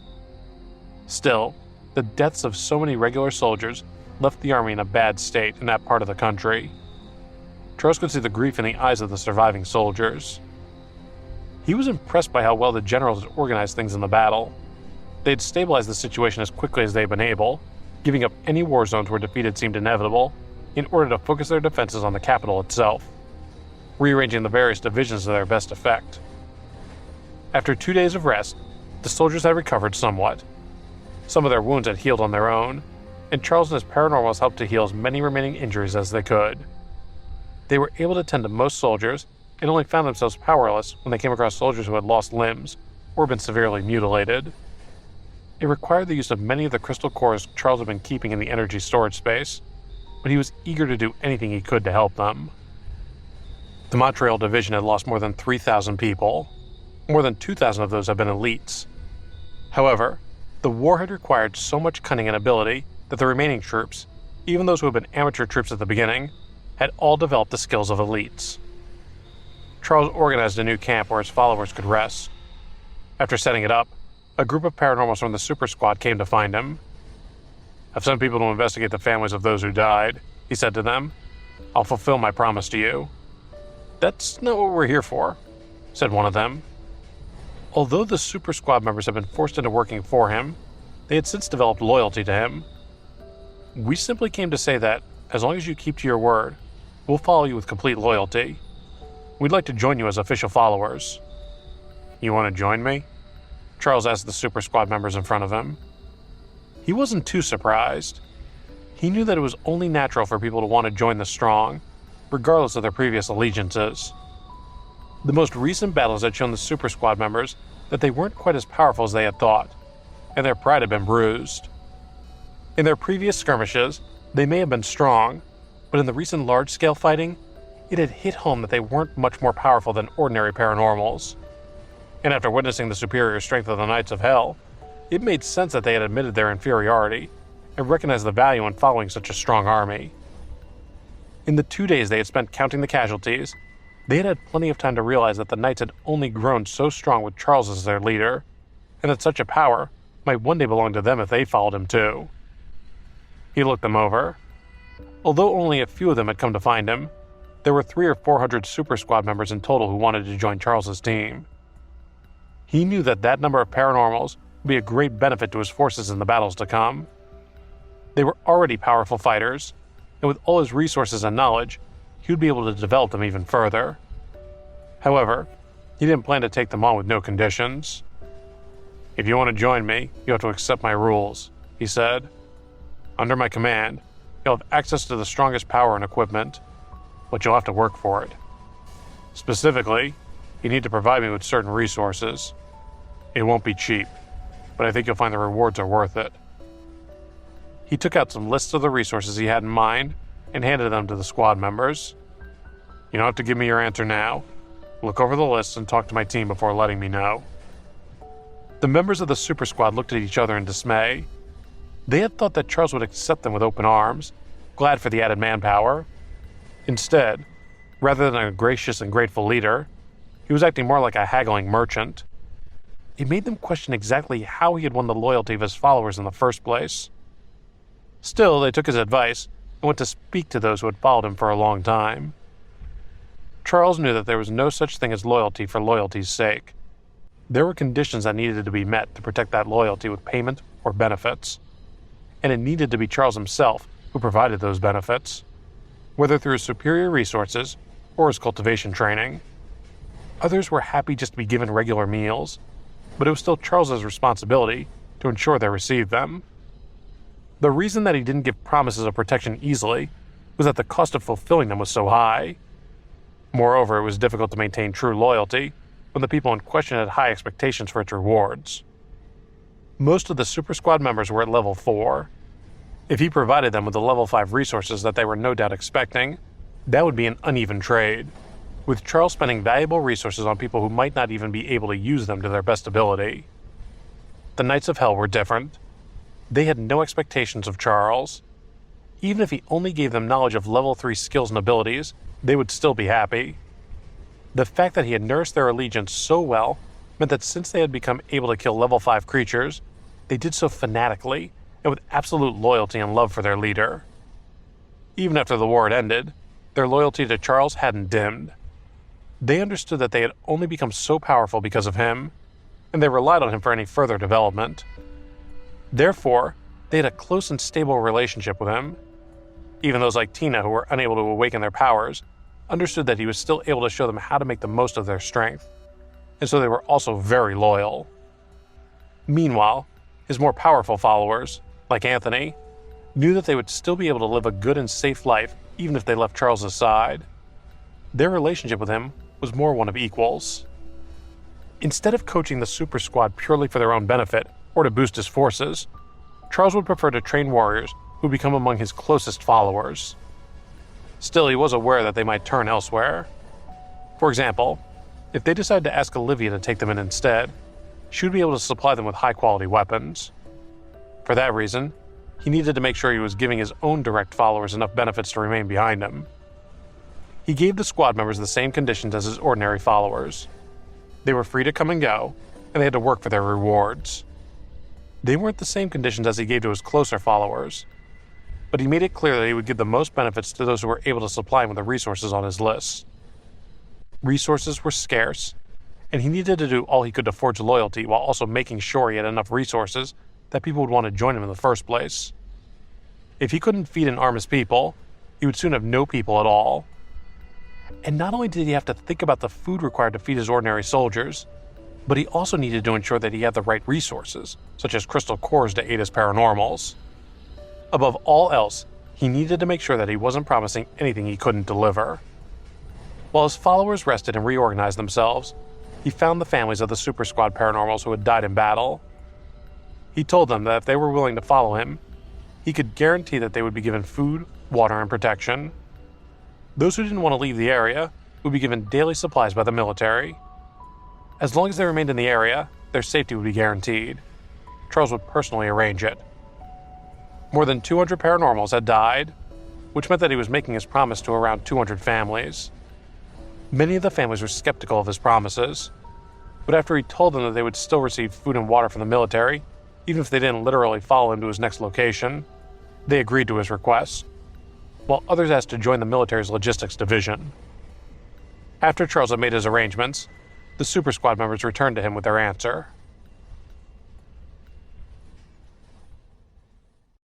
Still, the deaths of so many regular soldiers left the army in a bad state in that part of the country. Charles could see the grief in the eyes of the surviving soldiers. He was impressed by how well the generals had organized things in the battle. They had stabilized the situation as quickly as they had been able, giving up any war zones where defeat seemed inevitable, in order to focus their defenses on the capital itself, rearranging the various divisions to their best effect. After 2 days of rest, the soldiers had recovered somewhat. Some of their wounds had healed on their own, and Charles and his paranormals helped to heal as many remaining injuries as they could. They were able to tend to most soldiers and only found themselves powerless when they came across soldiers who had lost limbs or been severely mutilated. It required the use of many of the crystal cores Charles had been keeping in the energy storage space, but he was eager to do anything he could to help them. The Montreal Division had lost more than 3,000 people. More than 2,000 of those had been elites. However, the war had required so much cunning and ability that the remaining troops, even those who had been amateur troops at the beginning, had all developed the skills of elites. Charles organized a new camp where his followers could rest. After setting it up, a group of paranormals from the Super Squad came to find him. "I've sent people to investigate the families of those who died," he said to them. "I'll fulfill my promise to you." "That's not what we're here for," said one of them. Although the Super Squad members had been forced into working for him, they had since developed loyalty to him. "We simply came to say that, as long as you keep to your word, we'll follow you with complete loyalty. We'd like to join you as official followers." "You want to join me?" Charles asked the Super Squad members in front of him. He wasn't too surprised. He knew that it was only natural for people to want to join the strong, regardless of their previous allegiances. The most recent battles had shown the Super Squad members that they weren't quite as powerful as they had thought, and their pride had been bruised. In their previous skirmishes, they may have been strong, but in the recent large-scale fighting, it had hit home that they weren't much more powerful than ordinary paranormals. And after witnessing the superior strength of the Knights of Hell, it made sense that they had admitted their inferiority and recognized the value in following such a strong army. In the 2 days they had spent counting the casualties, they had had plenty of time to realize that the Knights had only grown so strong with Charles as their leader, and that such a power might one day belong to them if they followed him too. He looked them over. Although only a few of them had come to find him, there were 300 or 400 Super Squad members in total who wanted to join Charles's team. He knew that that number of paranormals would be a great benefit to his forces in the battles to come. They were already powerful fighters, and with all his resources and knowledge, he would be able to develop them even further. However, he didn't plan to take them on with no conditions. "If you want to join me, you have to accept my rules," he said. "Under my command, you'll have access to the strongest power and equipment, but you'll have to work for it. Specifically, you need to provide me with certain resources. It won't be cheap, but I think you'll find the rewards are worth it." He took out some lists of the resources he had in mind and handed them to the squad members. "You don't have to give me your answer now. Look over the lists and talk to my team before letting me know." The members of the Super Squad looked at each other in dismay. They had thought that Charles would accept them with open arms, glad for the added manpower. Instead, rather than a gracious and grateful leader, he was acting more like a haggling merchant. It made them question exactly how he had won the loyalty of his followers in the first place. Still, they took his advice and went to speak to those who had followed him for a long time. Charles knew that there was no such thing as loyalty for loyalty's sake. There were conditions that needed to be met to protect that loyalty with payment or benefits. And it needed to be Charles himself who provided those benefits, whether through his superior resources or his cultivation training. Others were happy just to be given regular meals, but it was still Charles's responsibility to ensure they received them. The reason that he didn't give promises of protection easily was that the cost of fulfilling them was so high. Moreover, it was difficult to maintain true loyalty when the people in question had high expectations for its rewards. Most of the Super Squad members were at level 4. If he provided them with the level 5 resources that they were no doubt expecting, that would be an uneven trade, with Charles spending valuable resources on people who might not even be able to use them to their best ability. The Knights of Hell were different. They had no expectations of Charles. even if he only gave them knowledge of level 3 skills and abilities, they would still be happy. The fact that he had nourished their allegiance so well meant that since they had become able to kill level 5 creatures, they did so fanatically and with absolute loyalty and love for their leader. Even after the war had ended, their loyalty to Charles hadn't dimmed. They understood that they had only become so powerful because of him, and they relied on him for any further development. Therefore, they had a close and stable relationship with him. Even those like Tina who were unable to awaken their powers understood that he was still able to show them how to make the most of their strength, and so they were also very loyal. Meanwhile, his more powerful followers, like Anthony, knew that they would still be able to live a good and safe life even if they left Charles's side. Their relationship with him was more one of equals. Instead of coaching the Super Squad purely for their own benefit or to boost his forces, Charles would prefer to train warriors who would become among his closest followers. Still, he was aware that they might turn elsewhere. For example, if they decided to ask Olivia to take them in instead, she would be able to supply them with high-quality weapons. For that reason, he needed to make sure he was giving his own direct followers enough benefits to remain behind him. He gave the squad members the same conditions as his ordinary followers. They were free to come and go, and they had to work for their rewards. They weren't the same conditions as he gave to his closer followers, but he made it clear that he would give the most benefits to those who were able to supply him with the resources on his list. Resources were scarce, and he needed to do all he could to forge loyalty while also making sure he had enough resources that people would want to join him in the first place. If he couldn't feed and arm his people, he would soon have no people at all. And not only did he have to think about the food required to feed his ordinary soldiers, but he also needed to ensure that he had the right resources, such as crystal cores to aid his paranormals. Above all else, he needed to make sure that he wasn't promising anything he couldn't deliver. While his followers rested and reorganized themselves, he found the families of the Super Squad paranormals who had died in battle. He told them that if they were willing to follow him, he could guarantee that they would be given food, water, and protection. Those who didn't want to leave the area would be given daily supplies by the military. As long as they remained in the area, their safety would be guaranteed. Charles would personally arrange it. More than 200 paranormals had died, which meant that he was making his promise to around 200 families. Many of the families were skeptical of his promises, but after he told them that they would still receive food and water from the military, even if they didn't literally follow him to his next location, they agreed to his request, while others asked to join the military's logistics division. After Charles had made his arrangements, the Super Squad members returned to him with their answer.